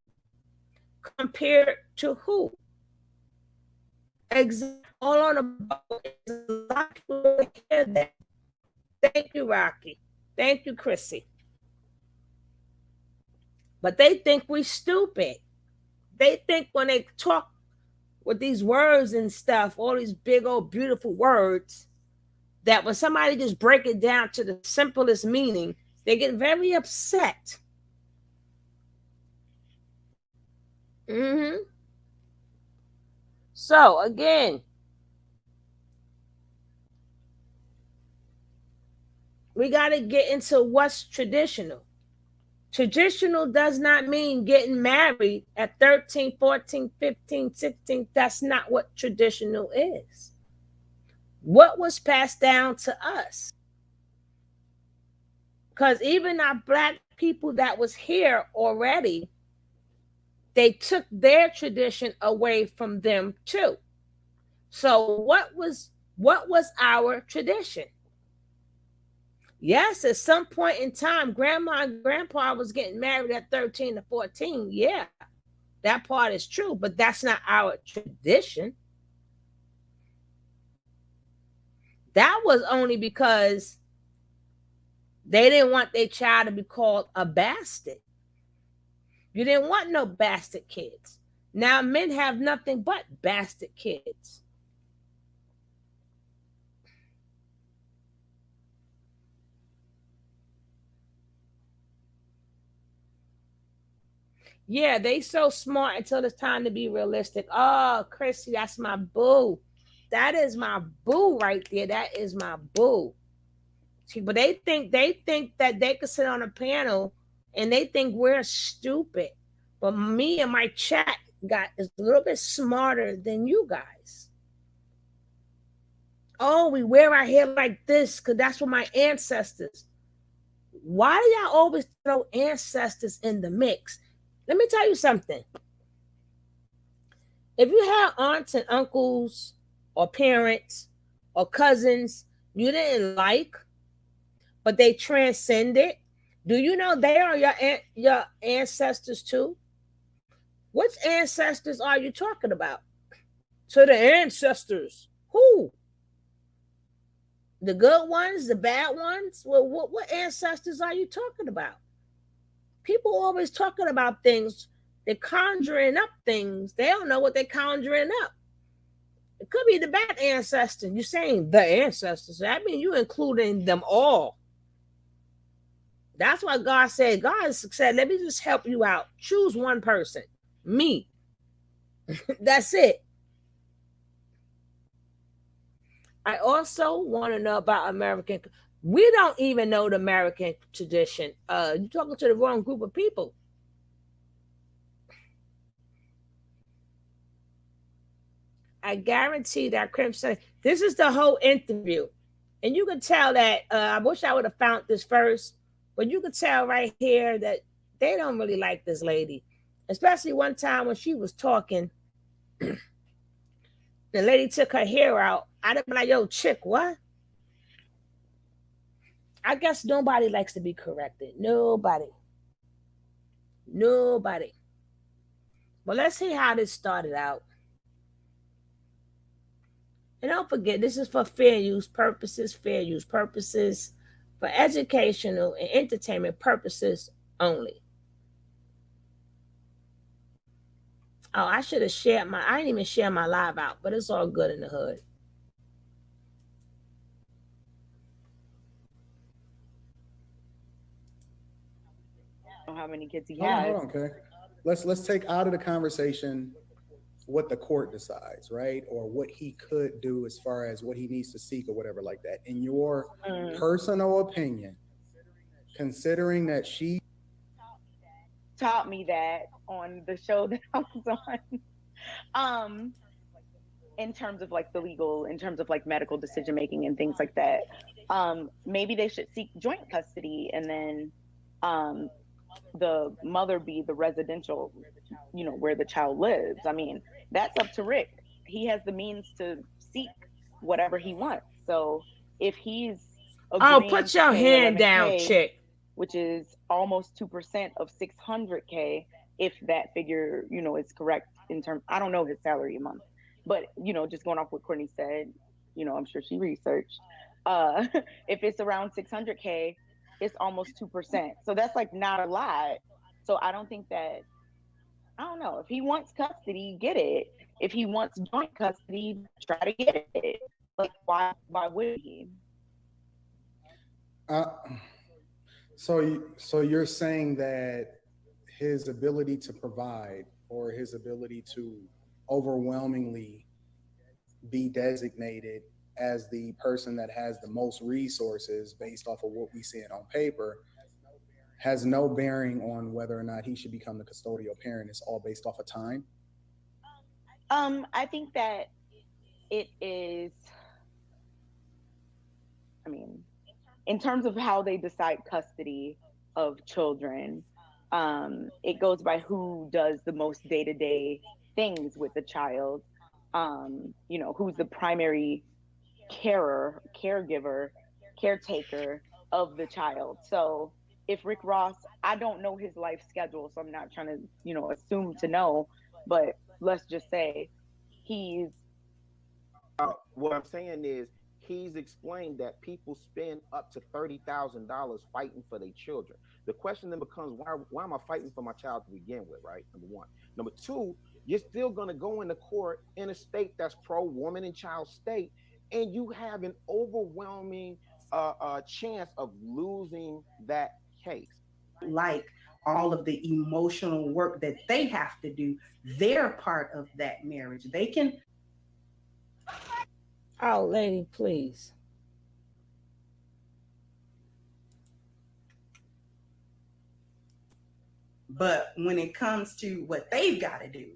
Compared to who? Exactly. All on the boat is a lot of people hear that. Thank you, Rocky. Thank you, Chrissy. But they think we stupid. They think when they talk with these words and stuff, all these big old beautiful words, that when somebody just break it down to the simplest meaning, they get very upset. So again, we got to get into what's traditional. Traditional does not mean getting married at 13, 14, 15, 16. That's not what traditional is. What was passed down to us? Because even our Black people that was here already, they took their tradition away from them too. So what was our tradition? Yes, at some point in time, grandma and grandpa was getting married at 13 to 14. Yeah. That part is true, but that's not our tradition. That was only because they didn't want their child to be called a bastard. You didn't want no bastard kids. Now men have nothing but bastard kids. Yeah, they so smart until it's time to be realistic. Oh, Chrissy, that's my boo. That is my boo right there. That is my boo. See, but they think that they could sit on a panel and they think we're stupid. But me and my chat is a little bit smarter than you guys. Oh, we wear our hair like this because that's what my ancestors. Why do y'all always throw ancestors in the mix? Let me tell you something. If you have aunts and uncles or parents or cousins you didn't like, but they transcended, do you know they are your ancestors too? Which ancestors are you talking about? So the ancestors, who? The good ones, the bad ones? Well, what ancestors are you talking about? People always talking about things. They're conjuring up things. They don't know what they're conjuring up. It could be the bad ancestor. You're saying the ancestors. That means you're including them all. That's why God said, let me just help you out. Choose one person. Me. That's it. I also want to know about American. We don't even know the American tradition. You're talking to the wrong group of people. I guarantee that Crimson. This is the whole interview, and you can tell that. I wish I would have found this first, but you can tell right here that they don't really like this lady, especially one time when she was talking. The lady took her hair out. I'd have been like, "Yo, chick, what?" I guess nobody likes to be corrected. Nobody. Well, let's see how this started out. And don't forget, this is for fair use purposes, for educational and entertainment purposes only. Oh, I should have shared I didn't even share my live out, but it's all good in the hood. How many kids he Hold has. on, okay. Let's take out of the conversation what the court decides, right? Or what he could do as far as what he needs to seek or whatever like that. In your personal opinion, considering that she taught me that on the show that I was on, in terms of like the legal, in terms of like medical decision making and things like that, maybe they should seek joint custody and then the mother be the residential, where the child lives. I mean, that's up to Rick. He has the means to seek whatever he wants. So if he's put your hand down, chick, which is almost 2% of 600K, if that figure, is correct in terms, I don't know his salary a month, but just going off what Courtney said, I'm sure she researched. If it's around 600K, it's almost 2%. So that's like not a lot. So I don't think that, I don't know. If he wants custody, get it. If he wants joint custody, try to get it. Like, why would he? So you're saying that his ability to provide or his ability to overwhelmingly be designated as the person that has the most resources based off of what we see on paper has no bearing on whether or not he should become the custodial parent. It's all based off of time. I think that it is, in terms of how they decide custody of children, it goes by who does the most day-to-day things with the child, who's the primary caregiver, caretaker of the child. So if Rick Ross, I don't know his life schedule, so I'm not trying to, assume to know, but let's just say he's. What I'm saying is he's explained that people spend up to $30,000 fighting for their children. The question then becomes, why am I fighting for my child to begin with, right? Number one. Number two, you're still going to go into court in a state that's pro-woman and child state, and you have an overwhelming chance of losing that case. Like all of the emotional work that they have to do, they're part of that marriage. They can. Oh, lady, please. But when it comes to what they've got to do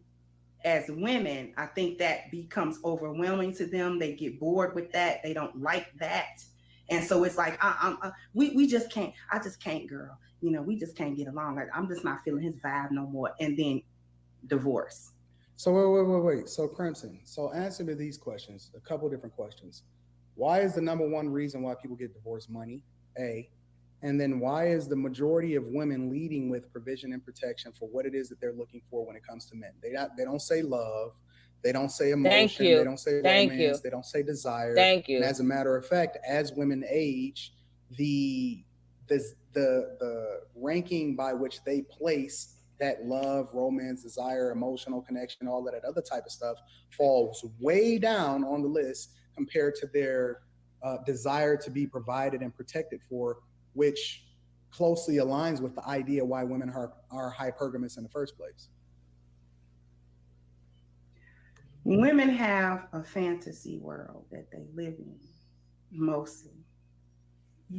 as women, I think that becomes overwhelming to them. They get bored with that. They don't like that. And so it's like, we just can't, I just can't, girl. We just can't get along. Like, I'm just not feeling his vibe no more. And then divorce. So wait. So Crimson, so answer me these questions, a couple different questions. Why is the number one reason why people get divorced money? A. And then why is the majority of women leading with provision and protection for what it is that they're looking for when it comes to men? They don't say love. They don't say emotion. They don't say romance. They don't say desire. Thank you. And as a matter of fact, as women age, the ranking by which they place that love, romance, desire, emotional connection, all that other type of stuff falls way down on the list compared to their desire to be provided and protected for, which closely aligns with the idea why women are hypergamous in the first place. Women have a fantasy world that they live in, mostly.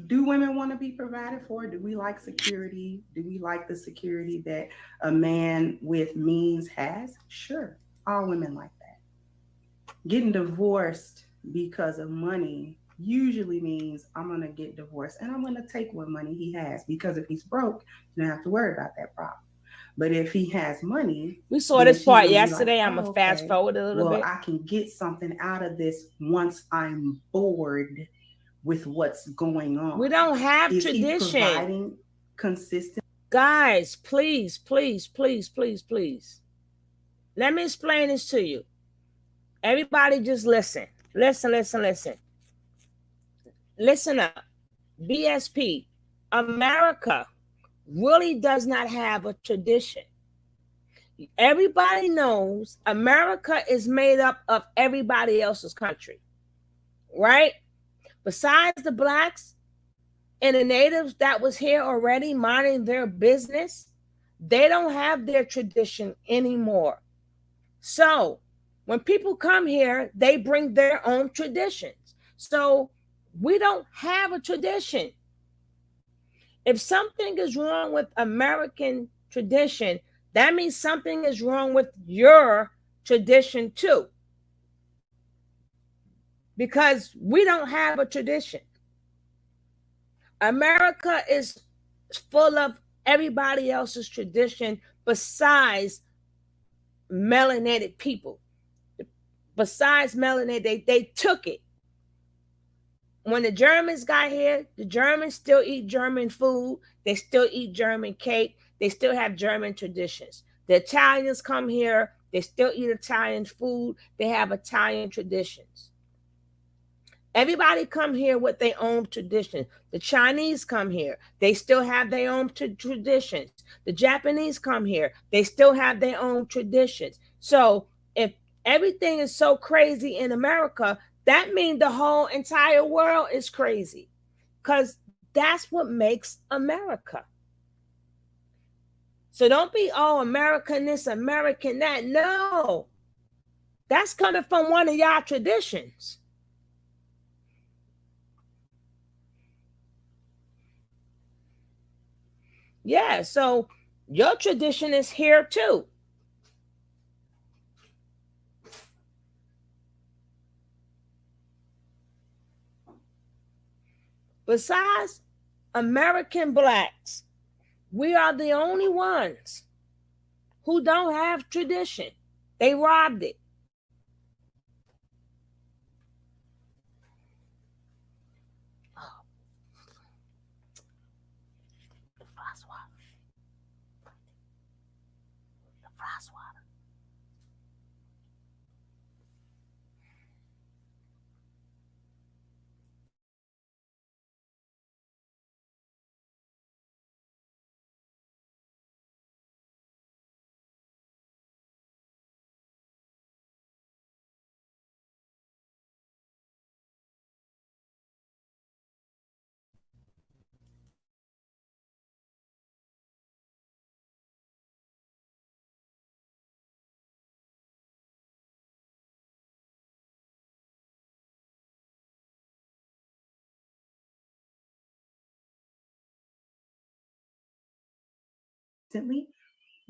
Do women want to be provided for? Do we like security? Do we like the security that a man with means has? Sure, all women like that. Getting divorced because of money usually means I'm going to get divorced and I'm going to take what money he has, because if he's broke, you don't have to worry about that problem. But if he has money, we saw this part yesterday. I'm gonna fast forward a little bit. I can get something out of this once I'm bored with what's going on. We don't have tradition. Providing consistent. Guys, please. Let me explain this to you. Everybody just listen. Listen up. BSP, America really does not have a tradition. Everybody knows America is made up of everybody else's country, right? Besides the blacks and the natives that was here already minding their business, they don't have their tradition anymore. So when people come here, they bring their own traditions. So we don't have a tradition. If something is wrong with American tradition, that means something is wrong with your tradition too. Because we don't have a tradition. America is full of everybody else's tradition besides melanated people. Besides melanated, they took it. When the Germans got here, the Germans still eat German food. They still eat German cake. They still have German traditions. The Italians come here. They still eat Italian food. They have Italian traditions. Everybody come here with their own tradition. The Chinese come here. They still have their own traditions. The Japanese come here. They still have their own traditions. So if everything is so crazy in America, that means the whole entire world is crazy, because that's what makes America. So don't be, oh, American this, American that. No, that's coming from one of y'all traditions. Yeah, so your tradition is here too. Besides American blacks, we are the only ones who don't have tradition. They robbed it.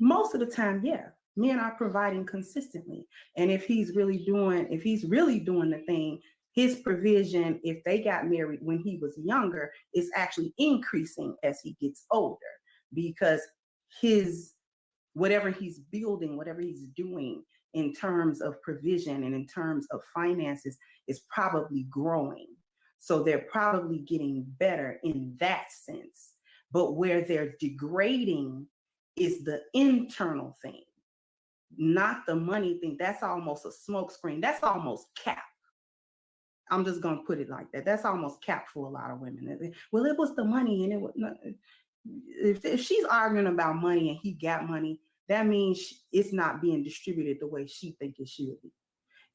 Most of the time, yeah, men are providing consistently. And if he's really doing the thing, his provision, if they got married when he was younger, is actually increasing as he gets older, because his whatever he's building, whatever he's doing in terms of provision and in terms of finances is probably growing. So they're probably getting better in that sense. But where they're degrading is the internal thing, not the money thing. That's almost a smokescreen. That's almost cap. I'm just going to put it like that. That's almost cap for a lot of women. Well, it was the money, and it was not. If she's arguing about money and he got money, that means it's not being distributed the way she think it should be.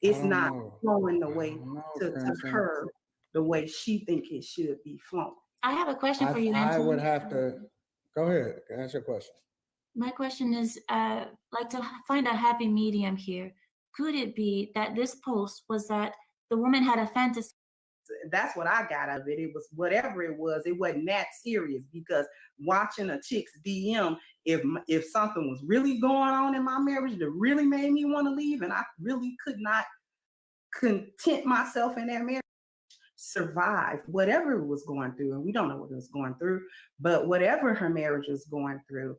It's not flowing the way to her the way she think it should be flowing. I have a question for you, I would Angela. have to go ahead. Answer your question. My question is, like, to find a happy medium here. Could it be that this post was that the woman had a fantasy? That's what I got out of it. It was whatever it wasn't that serious, because watching a chick's DM, if something was really going on in my marriage that really made me want to leave, and I really could not content myself in that marriage, survive whatever it was going through, and we don't know what it was going through, but whatever her marriage was going through,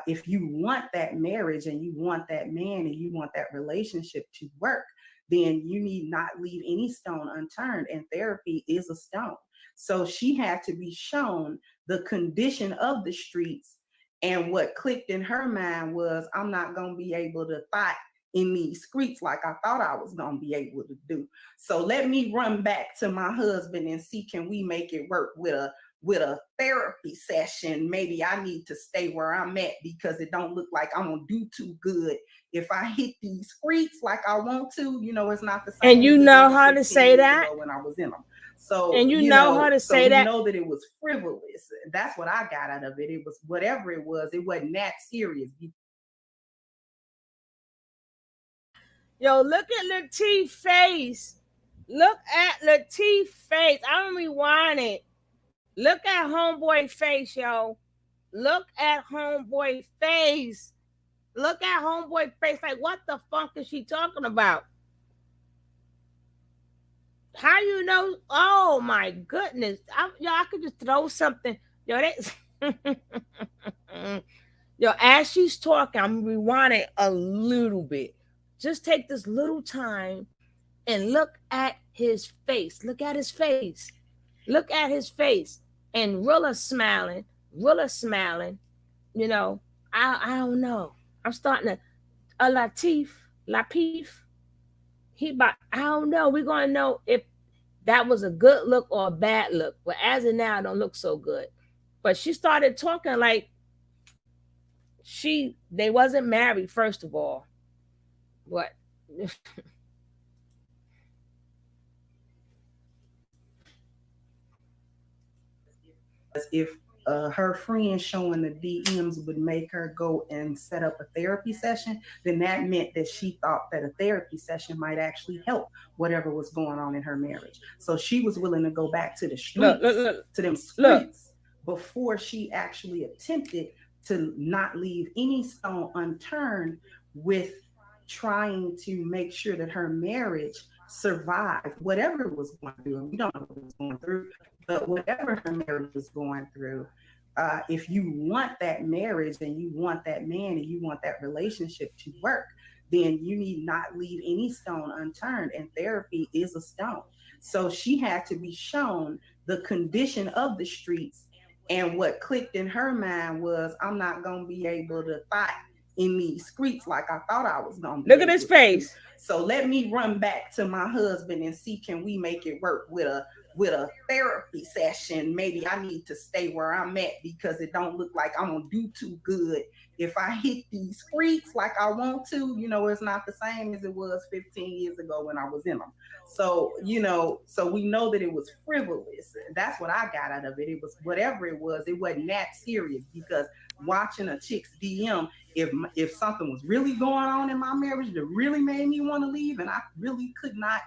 if you want that marriage and you want that man and you want that relationship to work, then you need not leave any stone unturned, and therapy is a stone. So she had to be shown the condition of the streets, and what clicked in her mind was, I'm not going to be able to fight in these streets like I thought I was going to be able to do. So let me run back to my husband and see, can we make it work with a therapy session? Maybe I need to stay where I'm at, because it don't look like I'm going to do too good if I hit these streets like I want to. It's not the same. And you know how to say that when I was in them. So, and you know how to say that. Know that it was frivolous. That's what I got out of it. It was whatever it wasn't that serious. Yo, look at Latif's face. Look at Latif's face. I'm gonna rewind it. Look at homeboy face, yo. Look at homeboy face. Look at homeboy face. Like, what the fuck is she talking about? How you know? Oh my goodness. I could just throw something. Yo, yo, as she's talking, I'm rewinding a little bit. Just take this little time and look at his face. Look at his face. Look at his face. And Rilla smiling. I don't know. I'm starting to Latif. I don't know. We're gonna know if that was a good look or a bad look. But as of now, it don't look so good. But she started talking like they wasn't married, first of all. What? If her friend showing the DMs would make her go and set up a therapy session, then that meant that she thought that a therapy session might actually help whatever was going on in her marriage. So she was willing to go back to the streets, to them streets, before she actually attempted to not leave any stone unturned with trying to make sure that her marriage survived whatever it was going through. And we don't know what it was going through, but whatever her marriage was going through, if you want that marriage and you want that man and you want that relationship to work, then you need not leave any stone unturned, and therapy is a stone. So she had to be shown the condition of the streets, and what clicked in her mind was, I'm not going to be able to fight in these streets like I thought I was gonna be. Look at his face. So let me run back to my husband and see, can we make it work with a therapy session? Maybe I need to stay where I'm at because it don't look like I'm gonna do too good if I hit these streets like I want to. You know, it's not the same as it was 15 years ago when I was in them. So, you know, so we know that it was frivolous. That's what I got out of it. It was whatever it wasn't that serious, because watching a chick's DM, if something was really going on in my marriage that really made me want to leave and I really could not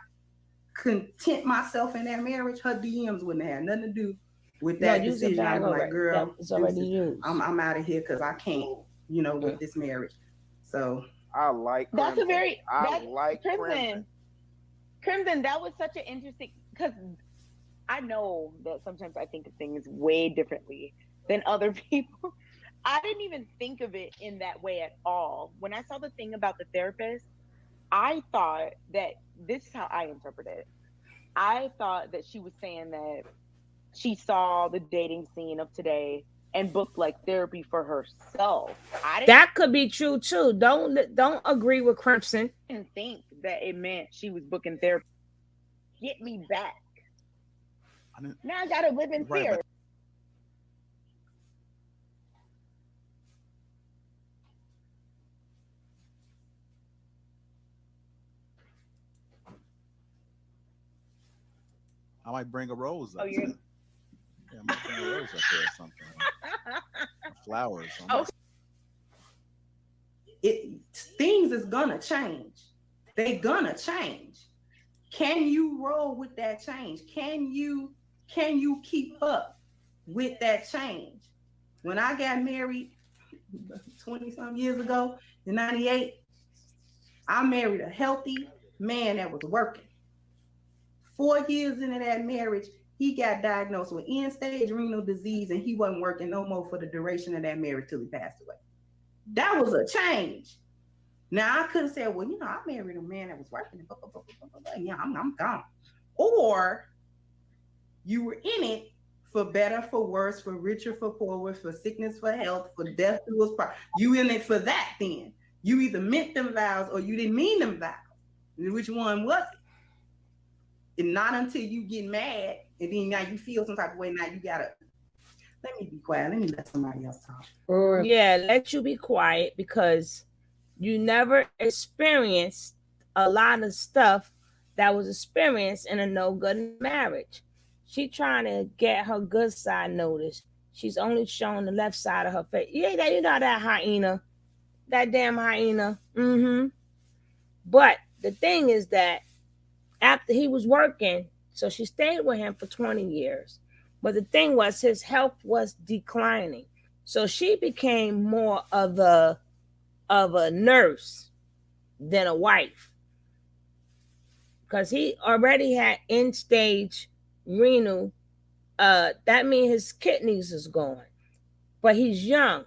content myself in that marriage, her DMs wouldn't have nothing to do with that decision. I'm like, girl, it's already used. I'm out of here because I can't, you know, with this marriage. So I like that's Crimson. a very I like Crimson, that was such an interesting, because I know that sometimes I think of things way differently than other people. I didn't even think of it in that way at all. When I saw the thing about the therapist, I thought that, this is how I interpreted it. I thought that she was saying that she saw the dating scene of today and booked like therapy for herself. That could be true too. Don't agree with Crimson. I didn't think that it meant she was booking therapy. Get me back. Now I gotta live in fear. I might bring a rose up. Oh, you're... Yeah, I might bring a rose up there or something. Flowers. Things is gonna change. They gonna change. Can you roll with that change? Can you keep up with that change? When I got married 20-some years ago in 98, I married a healthy man that was working. 4 years into that marriage, he got diagnosed with end-stage renal disease, and he wasn't working no more for the duration of that marriage till he passed away. That was a change. Now I could have said, well, you know, I married a man that was working. Yeah, I'm gone. Or you were in it for better, for worse, for richer, for poorer, for sickness, for health, for death. You in it for that then. You either meant them vows or you didn't mean them vows. Which one was it? And not until you get mad and then now you feel some type of way. Now you gotta, let me be quiet. Let me let somebody else talk. Yeah, let you be quiet because you never experienced a lot of stuff that was experienced in a no good marriage. She trying to get her good side noticed. She's only showing the left side of her face. Yeah, you know that hyena, that damn hyena. But the thing is that after he was working, so she stayed with him for 20 years. But the thing was, his health was declining. So she became more of a nurse than a wife. Because he already had end-stage renal. That means his kidneys is gone. But he's young.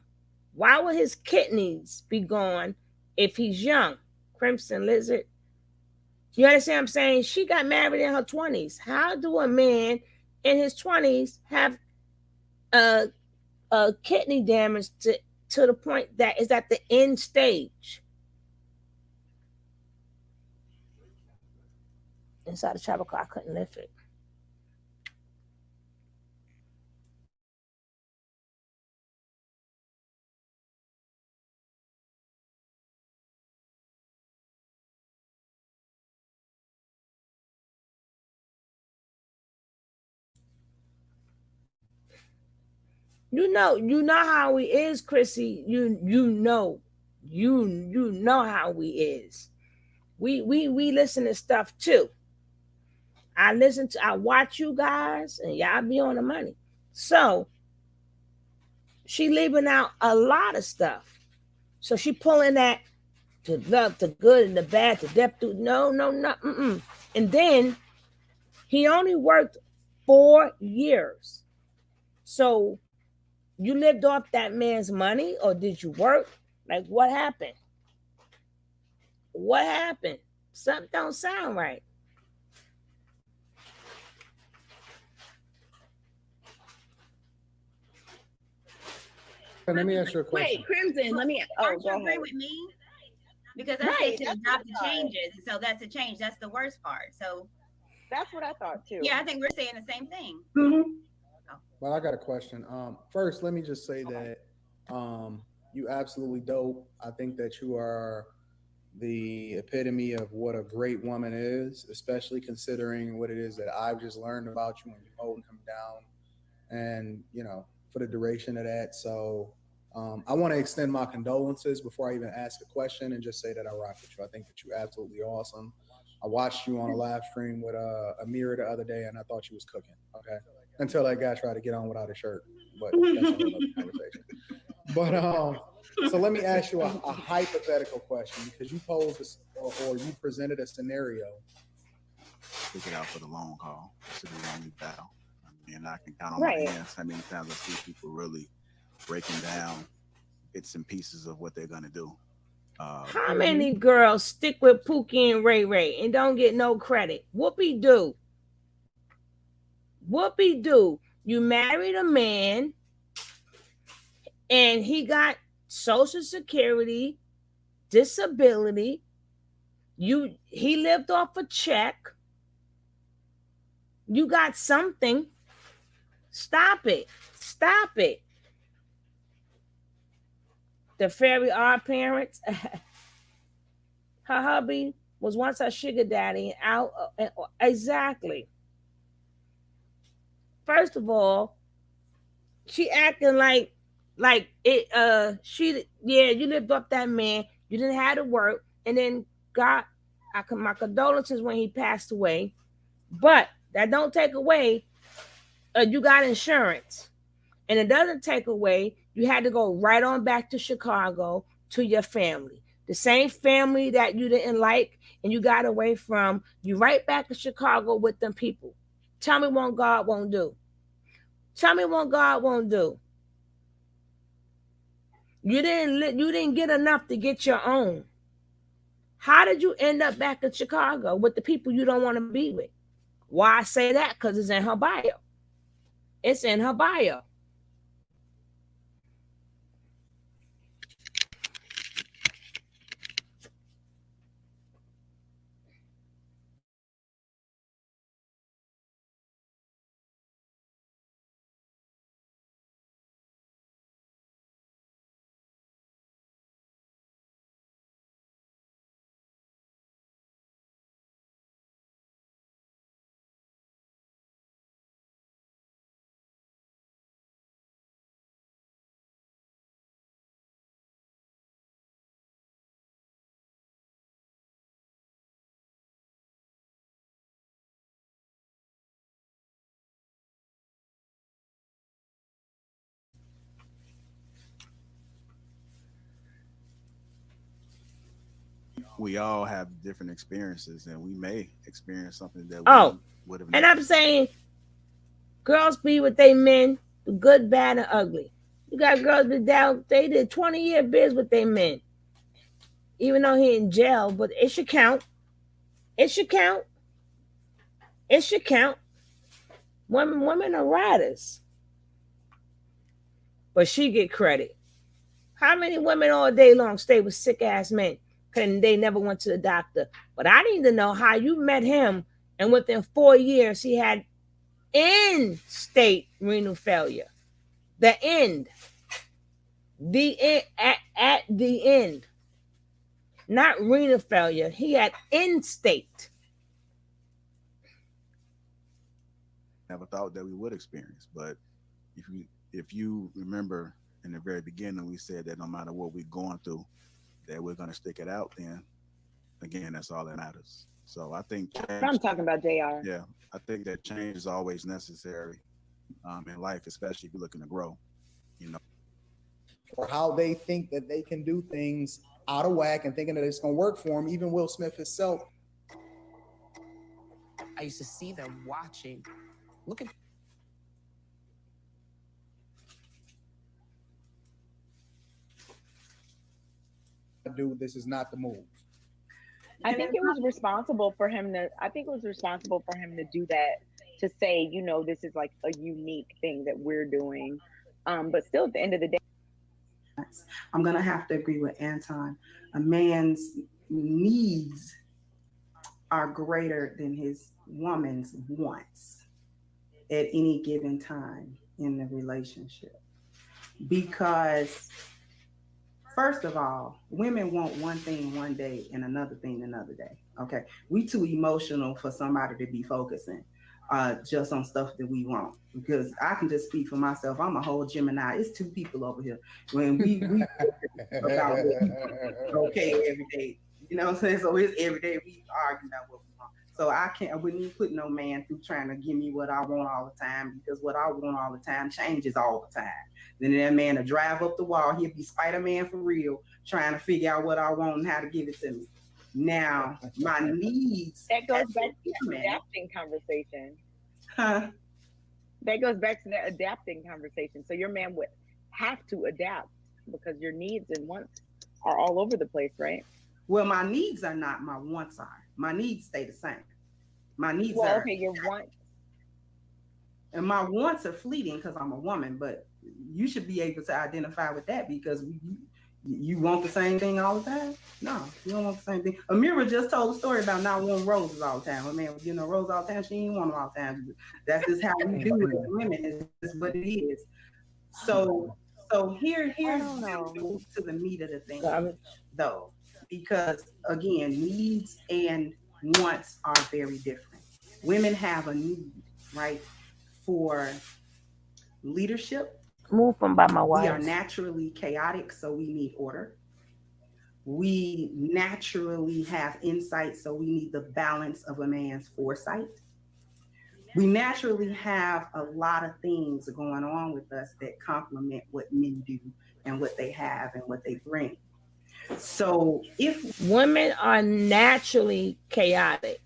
Why would his kidneys be gone if he's young? Crimson Lizard. You understand what I'm saying? She got married in her 20s. How do a man in his 20s have a kidney damage to the point that is at the end stage? Inside the travel car, I couldn't lift it. You know how he is, Chrissy. You know how he is. We listen to stuff too. I watch you guys, and y'all be on the money. So she leaving out a lot of stuff. So she pulling that to love, to good and the bad, to death. To no. And then he only worked 4 years. So you lived off that man's money, or did you work? Like, what happened? What happened? Something don't sound right. let me ask you a question. Wait, Crimson, let me. Oh, Aren't you go agree ahead. with me? Because I Right, said to that's adopt what the I thought. changes, so that's a change. That's the worst part. So That's what I thought too. yeah, I think we're saying the same thing. Well, I got a question. First, let me just say that you absolutely dope. I think that you are the epitome of what a great woman is, especially considering what it is that I've just learned about you when you're holding him down, and for the duration of that. So I want to extend my condolences before I even ask a question and just say that I rock with you. I think that you're absolutely awesome. I watched you on a live stream with Amira the other day, and I thought she was cooking. Okay, until that guy tried to get on without a shirt, but that's a whole other conversation. But so let me ask you a hypothetical question, because you posed or you presented a scenario. Stick it out for the long haul. This is the only battle. I mean, I can count on my hands how many times I see people really breaking down bits and pieces of what they're gonna do. How many girls stick with Pookie and Ray Ray and don't get no credit? Whoopie do. Whoopie do. You married a man and he got Social Security, disability. He lived off a check. You got something. Stop it. Stop it. The Very Odd Parents. Her hubby was once her sugar daddy. Exactly. First of all, she acting like it. You lived up that man. You didn't have to work, and then my condolences when he passed away. But that don't take away. You got insurance, and it doesn't take away. You had to go right on back to Chicago to your family. The same family that you didn't like and you got away from, you right back to Chicago with them people. Tell me what God won't do. Tell me what God won't do. You didn't get enough to get your own. How did you end up back in Chicago with the people you don't want to be with? Why I say that? Because it's in her bio. It's in her bio. We all have different experiences, and we may experience something that we would have. And I'm saying, girls be with they men, the good, bad, and ugly. You got girls be down. They did 20-year bids with their men, even though he in jail. But it should count. It should count. It should count. Women are riders, but she get credit. How many women all day long stay with sick ass men? And they never went to the doctor. But I need to know how you met him, and within 4 years he had end-stage renal failure. The end. The end at the end. Not renal failure. He had end state. Never thought that we would experience, but if you remember in the very beginning, we said that no matter what we're going through, that we're going to stick it out, then again, that's all that matters. So I think change, I'm talking about JR. Yeah, I think that change is always necessary in life, especially if you're looking to grow, Or how they think that they can do things out of whack and thinking that it's going to work for them. Even Will Smith himself. I used to see them watching. Look at dude, this is not the move. I think it was responsible for him to do that, to say, this is like a unique thing that we're doing. But still at the end of the day, I'm going to have to agree with Anton. A man's needs are greater than his woman's wants at any given time in the relationship. Because, first of all, women want one thing one day and another thing another day. Okay. We too emotional for somebody to be focusing just on stuff that we want. Because I can just speak for myself. I'm a whole Gemini. It's two people over here. When we about okay every day. You know what I'm saying? So it's every day we argue about what we want. So I wouldn't put no man through trying to give me what I want all the time, because what I want all the time changes all the time. Then that man will drive up the wall. He'll be Spider-Man for real, trying to figure out what I want and how to give it to me. Now, my needs. That goes back to the adapting conversation. Huh? That goes back to the adapting conversation. So your man would have to adapt because your needs and wants are all over the place, right? Well, my needs are not, my wants are. My needs stay the same. My needs well, are. Okay, your wants. And my wants are fleeting because I'm a woman, but you should be able to identify with that, because you want the same thing all the time? No, you don't want the same thing. Amira just told a story about not wanting roses all the time. Her man was getting a rose all the time. She didn't want them all the time. That's just how we do it as women. It's what it is. So here's move to the meat of the thing, though, because again, needs and wants are very different. Women have a need, right, for leadership. Move from by my wife. We are naturally chaotic, so we need order. We naturally have insight, so we need the balance of a man's foresight. We naturally have a lot of things going on with us that complement what men do and what they have and what they bring. So if women are naturally chaotic,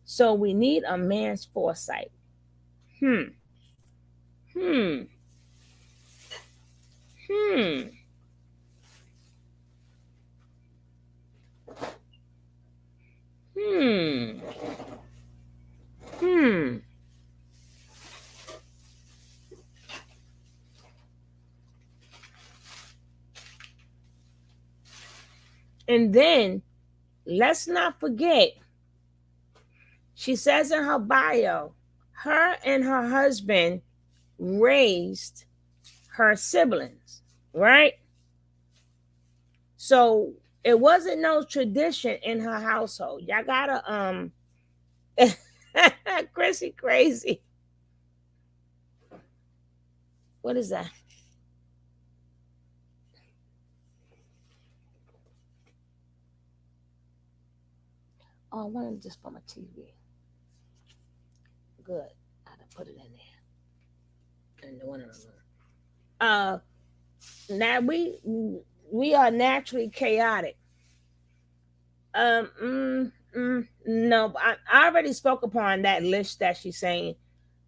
so we need a man's foresight. And then let's not forget, she says in her bio, her and her husband raised her siblings, right? So it wasn't no tradition in her household. Y'all gotta Chrissy crazy. What is that? Oh, I wanted just for my TV. Good. I had to put it in there. And the one in the room. Now we are naturally chaotic. No, I already spoke upon that list that she's saying.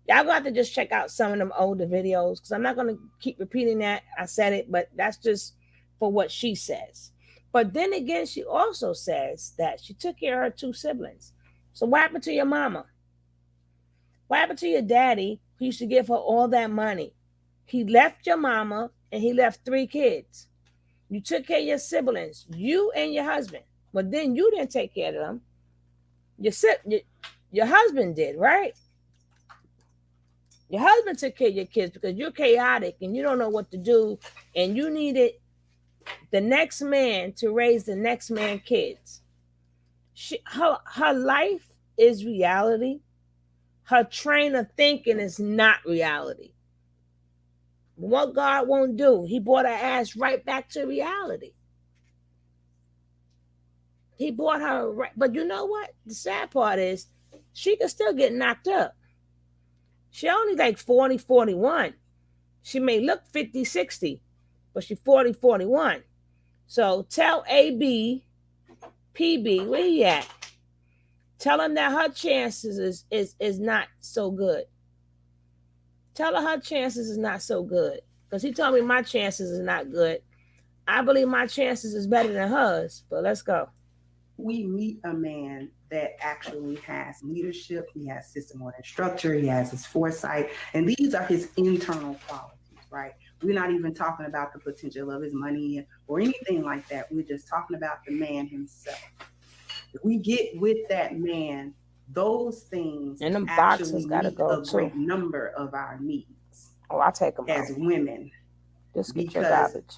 Y'all gonna have to just check out some of them older videos, because I'm not gonna keep repeating that. I said it, but that's just for what she says. But then again, she also says that she took care of her two siblings. So what happened to your mama? What happened to your daddy who used to give her all that money? He left your mama and he left 3 kids. You took care of your siblings, you and your husband. But then you didn't take care of them. Your husband did, right? Your husband took care of your kids because you're chaotic and you don't know what to do, and you needed the next man to raise the next man kids. Her life is reality. Her train of thinking is not reality. What God won't do, he brought her ass right back to reality. He brought her right, but you know what? The sad part is she could still get knocked up. She only like 40, 41. She may look 50, 60, but she 40, 41. So tell AB, PB, where he at? Tell him that her chances is not so good. Tell her chances is not so good. Because he told me my chances is not good. I believe my chances is better than hers, but let's go. We meet a man that actually has leadership, he has system order and structure, he has his foresight, and these are his internal qualities, right? We're not even talking about the potential of his money or anything like that. We're just talking about the man himself. If we get with that man, those things And them actually boxes gotta meet go a great too. number of our needs. Oh, I'll take them as out. women. Just get your Because, garbage.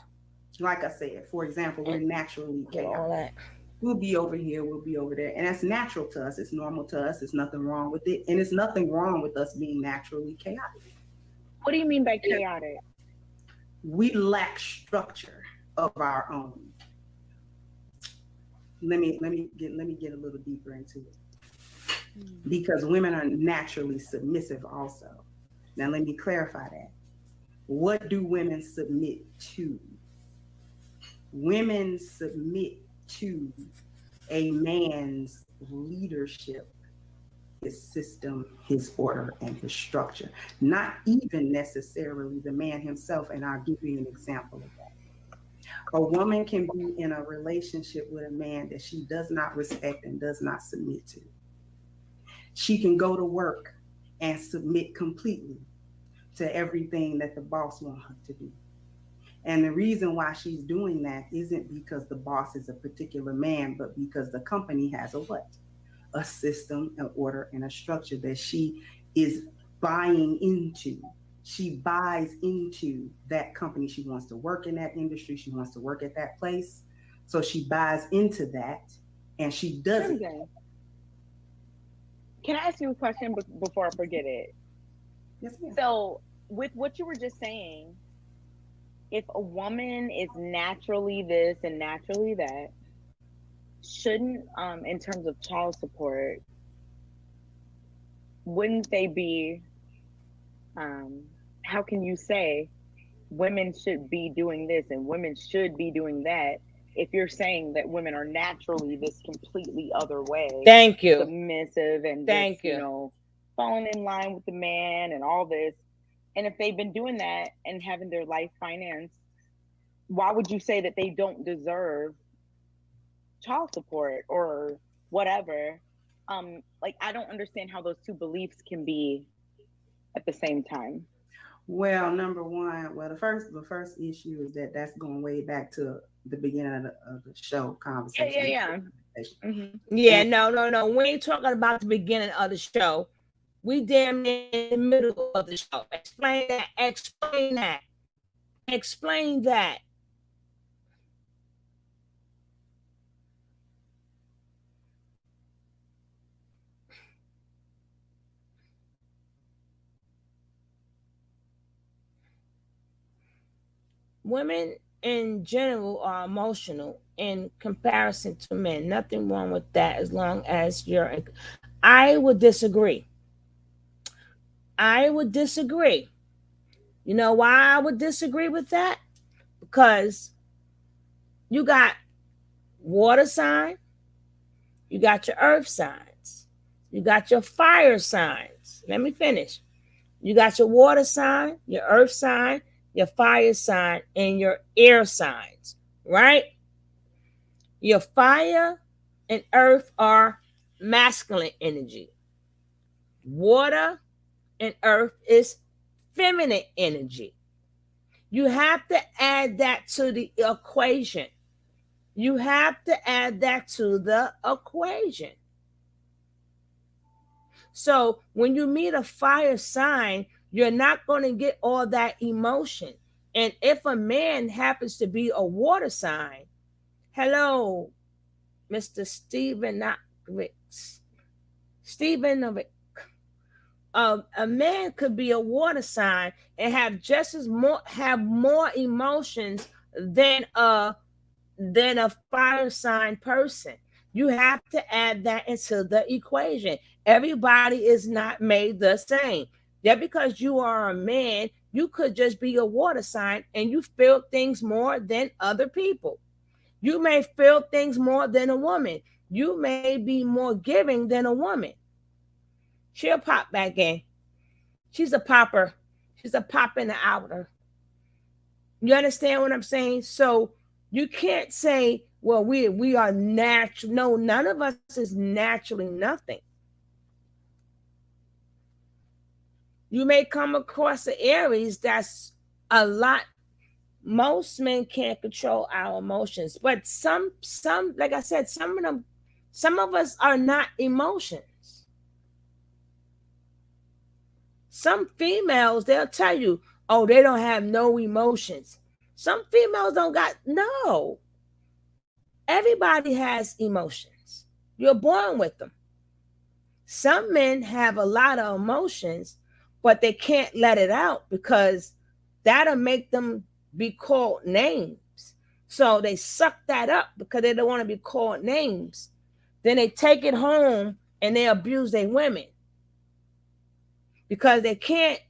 like I said, for example, we're naturally Get all chaotic. that. We'll be over here, we'll be over there. And that's natural to us. It's normal to us. There's nothing wrong with it. And it's nothing wrong with us being naturally chaotic. What do you mean by chaotic? We lack structure of our own. Let me get a little deeper into it. Because women are naturally submissive also. Now let me clarify that. What do women submit to? Women submit to a man's leadership, his system, his order, and his structure. Not even necessarily the man himself, and I'll give you an example of that. A woman can be in a relationship with a man that she does not respect and does not submit to. She can go to work and submit completely to everything that the boss wants her to do. And the reason why she's doing that isn't because the boss is a particular man, but because the company has a what? A system, an order, and a structure that she is buying into. She buys into that company. She wants to work in that industry. She wants to work at that place. So she buys into that and she does it. Can I ask you a question before I forget it? Yes, ma'am. So with what you were just saying, if a woman is naturally this and naturally that, shouldn't, in terms of child support, wouldn't they be, how can you say women should be doing this and women should be doing that if you're saying that women are naturally this completely other way? Thank you. Submissive and Thank just, you. you know, falling in line with the man and all this. And if they've been doing that and having their life financed, why would you say that they don't deserve child support or whatever? Like, I don't understand how those two beliefs can be at the same time. Well, number one, the first issue is that that's going way back to the beginning of the show conversation. Yeah. Yeah, no. We ain't talking about the beginning of the show. We damn near in the middle of the show. Explain that. Women in general are emotional in comparison to men. Nothing wrong with that as long as you're. I would disagree. You know why I would disagree with that? Because you got water sign, you got your earth signs, you got your fire signs. Let me finish. You got your water sign, your earth sign, your fire sign, and your air signs, right? Your fire and earth are masculine energy. Water and earth is feminine energy. You have to add that to the equation. So when you meet a fire sign, you're not going to get all that emotion. And if a man happens to be a water sign, hello, Mr. Stephen Novitz. A man could be a water sign and have more emotions than a fire sign person. You have to add that into the equation. Everybody is not made the same. Just because you are a man, you could just be a water sign and you feel things more than other people. You may feel things more than a woman. You may be more giving than a woman. She'll pop back in. She's a popper. She's a pop in the outer. You understand what I'm saying? So you can't say, well, we are natural. No, none of us is naturally nothing. You may come across an Aries that's Most men can't control our emotions, but some, like I said, some of us are not emotions. Some females, they'll tell you, oh, they don't have no emotions. Some females don't got, no. Everybody has emotions. You're born with them. Some men have a lot of emotions, but they can't let it out because that'll make them be called names. So they suck that up because they don't want to be called names. Then they take it home and they abuse their women because they can't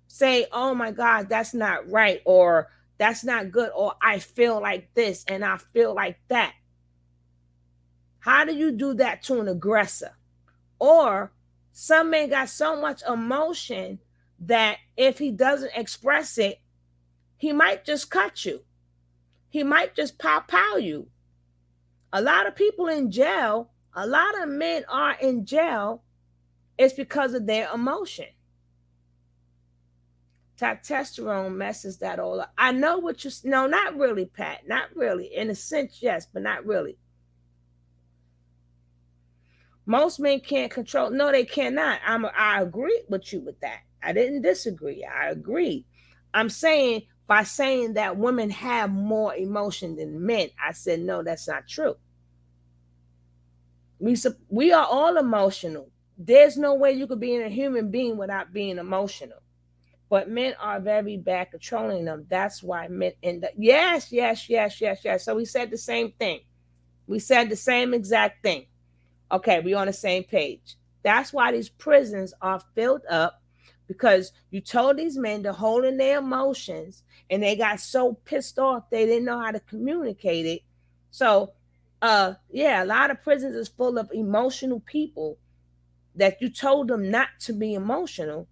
say, oh my God, that's not right, or that's not good, or I feel like this and I feel like that. How do you do that to an aggressor? Or some men got so much emotion that if he doesn't express it, he might just cut you. He might just pow you. A lot of people in jail, a lot of men are in jail, it's because of their emotion. Testosterone messes that all up. I know what you, no, not really, Pat, not really. In a sense, yes, but not really. Most men can't control. No, they cannot. I agree with you with that. I didn't disagree. I agree. I'm saying by saying that women have more emotion than men, I said, no, that's not true. We are all emotional. There's no way you could be in a human being without being emotional. But men are very bad controlling them. That's why men end up. Yes. So we said the same thing. We said the same exact thing. Okay, we're on the same page. That's why these prisons are filled up, because you told these men to hold in their emotions and they got so pissed off they didn't know how to communicate it. So, yeah, a lot of prisons is full of emotional people that you told them not to be emotional.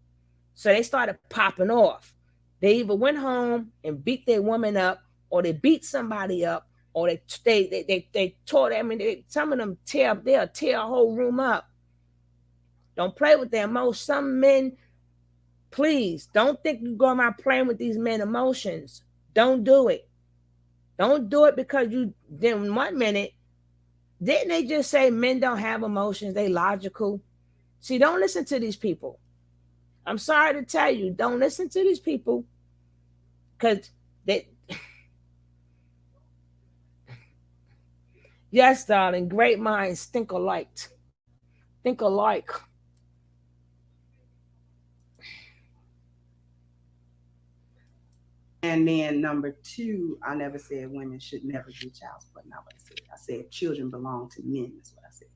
So they started popping off. They either went home and beat their woman up, or they beat somebody up, or they tore. I mean, some of them they'll tear a whole room up. Don't play with their emotions. Some men, please don't think you go around playing with these men' emotions. Don't do it. Don't do it, because you then 1 minute, didn't they just say men don't have emotions? They logical. See, don't listen to these people. I'm sorry to tell you, don't listen to these people, because they. Yes, darling, great minds think alike. Think alike. And then number 2, I never said women should never get child support. Not what I said. I said children belong to men. That's what I said.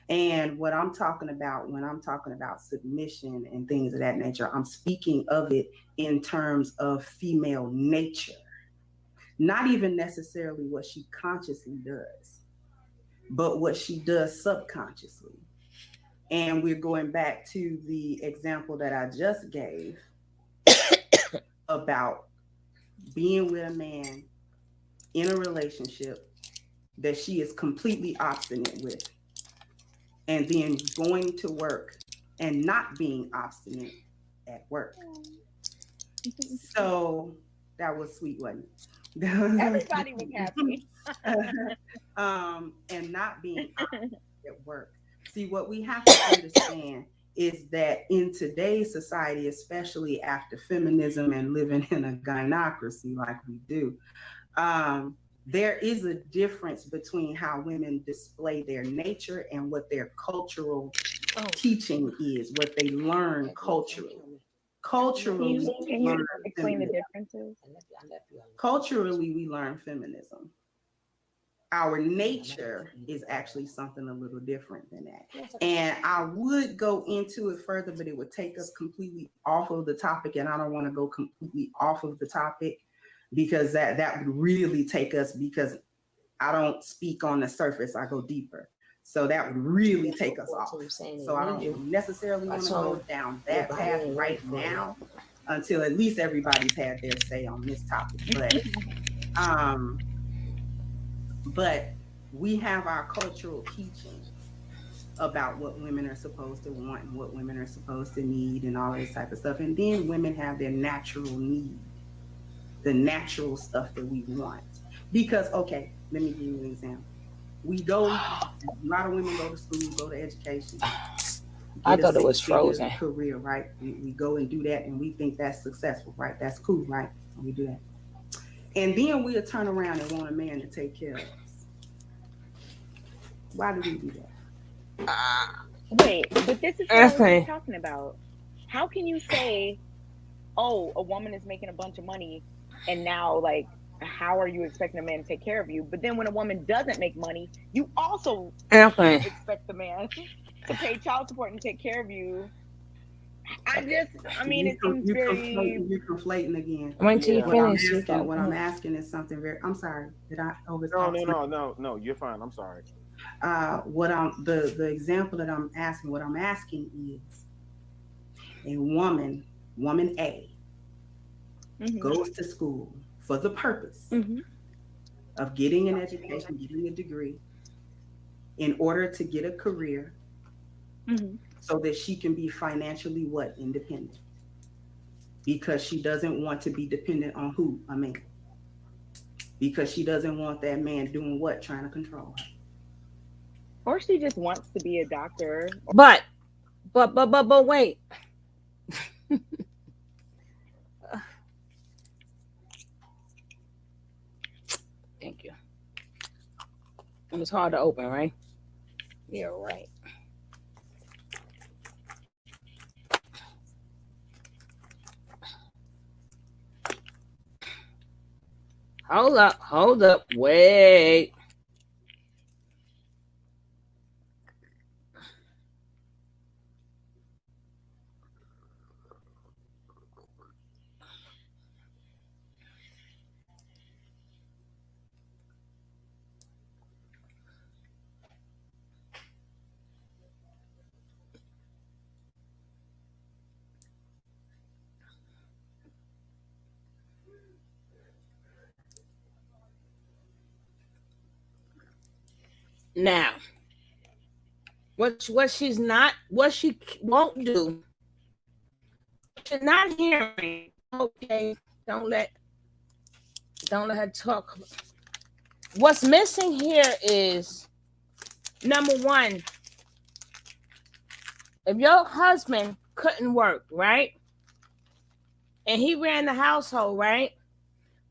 And what I'm talking about when I'm talking about submission and things of that nature, I'm speaking of it in terms of female nature, not even necessarily what she consciously does, but what she does subconsciously. And we're going back to the example that I just gave about being with a man in a relationship that she is completely obstinate with, and then going to work and not being obstinate at work. So that was sweet, wasn't it? Everybody was happy. And not being obstinate at work. See, what we have to understand is that in today's society, especially after feminism and living in a gynocracy like we do, there is a difference between how women display their nature and what their cultural teaching is, what they learn culturally. Culturally, can you explain the differences? Culturally, we learn feminism. Our nature is actually something a little different than that. And I would go into it further, but it would take us completely off of the topic. And I don't want to go completely off of the topic, because that would really take us, because I don't speak on the surface, I go deeper. So that would really take us off. So I don't necessarily want to go down that path right now until at least everybody's had their say on this topic. But we have our cultural teaching about what women are supposed to want and what women are supposed to need and all this type of stuff. And then women have their natural need. the natural stuff that we want. Because, okay, let me give you an example. A lot of women go to school, go to education. I thought it was frozen. Career, right? We go and do that, and we think that's successful, right? That's cool, right? We do that. And then we'll turn around and want a man to take care of us. Why do we do that? Wait, but this is what we're talking about. How can you say, oh, a woman is making a bunch of money, and now, like, how are you expecting a man to take care of you? But then when a woman doesn't make money, you also expect the man to pay child support and take care of you. It seems very... You're conflating again. Wait till you finish. What I'm asking is something very... I'm sorry. Did I overtalk? No, you're fine. I'm sorry. The example that I'm asking, what I'm asking is a woman A, goes to school for the purpose of getting an education, getting a degree, in order to get a career, so that she can be financially independent. Because she doesn't want to be dependent on who? A man. Because she doesn't want that man doing what? Trying to control her. Or she just wants to be a doctor. But wait. Thank you. It was hard to open, right? Yeah, right. Hold up, wait. Now, what she won't do, she's not hearing. Okay, don't let her talk. What's missing here is, number one, if your husband couldn't work, right? And he ran the household, right?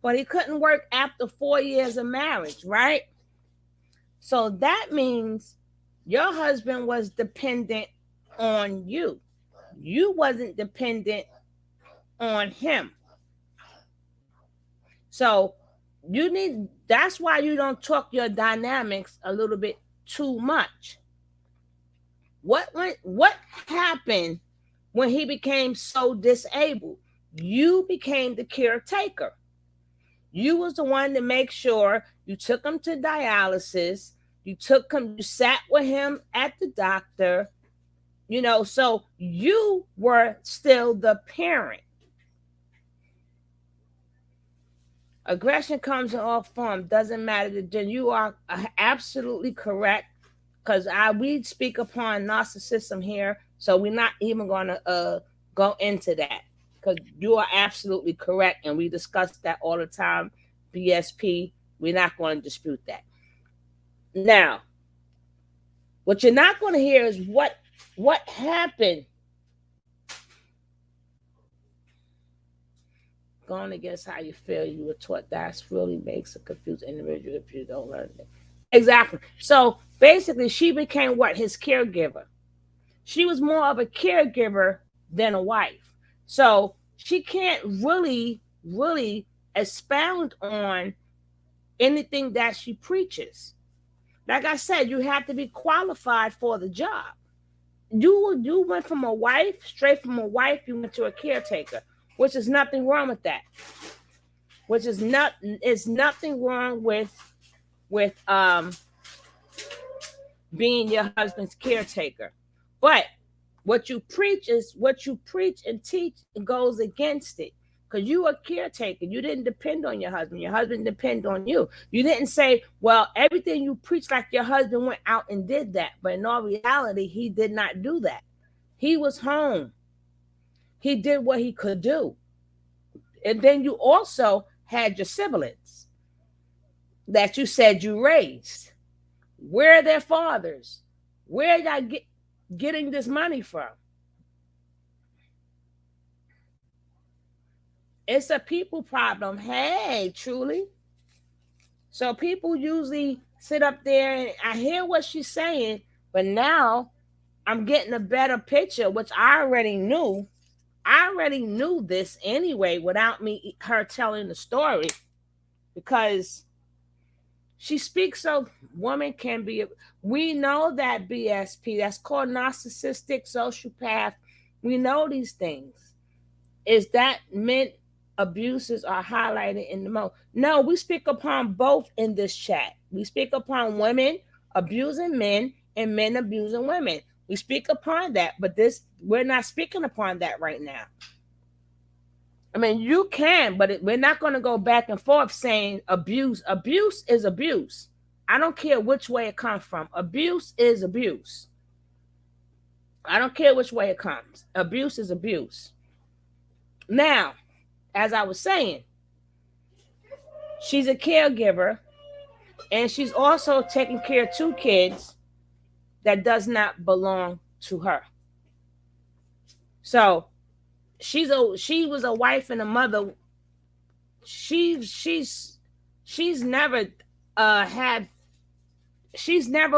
But he couldn't work after 4 years of marriage, right? So that means your husband was dependent on you. You wasn't dependent on him. So that's why you don't talk your dynamics a little bit too much. What happened when he became so disabled? You became the caretaker. You was the one to make sure you took him to dialysis. You sat with him at the doctor, so you were still the parent. Aggression comes in all forms, doesn't matter. Then you are absolutely correct, because we speak upon narcissism here, so we're not even going to go into that, because you are absolutely correct, and we discuss that all the time. BSP, we're not going to dispute that. Now, what you're not going to hear is what happened. Going against how you feel, you were taught that really makes a confused individual if you don't learn it. Exactly. So basically, she became his caregiver. She was more of a caregiver than a wife. So she can't really expound on anything that she preaches. Like I said, you have to be qualified for the job. You went from a wife, straight from a wife, you went to a caretaker, which is nothing wrong with that. It's nothing wrong with being your husband's caretaker. But what you preach and teach goes against it. Because you were a caretaker. You didn't depend on your husband. Your husband depended on you. You didn't say, well, everything you preach, like your husband went out and did that. But in all reality, he did not do that. He was home. He did what he could do. And then you also had your siblings that you said you raised? Where are their fathers? Where are y'all getting this money from? It's a people problem. Hey, truly. So people usually sit up there and I hear what she's saying, but now I'm getting a better picture, which I already knew. I already knew this anyway without her telling the story, because she speaks of woman can be. We know that BSP, that's called narcissistic sociopath. We know these things. Is that men abuses are highlighted in the most? No, we speak upon both in this chat. We speak upon women abusing men and men abusing women. We speak upon that, but we're not speaking upon that right now. I mean, you can, but we're not going to go back and forth saying abuse. Abuse is abuse. I don't care which way it comes from. Abuse is abuse. I don't care which way it comes. Abuse is abuse. Now, as I was saying, she's a caregiver, and she's also taking care of 2 kids that does not belong to her. So she was a wife and a mother. She's never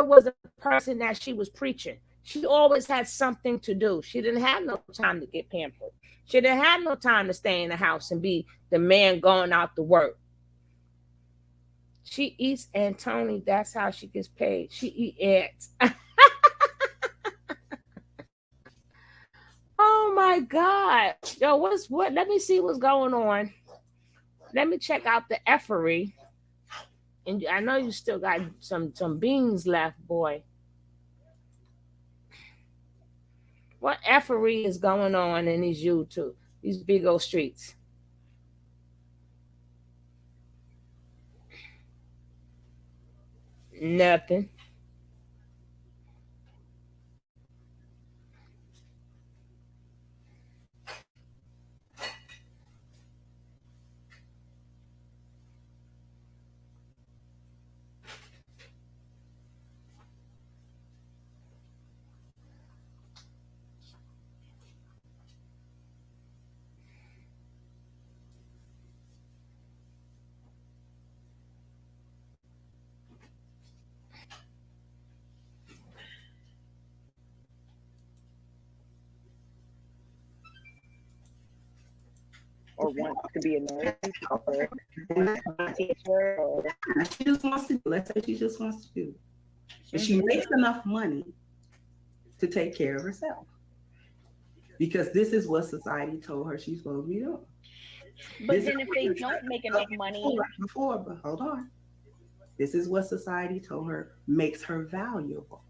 was a person that she was preaching. She always had something to do. She didn't have no time to get pampered. She didn't have no time to stay in the house and be the man going out to work. She eats Antoni. That's how she gets paid. She eat ants. Oh my God. Yo, what? Let me see what's going on. Let me check out the effery. And I know you still got some beans left, boy. What effery is going on in these YouTube, these big old streets? Nothing. Or wants to be a nurse or a teacher, or she just wants to. Let's say she just wants to do. And she makes enough money to take care of herself, because this is what society told her she's supposed to be doing. But then if they don't make enough money, but hold on. This is what society told her makes her valuable.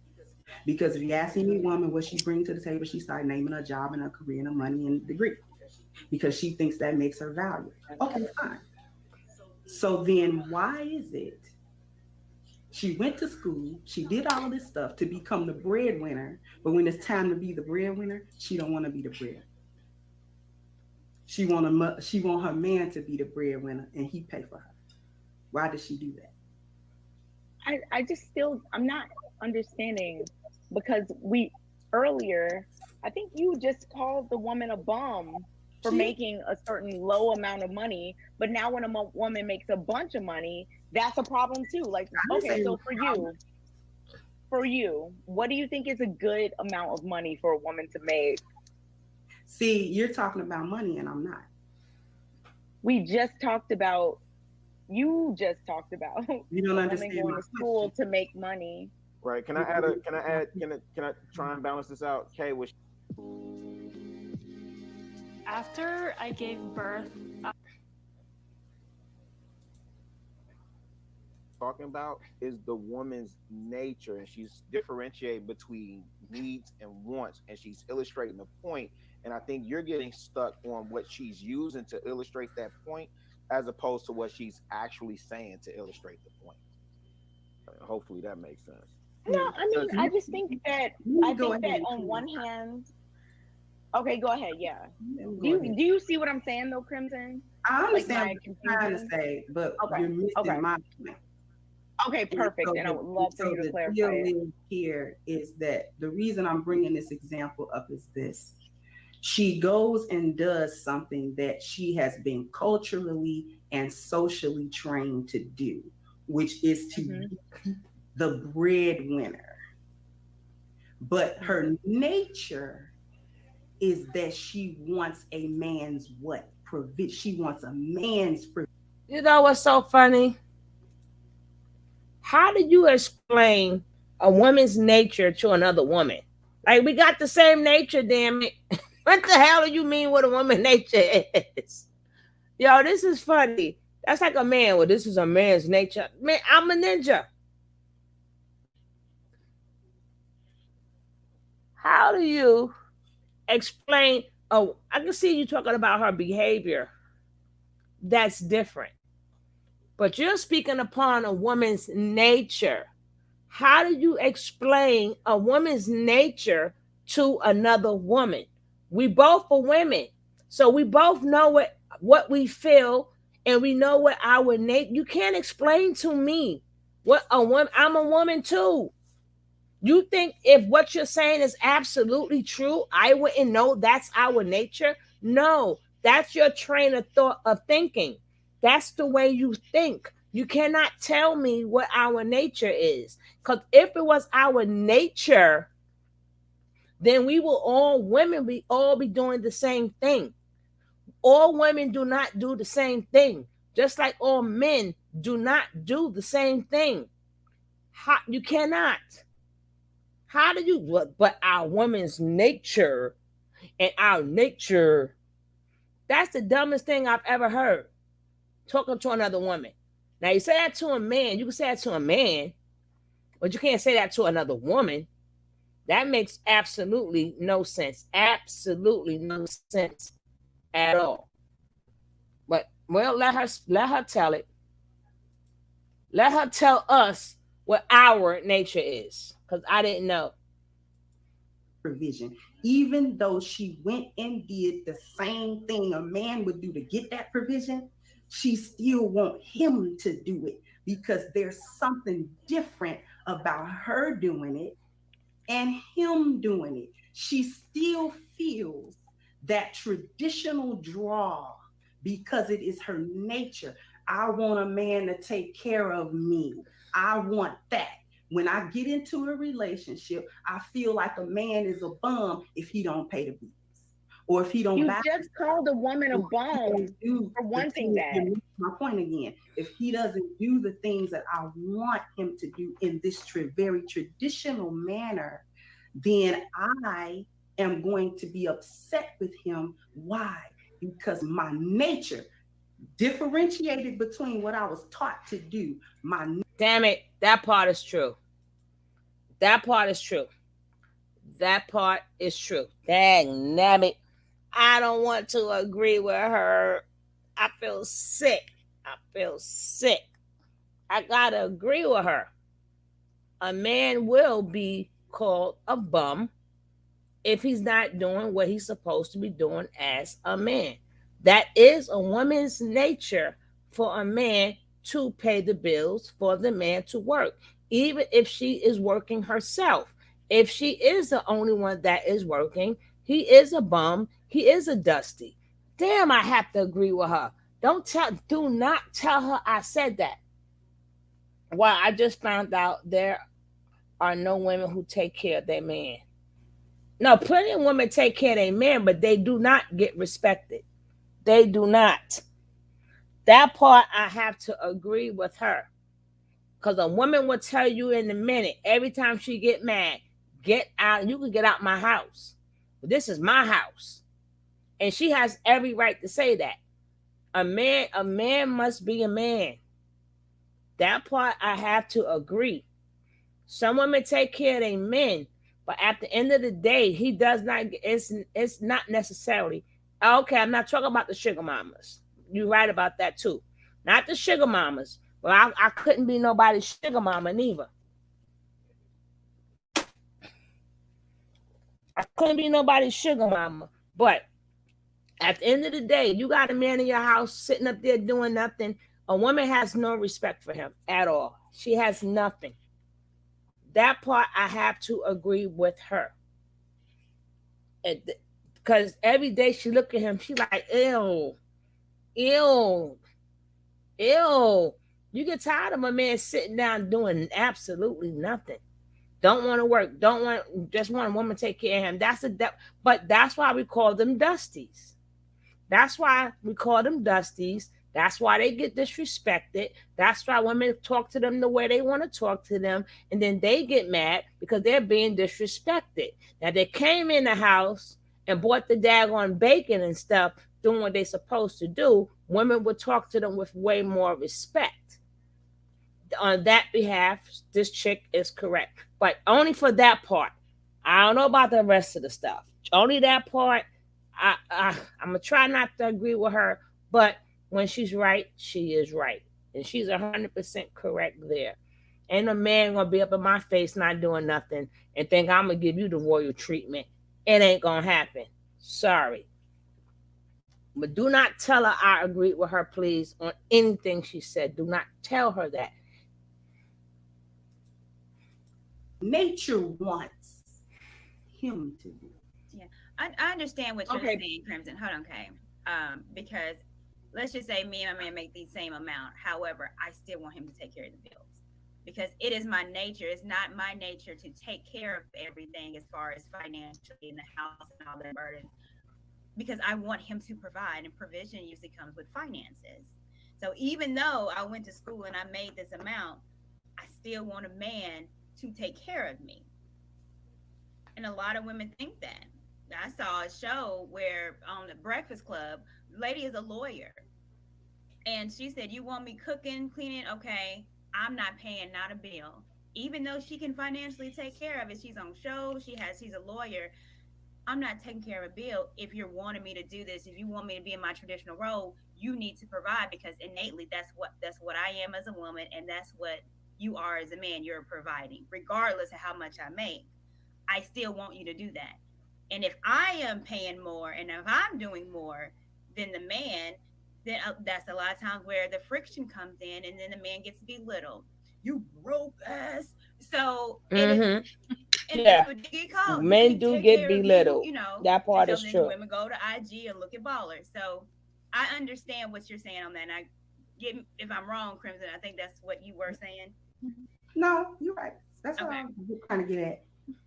Because if you ask any woman what she brings to the table, she started naming her job and her career and her money and degree, because she thinks that makes her valuable. Okay, fine. So then why is it she went to school, she did all this stuff to become the breadwinner, but when it's time to be the breadwinner, she don't want to be the breadwinner. She want her man to be the breadwinner and he pay for her. Why does she do that? I just still, I'm not understanding, because earlier, I think you just called the woman a bum for making a certain low amount of money, but now when a woman makes a bunch of money, that's a problem too. Like, okay, so for you, what do you think is a good amount of money for a woman to make? See, you're talking about money and I'm not. You just talked about you don't understand women going to school to make money. Right. Can I try and balance this out? Kay, after I gave birth, talking about is the woman's nature, and she's differentiating between needs and wants, and she's illustrating the point. And I think you're getting stuck on what she's using to illustrate that point, as opposed to what she's actually saying to illustrate the point. Hopefully that makes sense. No, I mean, I just think that on one hand, okay, go ahead. Yeah. Do you see what I'm saying though, Crimson? I understand my what you're trying to say, but you're missing my point. Okay, perfect. And I would love for you to clarify it. The deal here is that the reason I'm bringing this example up is this. She goes and does something that she has been culturally and socially trained to do, which is to be the breadwinner. But her nature is that she wants a man's what? She wants a man's provision. You know what's so funny? How do you explain a woman's nature to another woman? Like, we got the same nature, damn it. What the hell do you mean what a woman's nature is? Yo, this is funny. That's like a man. Well, this is a man's nature. Man, I'm a ninja. How do you explain? Oh, I can see you talking about her behavior. That's different. But you're speaking upon a woman's nature. How do you explain a woman's nature to another woman? We both are women. So we both know what we feel, and we know what our nature. You can't explain to me what a woman. I'm a woman too. You think if what you're saying is absolutely true, I wouldn't know that's our nature? No, that's your train of thought of thinking. That's the way you think. You cannot tell me what our nature is. Because if it was our nature, then we will all be doing the same thing. All women do not do the same thing. Just like all men do not do the same thing. You cannot. How do you, but our woman's nature and our nature, that's the dumbest thing I've ever heard. Talking to another woman. Now, you say that to a man, you can say that to a man, but you can't say that to another woman. That makes absolutely no sense. Absolutely no sense at all. But, well, let her tell it. Let her tell us what our nature is, because I didn't know. Provision. Even though she went and did the same thing a man would do to get that provision, she still wants him to do it because there's something different about her doing it and him doing it. She still feels that traditional draw because it is her nature. I want a man to take care of me. I want that. When I get into a relationship, I feel like a man is a bum if he don't pay the bills. Or if he don't You just called a woman a bum for wanting that. My point again, if he doesn't do the things that I want him to do in this very traditional manner, then I am going to be upset with him. Why? Because my nature differentiated between what I was taught to do. Damn it, that part is true. That part is true. That part is true. Dang nabbit. I don't want to agree with her. I feel sick. I gotta agree with her. A man will be called a bum if he's not doing what he's supposed to be doing as a man. That is a woman's nature for a man to pay the bills, for the man to work, even if she is working herself. If she is the only one that is working, he is a bum. He is a dusty. Damn, I have to agree with her. Do not tell her I said that. Well, I just found out there are no women who take care of their man. No, plenty of women take care of their man, but they do not get respected. They do not. That part I have to agree with her. Because a woman will tell you in a minute, every time she get mad, get out. You can get out my house. But this is my house. And she has every right to say that. A man must be a man. That part I have to agree. Some women take care of their men, but at the end of the day, he does not. It's not necessarily. Okay, I'm not talking about the sugar mamas. You're right about that too. Not the sugar mamas. Well, I couldn't be nobody's sugar mama neither. I couldn't be nobody's sugar mama. But At the end of the day, you got a man in your house sitting up there doing nothing. A woman has no respect for him at all. She has nothing. That part I have to agree with her. Because every day she look at him, she like, ew, ew, ew. You get tired of a man sitting down doing absolutely nothing. Don't want to work. Just want a woman to take care of him. But that's why we call them dusties. That's why we call them dusties. That's why they get disrespected. That's why women talk to them the way they want to talk to them. And then they get mad because they're being disrespected. Now, they came in the house and bought the daggone bacon and stuff, doing what they're supposed to do. Women would talk to them with way more respect. On that behalf, this chick is correct. But only for that part. I don't know about the rest of the stuff. Only that part. I'm going to try not to agree with her. But when she's right, she is right. And she's 100% correct there. Ain't a man going to be up in my face not doing nothing and think I'm going to give you the royal treatment. It ain't going to happen. Sorry. But do not tell her I agreed with her, please, on anything she said. Do not tell her that. Nature wants him to do. Yeah, I understand what you're saying, Crimson. Hold on, Kay. Because let's just say me and my man make the same amount. However, I still want him to take care of the bills because it is my nature. It's not my nature to take care of everything as far as financially in the house and all that burden. Because I want him to provide, and provision usually comes with finances. So even though I went to school and I made this amount, I still want a man to take care of me. And a lot of women think that. I saw a show where on the Breakfast Club, lady is a lawyer. And she said, you want me cooking, cleaning? Okay, I'm not paying not a bill. Even though she can financially take care of it, she's on show, she's a lawyer. I'm not taking care of a bill. If you're wanting me to do this, if you want me to be in my traditional role, you need to provide because innately that's what I am as a woman, and that's what you are as a man. You're providing, regardless of how much I make. I still want you to do that. And if I am paying more, and if I'm doing more than the man, then that's a lot of times where the friction comes in, and then the man gets belittled. You broke ass. So and that's what you get called. Men do get belittled. You know, that part is then true. Women go to IG and look at ballers. So I understand what you're saying on that. And I get if I'm wrong, Crimson. I think that's what you were saying. No, you're right. That's what I'm trying to get at.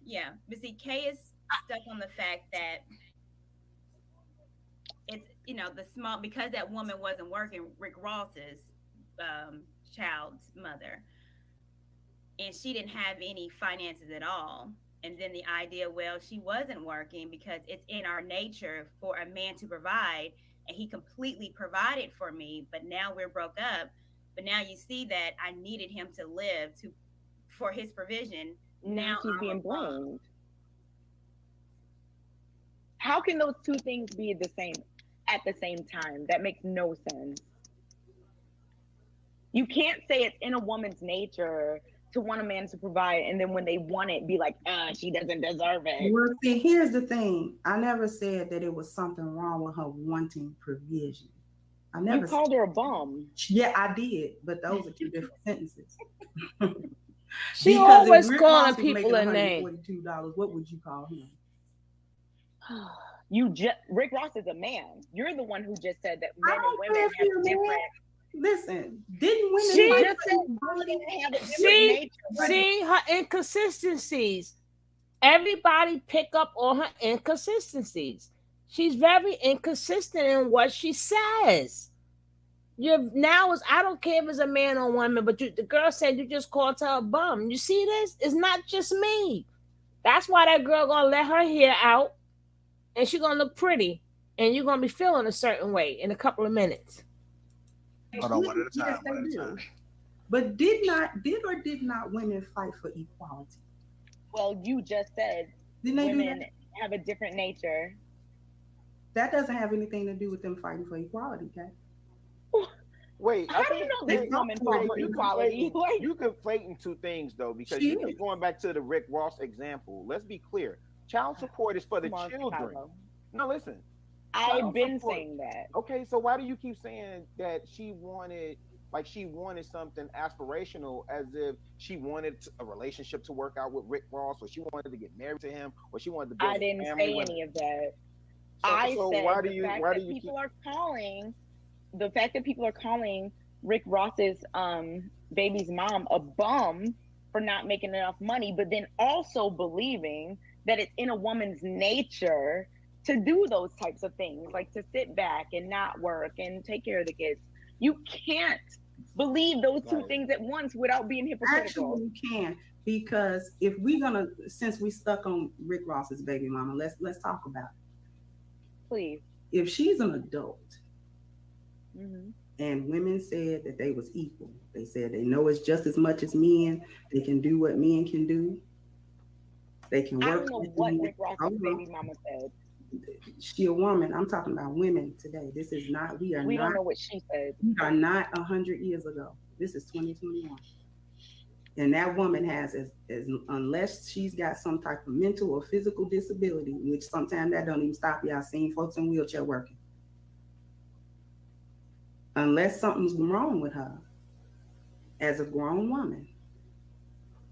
Yeah, but see, Kay is stuck on the fact that it's the small because that woman wasn't working. Rick Ross's child's mother, and she didn't have any finances at all. And then the idea, well, she wasn't working because it's in our nature for a man to provide, and he completely provided for me. But now we're broke up. But now you see that I needed him to live for his provision. Now she's being blamed. How can those two things be the same at the same time? That makes no sense. You can't say it's in a woman's nature to want a man to provide, and then when they want it, be like, she doesn't deserve it. Well, see, here's the thing. I never said that it was something wrong with her wanting provision. I never called her a bum. Yeah, I did, but those are two different sentences. She always calling people a name. $42, what would you call him? Rick Ross is a man. You're the one who just said that men and women have different. Listen, didn't women have a different nature? See her inconsistencies. Everybody pick up on her inconsistencies. She's very inconsistent in what she says. I don't care if it's a man or woman, but the girl said you just called her a bum. You see this? It's not just me. That's why that girl gonna let her hair out, and she's gonna look pretty, and you're gonna be feeling a certain way in a couple of minutes. Hold on, one at a time. But did or did not women fight for equality? Well, you just said women have a different nature. That doesn't have anything to do with them fighting for equality, okay? Wait, how do you know this woman fought for equality? You conflating two things though, because you keep going back to the Rick Ross example. Let's be clear. Child support is for the children. No, listen. I've been saying that. Okay, so why do you keep saying that she wanted something aspirational, as if she wanted a relationship to work out with Rick Ross, or she wanted to get married to him, or she wanted to build I didn't a family say with any him? of that. So I said why do the you fact why that do you people are calling the fact that people are calling Rick Ross's baby's mom a bum for not making enough money, but then also believing that it's in a woman's nature to do those types of things, like to sit back and not work and take care of the kids. You can't believe those two things at once without being hypocritical. Actually, you can, because if we're gonna, since we stuck on Rick Ross's baby mama, let's talk about it. Please. If she's an adult, mm-hmm. and women said that they was equal, they said they know it's just as much as men, they can do what men can do, they can work. I don't know what Rick Ross's baby mama said. She a woman. I'm talking about women today. This is not, we don't know what she said. We are not 100 years ago. This is 2021. And that woman has, as unless she's got some type of mental or physical disability, which sometimes that don't even stop you. I've seen folks in wheelchair working. Unless something's wrong with her, as a grown woman,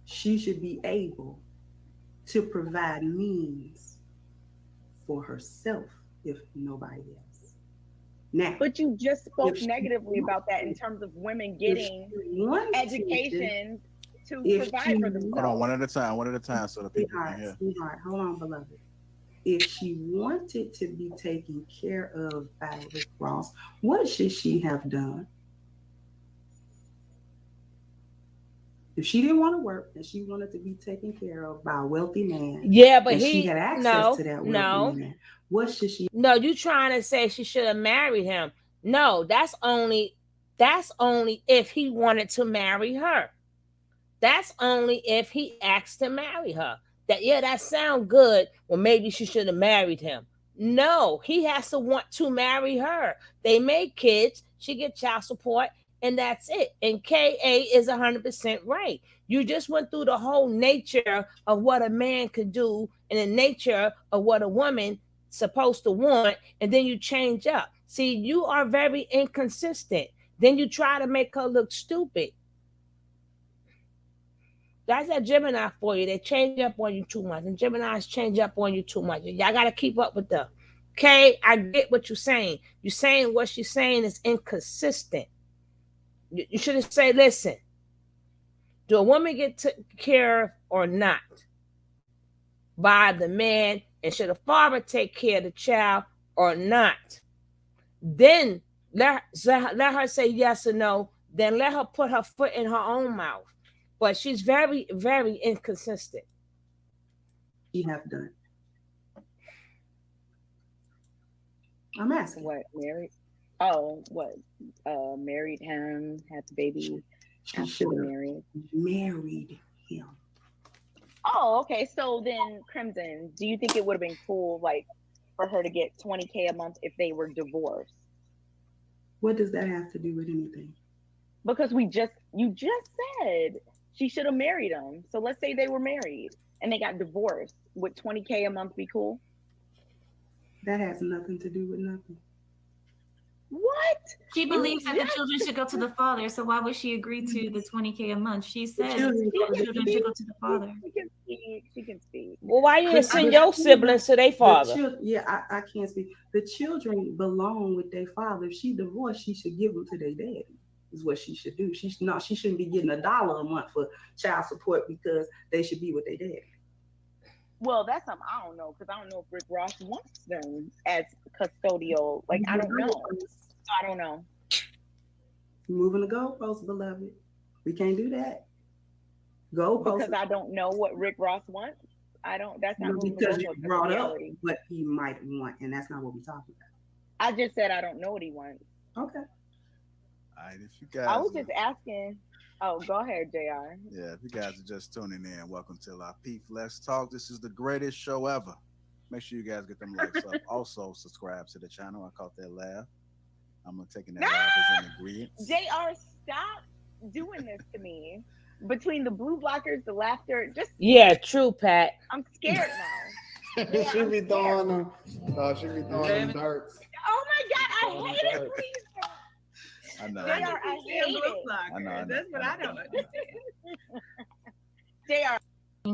she should be able to provide means for herself, if nobody else. Now, but you just spoke negatively about that in terms of women getting education to provide for themselves. Hold on, one at a time, so the people can hear. Sweetheart, hold on, beloved. If she wanted to be taken care of by Rick Ross, what should she have done? If she didn't want to work and she wanted to be taken care of by a wealthy man, but she had access to that wealthy man, what should she? No, you trying to say she should have married him? No, that's only if he wanted to marry her. That's only if he asked to marry her. That sound good. Well, maybe she should have married him. No, he has to want to marry her. They make kids. She get child support. And that's it. And KA is 100% right. You just went through the whole nature of what a man could do and the nature of what a woman supposed to want, and then you change up. See, you are very inconsistent. Then you try to make her look stupid. That's a Gemini for you. They change up on you too much. And Geminis change up on you too much. Y'all got to keep up with them. Okay? I get what you're saying. You're saying what she's saying is inconsistent. You should have said, listen, do a woman get taken care of or not by the man? And should a father take care of the child or not? Then let her say yes or no. Then let her put her foot in her own mouth. But she's very, very inconsistent. She have done. I'm asking. What, married? Oh, what? Married him, had the baby after married. Married him. Oh, okay. So then, Crimson, do you think it would have been cool, like, for her to get $20K a month if they were divorced? What does that have to do with anything? Because you just said she should have married him. So let's say they were married and they got divorced. Would $20K a month be cool? That has nothing to do with nothing. What? She believes that the children should go to the father, so why would she agree to the $20K a month? She said the children should go to the father. She can speak. Well, why you didn't send your siblings to their father? I can't speak. The children belong with their father. If she divorced, she should give them to their daddy. Is what she should do. She shouldn't be getting $1 a month for child support because they should be with their daddy. Well, that's something I don't know, because I don't know if Rick Ross wants them as custodial. Like, I don't know. I don't know. Moving the goalposts, beloved. We can't do that. Goalposts. Because I don't know what Rick Ross wants. That's not because you brought up what he might want, and that's not what we're talking about. I just said I don't know what he wants. Okay. All right, if you guys, I was just asking. Oh, go ahead, JR. Yeah, if you guys are just tuning in, welcome to La Peep Let's Talk. This is the greatest show ever. Make sure you guys get them likes up. Also, subscribe to the channel. I caught that laugh. I'm taking that laugh as an ingredient. JR, stop doing this to me. Between the blue blockers, the laughter, just true, Pat. I'm scared now. She be throwing them. She be throwing them darts. Oh my God, I hate it. I know. JR, I hate it. I know. That's what I don't understand. JR.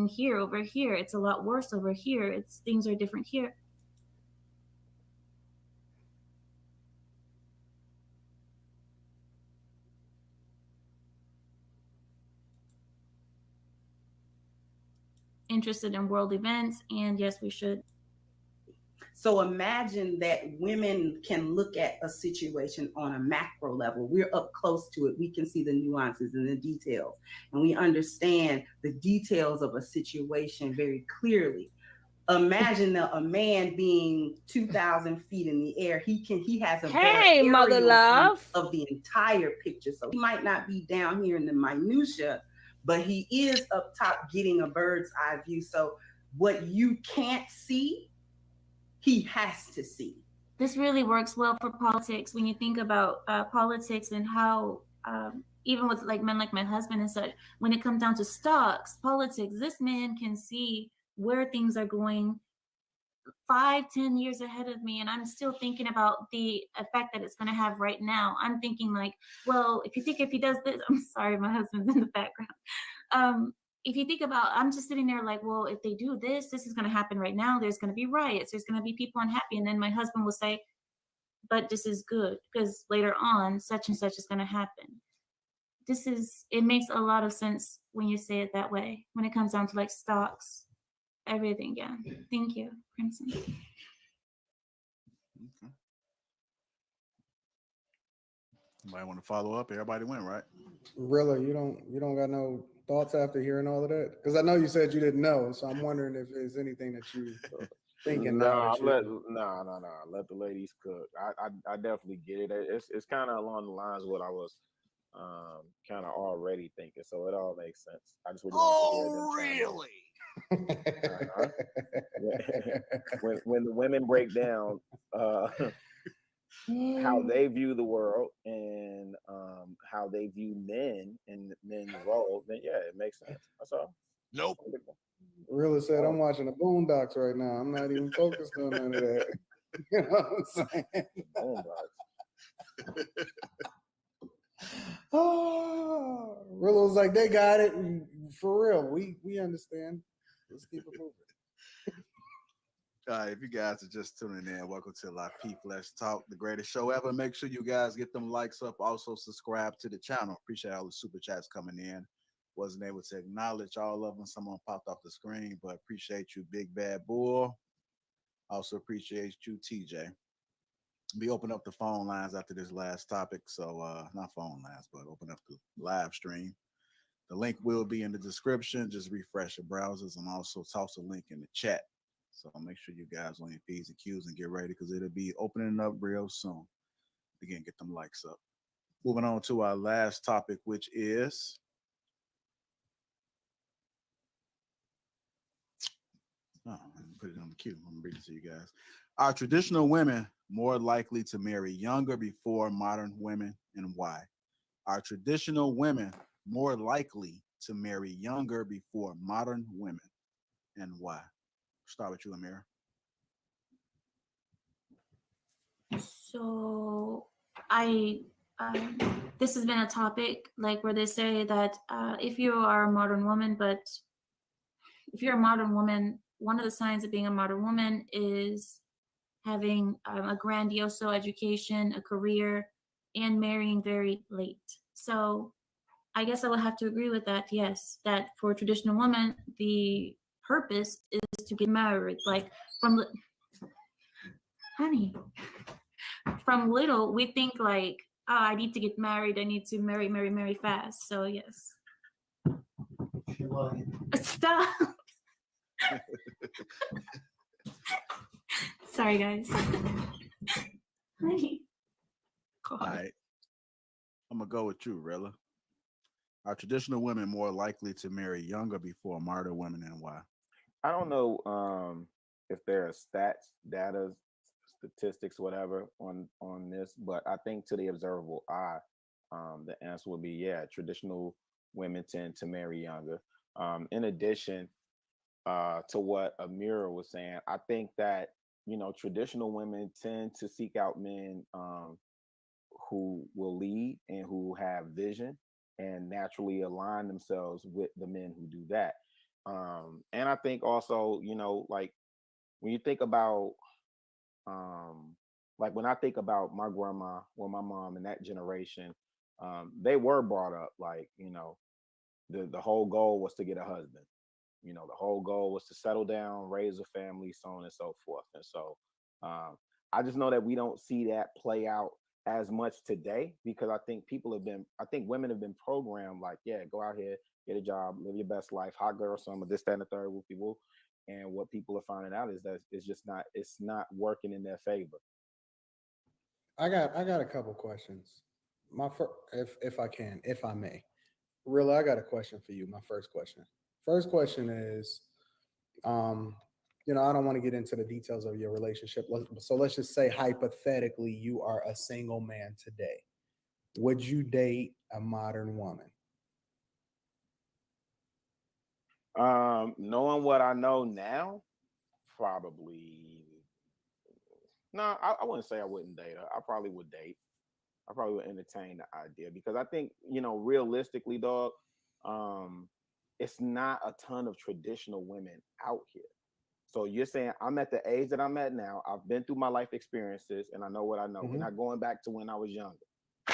Here, over here, it's a lot worse over here. Things are different here. Interested in world events, and yes, we should. So imagine that women can look at a situation on a macro level. We're up close to it. We can see the nuances and the details, and we understand the details of a situation very clearly. Imagine a man being 2,000 feet in the air. He has a Hey, mother aerial love. view of the entire picture. So he might not be down here in the minutia, but he is up top getting a bird's eye view. So what you can't see, he has to see. This really works well for politics when you think about politics and how even with like men like my husband and such, when it comes down to stocks, politics, this man can see where things are going 5-10 years ahead of me, and I'm still thinking about the effect that it's going to have right now. I'm thinking like, well, if he does this, I'm sorry, my husband's in the background. If you think about, I'm just sitting there like, well, if they do this, this is going to happen right now. There's going to be riots. There's going to be people unhappy. And then my husband will say, but this is good because later on, such and such is going to happen. It makes a lot of sense when you say it that way, when it comes down to like stocks, everything. Yeah. Thank you, Crimson. Okay. Anybody want to follow up? Everybody went, right? Really, you don't got no thoughts after hearing all of that? Because I know you said you didn't know, so I'm wondering if there's anything that you thinking now. Let the ladies cook. I definitely get it. It's kind of along the lines of what I was kind of already thinking, so it all makes sense. I just really when the women break down how they view the world and how they view men and men's role, then yeah, it makes sense. That's all. Nope. Really said I'm watching the Boondocks right now. I'm not even focused on none of that. You know what I'm saying? Boondocks. Oh, Rilla was like, they got it. And for real, we understand. Let's keep it moving. If you guys are just tuning in, welcome to La Peep Let's Talk, the greatest show ever. Make sure you guys get them likes up. Also subscribe to the channel. Appreciate all the super chats coming in. Wasn't able to acknowledge all of them. Someone popped off the screen, but appreciate you, Big Bad Bull. Also appreciate you, TJ. We open up the phone lines after this last topic. So not phone lines, but open up the live stream. The link will be in the description. Just refresh your browsers and also toss a link in the chat. So make sure you guys on your P's and Q's and get ready because it'll be opening up real soon. Again, get them likes up. Moving on to our last topic, which is put it on the queue. I'm reading it to you guys. Are traditional women more likely to marry younger before modern women, and why? Are traditional women more likely to marry younger before modern women, and why? Start with you, Amira. So this has been a topic like where they say that if you are a modern woman, but if you're a modern woman, one of the signs of being a modern woman is having a grandiose education, a career, and marrying very late. So I guess I would have to agree with that. Yes, that for a traditional woman, the purpose is to get married. Like from little, we think like, oh, I need to get married. I need to marry fast. So yes. Stop. Sorry, guys. All right. I'm going to go with you, Rilla. Are traditional women more likely to marry younger before modern women, and why? I don't know if there are stats, data, statistics, whatever on this, but I think to the observable eye, the answer would be yeah. Traditional women tend to marry younger. In addition, to what Amira was saying. I think that, you know, traditional women tend to seek out men who will lead and who have vision and naturally align themselves with the men who do that. And I think also, you know, like when you think about, like when I think about my grandma or my mom and that generation, they were brought up like, you know, the whole goal was to get a husband. You know, the whole goal was to settle down, raise a family, so on and so forth. And so I just know that we don't see that play out as much today because I think women have been programmed like, yeah, go out here, get a job, live your best life, hot girl summer, this, that, and the third, whoopie whoop. And what people are finding out is that it's not working in their favor. I got a couple questions. If I may. Really, I got a question for you. My first question. First question is, you know, I don't want to get into the details of your relationship. So let's just say hypothetically, you are a single man today. Would you date a modern woman? Knowing what I know now, probably. No, I wouldn't say I wouldn't date her. I probably would date. I probably would entertain the idea because I think, you know, realistically, dog, it's not a ton of traditional women out here. So you're saying I'm at the age that I'm at now. I've been through my life experiences and I know what I know. We're not going back to when I was younger.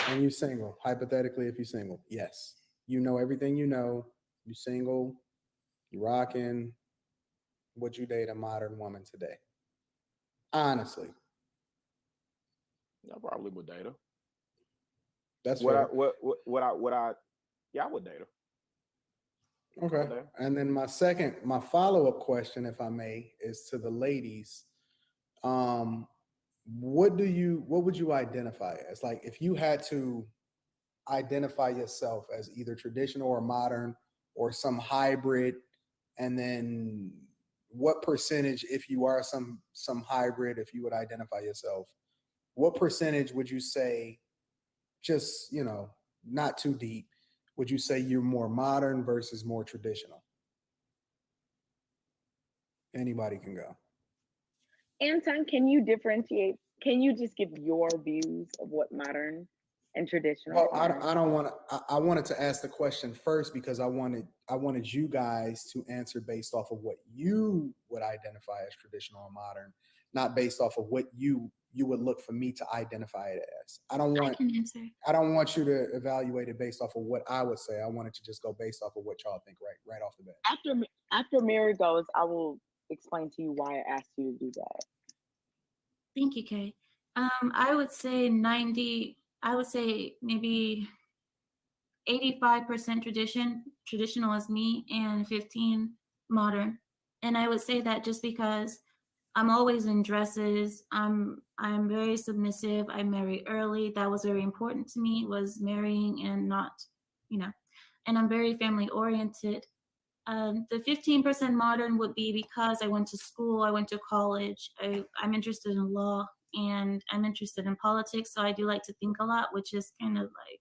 And you single, hypothetically, if you're single, yes. You know everything you know. You single, you rocking. Would you date a modern woman today? Honestly. I probably would date her. That's what fair. Yeah, I would date her. Okay. And then my follow-up question, if I may, is to the ladies. What would you identify as? Like if you had to identify yourself as either traditional or modern or some hybrid, and then what percentage, if you are some hybrid, if you would identify yourself, what percentage would you say, just, you know, not too deep, would you say you're more modern versus more traditional? Anybody can go. Anton, can you differentiate? Can you just give your views of what modern and traditional are? I don't want to. I wanted to ask the question first because I wanted you guys to answer based off of what you would identify as traditional or modern, not based off of what you would look for me to identify it as. I don't want you to evaluate it based off of what I would say. I wanted to just go based off of what y'all think right off the bat. After Mary goes, I will explain to you why I asked you to do that. Thank you, Kay. I would say maybe 85% traditional is me, and 15 modern. And I would say that just because I'm always in dresses. I'm very submissive. I marry early. That was very important to me, was marrying and not, you know, and I'm very family oriented. The 15% modern would be because I went to school, I went to college. I'm interested in law and I'm interested in politics. So I do like to think a lot, which is kind of like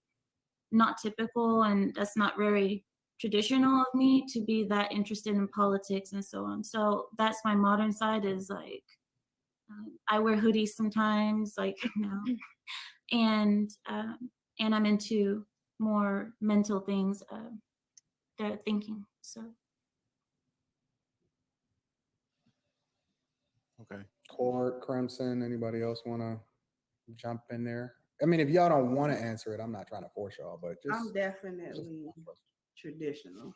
not typical, and that's not very traditional of me to be that interested in politics and so on. So that's my modern side, is like I wear hoodies sometimes, like, you know, and I'm into more mental things, thinking. So okay. Court, Crimson, anybody else want to jump in there? I mean, if y'all don't want to answer it, I'm not trying to force y'all, but just I'm definitely traditional,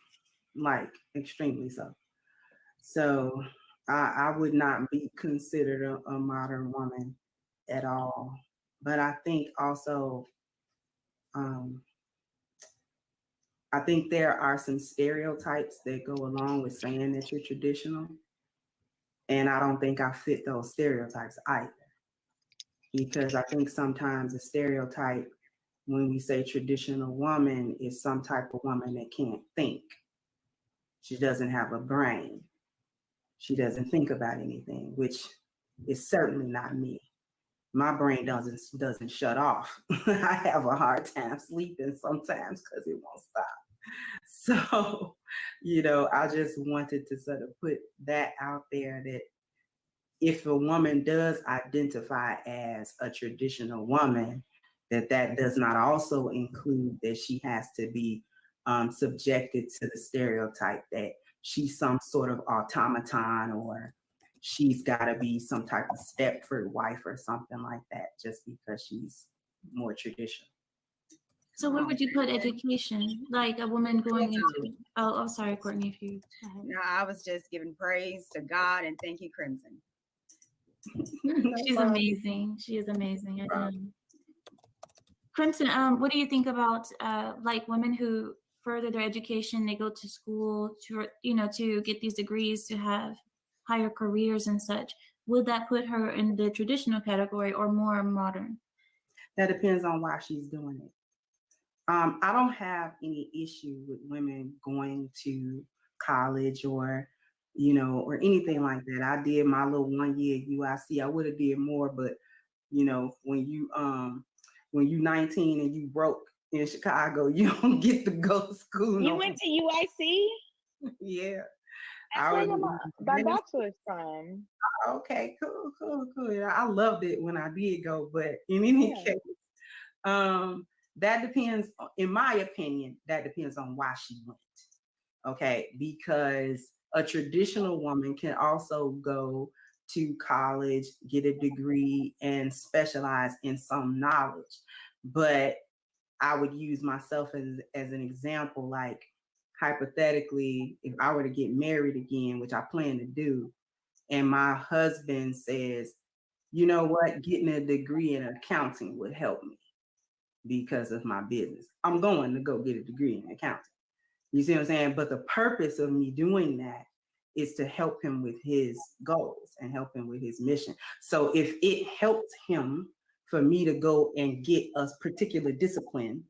like extremely so. So I would not be considered a modern woman at all. But I think also, I think there are some stereotypes that go along with saying that you're traditional. And I don't think I fit those stereotypes either. Because I think sometimes a stereotype when we say traditional woman is some type of woman that can't think. She doesn't have a brain. She doesn't think about anything, which is certainly not me. My brain doesn't shut off. I have a hard time sleeping sometimes because it won't stop. So, I just wanted to sort of put that out there that if a woman does identify as a traditional woman, that does not also include that she has to be subjected to the stereotype that she's some sort of automaton or she's got to be some type of Stepford wife or something like that just because she's more traditional. So where would you put education? Like a woman going into, oh, sorry, Courtney, if you. No, I was just giving praise to God and thank you, Crimson. She's amazing. She is amazing. Crimson, what do you think about like women who further their education? They go to school to, to get these degrees to have higher careers and such. Would that put her in the traditional category or more modern? That depends on why she's doing it. I don't have any issue with women going to college or or anything like that. I did my little 1 year UIC. I would have did more, but when you 19 and you broke in Chicago, you don't get to go to school. You went to UIC? Yeah. That's where my bachelor's from. Okay, cool. I loved it when I did go, but in any case, that depends, in my opinion, that depends on why she went. Okay, because a traditional woman can also go to college, get a degree, and specialize in some knowledge. But I would use myself as an example, like hypothetically, if I were to get married again, which I plan to do, and my husband says, you know what, getting a degree in accounting would help me because of my business. I'm going to go get a degree in accounting. You see what I'm saying? But the purpose of me doing that is to help him with his goals and help him with his mission. So if it helps him for me to go and get a particular discipline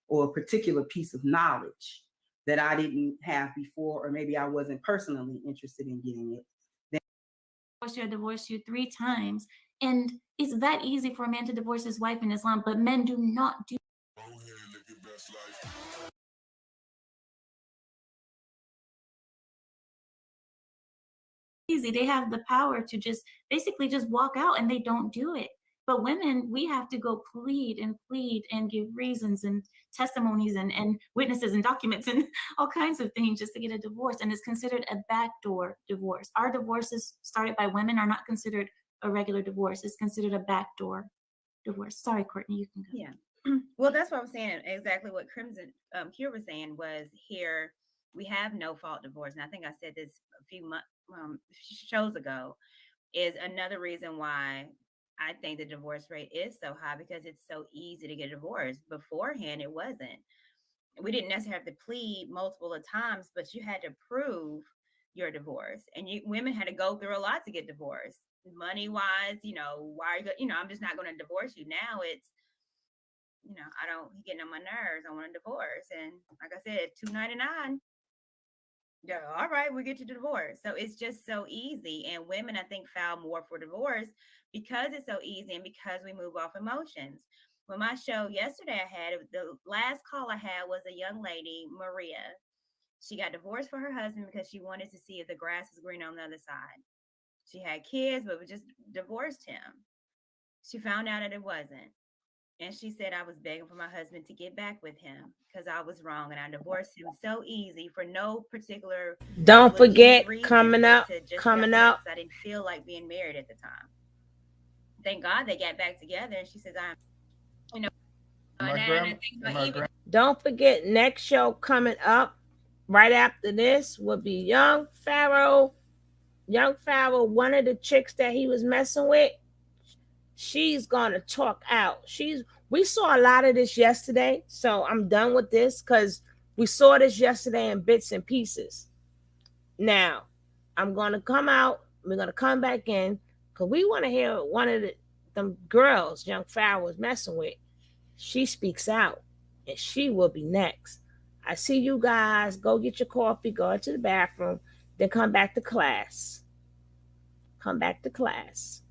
or a particular piece of knowledge that I didn't have before, or maybe I wasn't personally interested in getting it, then I divorced you 3 times. And it's that easy for a man to divorce his wife in Islam, but men do not do. Easy. They have the power to just basically just walk out, and they don't do it. But women, we have to go plead and give reasons and testimonies and witnesses and documents and all kinds of things just to get a divorce. And it's considered a backdoor divorce. Our divorces started by women are not considered a regular divorce. It's considered a backdoor divorce. Sorry, Courtney, you can go. Yeah. Well, that's what I'm saying. Exactly what Crimson Cure was saying was here we have no fault divorce. And I think I said this a few shows ago, is another reason why I think the divorce rate is so high, because it's so easy to get divorced. Beforehand, it wasn't. We didn't necessarily have to plead multiple of times, but you had to prove your divorce. And women had to go through a lot to get divorced. Money wise, why are you, I'm just not going to divorce you. Now it's, he getting on my nerves. I want a divorce. And like I said, $299. Yeah, all right, we get you the divorce. So it's just so easy. And women, I think, file more for divorce because it's so easy and because we move off emotions. Well, my show yesterday the last call I had was a young lady, Maria. She got divorced for her husband because she wanted to see if the grass is green on the other side. She had kids, but just divorced him. She found out that it wasn't. And she said, I was begging for my husband to get back with him because I was wrong and I divorced him so easy for no particular. Don't forget, coming up. I didn't feel like being married at the time. Thank God they got back together. And she says, Don't forget, next show coming up right after this will be Young Pharaoh. Young Pharaoh, one of the chicks that he was messing with, she's gonna talk out. We saw a lot of this yesterday, so I'm done with this because we saw this yesterday in bits and pieces. Now, I'm gonna come out. We're gonna come back in because we want to hear one of them girls Young Pharaoh was messing with. She speaks out, and she will be next. I see you guys. Go get your coffee. Go into the bathroom. Then come back to class. Come back to class.